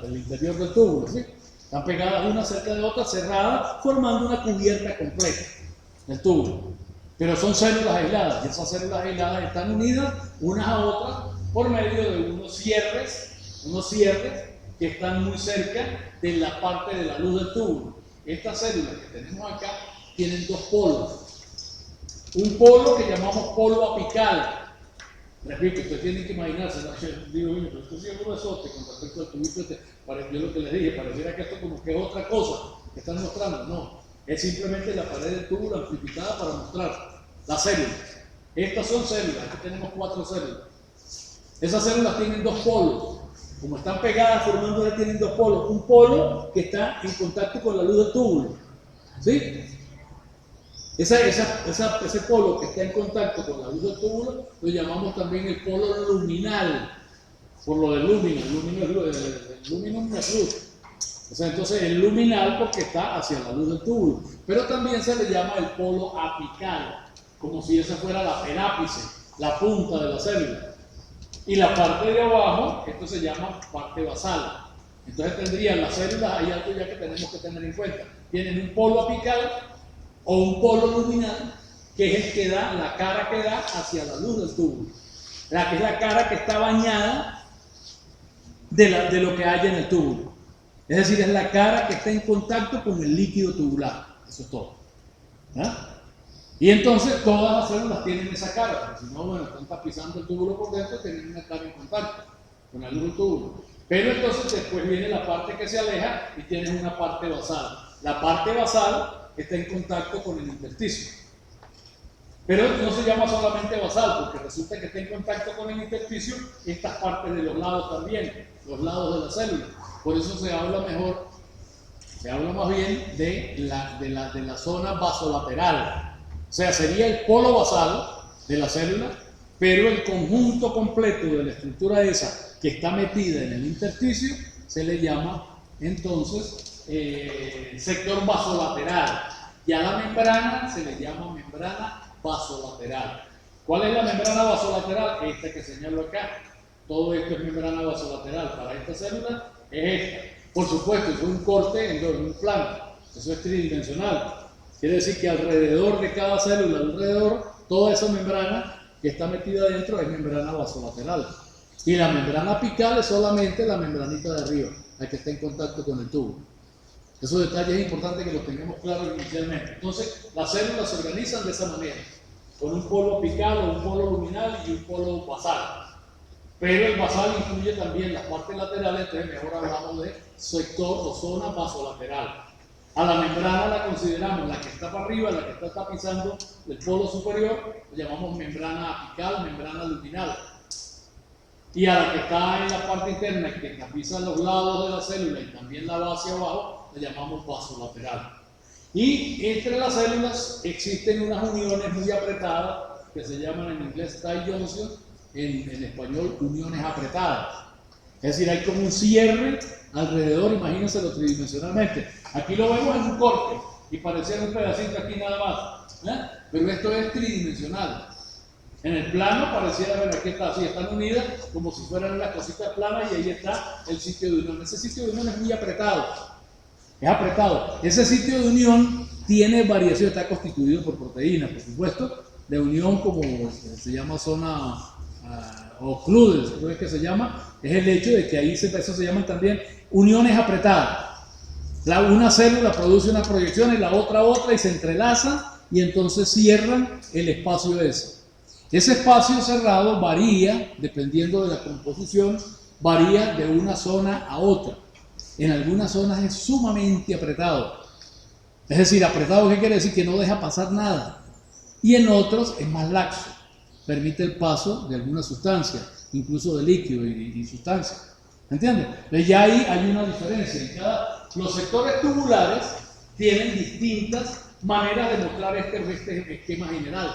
S3: el interior del túbulo, ¿sí? Están pegadas una cerca de otra, cerradas, formando una cubierta completa del túbulo. Pero son células aisladas, y esas células aisladas están unidas unas a otras por medio de unos cierres que están muy cerca de la parte de la luz del túbulo. Estas células que tenemos acá tienen dos polos. Un polo que llamamos polo apical. Repito, ustedes tienen que imaginarse, ¿no? Digo, pero esto sí es gruesote con respecto al tubito yo lo que les dije, pareciera que esto como que es otra cosa que están mostrando. No, es simplemente la pared del túbulo amplificada para mostrar las células. Estas son células, aquí tenemos 4 células. Esas células tienen dos polos. Como están pegadas formando, tienen dos polos. Un polo que está en contacto con la luz del túbulo. ¿Sí? Ese polo que está en contacto con la luz del túbulo lo llamamos también el polo luminal, por lo del lumino. El luminum es luz. O sea, entonces el luminal porque está hacia la luz del túbulo. Pero también se le llama el polo apical, como si esa fuera el ápice, la punta de la célula. Y la parte de abajo, esto se llama parte basal. Entonces tendrían las células, hay algo ya que tenemos que tener en cuenta. Tienen un polo apical o un polo luminal, que es el que da, la cara que da hacia la luz del túbulo. Que es la cara que está bañada de lo que hay en el túbulo. Es decir, es la cara que está en contacto con el líquido tubular. Eso es todo. ¿Ah? Y entonces todas las células tienen esa cara, porque si no, bueno, están tapizando el túbulo por dentro y tienen una cara en contacto con la luz del túbulo. Pero entonces después viene la parte que se aleja y tienes una parte basal. La parte basal está en contacto con el intersticio. Pero no se llama solamente basal, porque resulta que está en contacto con el intersticio estas partes de los lados también, los lados de la célula. Por eso se habla más bien de la zona vasolateral. O sea, sería el polo basal de la célula, pero el conjunto completo de la estructura esa que está metida en el intersticio se le llama entonces sector vasolateral. Y a la membrana se le llama membrana vasolateral. ¿Cuál es la membrana vasolateral? Esta que señalo acá. Todo esto es membrana vasolateral. Para esta célula es esta. Por supuesto, es un corte en un plano. Eso es tridimensional. Quiere decir que alrededor de cada célula, toda esa membrana que está metida dentro es membrana vasolateral. Y la membrana apical es solamente la membranita de arriba, la que está en contacto con el tubo. Esos detalles es importante que los tengamos claros inicialmente. Entonces, las células se organizan de esa manera, con un polo apical o un polo luminal y un polo basal. Pero el basal incluye también las partes laterales, entonces mejor hablamos de sector o zona vasolateral. A la membrana la consideramos la que está para arriba, la que está tapizando el polo superior, la llamamos membrana apical, membrana luminal. Y a la que está en la parte interna, que tapiza los lados de la célula y también la base abajo, la llamamos vasolateral. Y entre las células existen unas uniones muy apretadas, que se llaman en inglés tight junction, en español uniones apretadas. Es decir, hay como un cierre alrededor, imagínenselo tridimensionalmente. Aquí lo vemos en un corte y pareciera un pedacito aquí nada más, pero esto es tridimensional. En el plano pareciera, ver aquí está así, están unidas como si fueran las cositas planas y ahí está el sitio de unión. Ese sitio de unión es muy apretado, es apretado. Ese sitio de unión tiene variación, está constituido por proteínas, por supuesto, de unión como se llama zona ocludes, creo que se llama, es el hecho de que ahí eso se llaman también uniones apretadas. Una célula produce una proyección y la otra y se entrelazan y entonces cierran el espacio ese. Ese espacio cerrado varía, dependiendo de la composición, varía de una zona a otra. En algunas zonas es sumamente apretado. Es decir, apretado, ¿qué quiere decir? Que no deja pasar nada. Y en otros es más laxo. Permite el paso de alguna sustancia, incluso de líquido y sustancia. ¿Entiendes? Entonces ya ahí hay una diferencia. Los sectores tubulares tienen distintas maneras de mostrar este esquema general.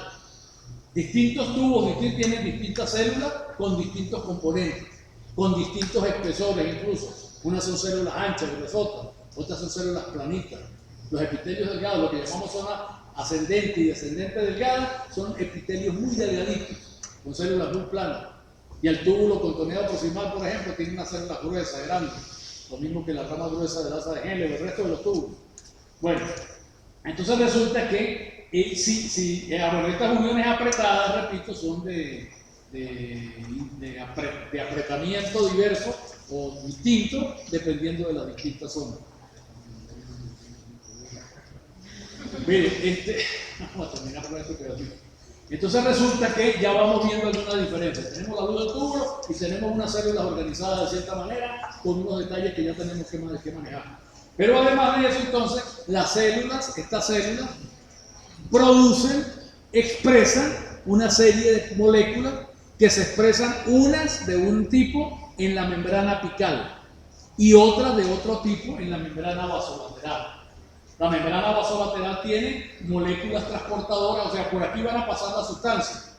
S3: Distintos tubos tienen distintas células con distintos componentes, con distintos espesores incluso. Unas son células anchas, gruesotas, otras son células planitas. Los epitelios delgados, lo que llamamos zona ascendente y descendente delgada, son epitelios muy delgaditos, con células muy planas. Y el túbulo contoneado proximal, por ejemplo, tiene una célula gruesa, grande.
S1: lo mismo que la rama gruesa del asa de Henle o el resto de los túbulos. Bueno, entonces resulta que bueno, estas uniones apretadas, repito, son de apretamiento diverso o distinto dependiendo de las distintas zonas. Mire, vamos a terminar con esto creativo. Entonces resulta que ya vamos viendo algunas diferencias. Tenemos la luz del túbulo y tenemos unas células organizadas de cierta manera con unos detalles que ya tenemos que manejar. Pero además de eso, entonces, estas células producen, expresan una serie de moléculas que se expresan unas de un tipo en la membrana apical y otras de otro tipo en la membrana vasolateral. La membrana vasolateral tiene moléculas transportadoras, o sea, por aquí van a pasar las sustancias.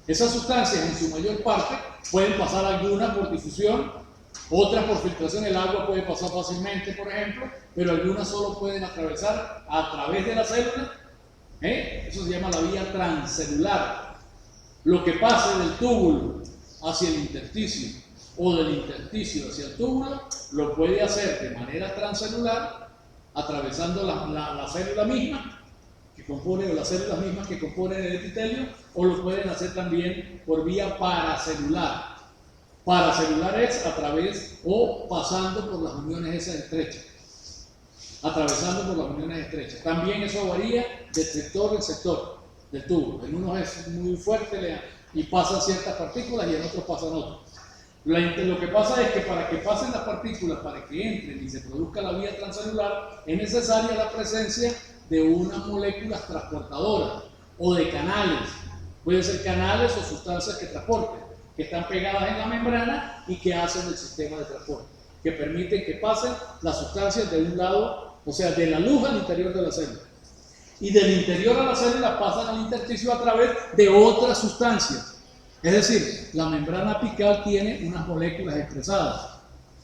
S1: Esas sustancias, en su mayor parte, pueden pasar algunas por difusión, otras por filtración. El agua puede pasar fácilmente, por ejemplo, pero algunas solo pueden atravesar a través de la célula. Eso se llama la vía transcelular. Lo que pase del túbulo hacia el intersticio o del intersticio hacia el túbulo, lo puede hacer de manera transcelular, atravesando la célula misma que compone, o las células mismas que componen el epitelio, o lo pueden hacer también por vía paracelular. Paracelular es a través o pasando por las uniones esas estrechas. Atravesando por las uniones estrechas. También eso varía de sector en sector del tubo. En unos es muy fuerte y pasan ciertas partículas y en otros pasan otras. Lo que pasa es que para que pasen las partículas, para que entren y se produzca la vía transcelular, es necesaria la presencia de unas moléculas transportadoras o de canales. Pueden ser canales o sustancias que transporten, que están pegadas en la membrana y que hacen el sistema de transporte, que permiten que pasen las sustancias de un lado, o sea, de la luz al interior de la célula. Y del interior a la célula pasan al intersticio a través de otras sustancias. Es decir, la membrana apical tiene unas moléculas expresadas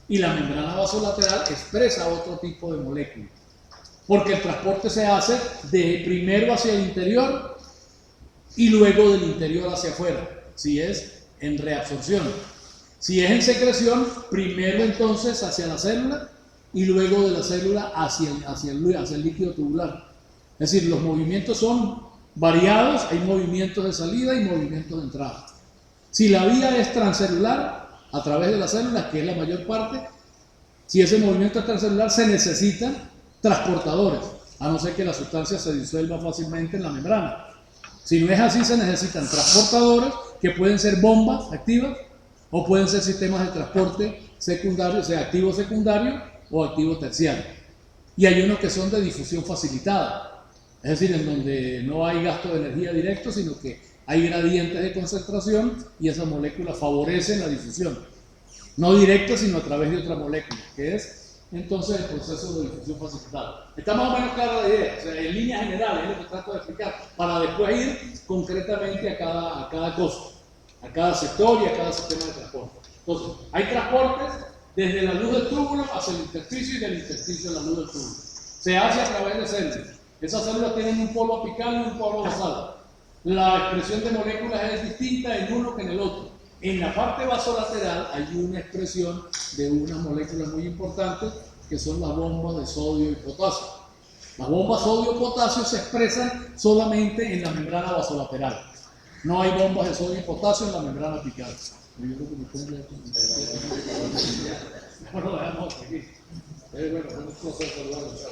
S1: y la membrana vasolateral expresa otro tipo de moléculas. Porque el transporte se hace de primero hacia el interior y luego del interior hacia afuera, si es en reabsorción. Si es en secreción, primero entonces hacia la célula y luego de la célula hacia el líquido tubular. Es decir, los movimientos son variados, hay movimientos de salida y movimientos de entrada. Si la vía es transcelular, a través de las células, que es la mayor parte, si ese movimiento es transcelular, se necesitan transportadores, a no ser que la sustancia se disuelva fácilmente en la membrana. Si no es así, se necesitan transportadores, que pueden ser bombas activas, o pueden ser sistemas de transporte secundario, o sea, activo secundario o activo terciario. Y hay unos que son de difusión facilitada, es decir, en donde no hay gasto de energía directo, sino que hay gradientes de concentración y esas moléculas favorecen la difusión. No directa, sino a través de otra molécula, que es entonces el proceso de difusión facilitada. Está más o menos clara la idea, o sea, en líneas generales es lo que trato de explicar, para después ir concretamente a cada cosa, a cada sector y a cada sistema de transporte. Entonces, hay transportes desde la luz del túbulo hacia el intersticio y del intersticio a la luz del túbulo. Se hace a través de células. Esas células tienen un polo apical y un polo basal. La expresión de moléculas es distinta en uno que en el otro. En la parte vasolateral hay una expresión de unas moléculas muy importantes que son las bombas de sodio y potasio. Las bombas sodio-potasio se expresan solamente en la membrana vasolateral. No hay bombas de sodio y potasio en la membrana apical. Bueno, lo dejamos aquí. Bueno, un placer saludarlos.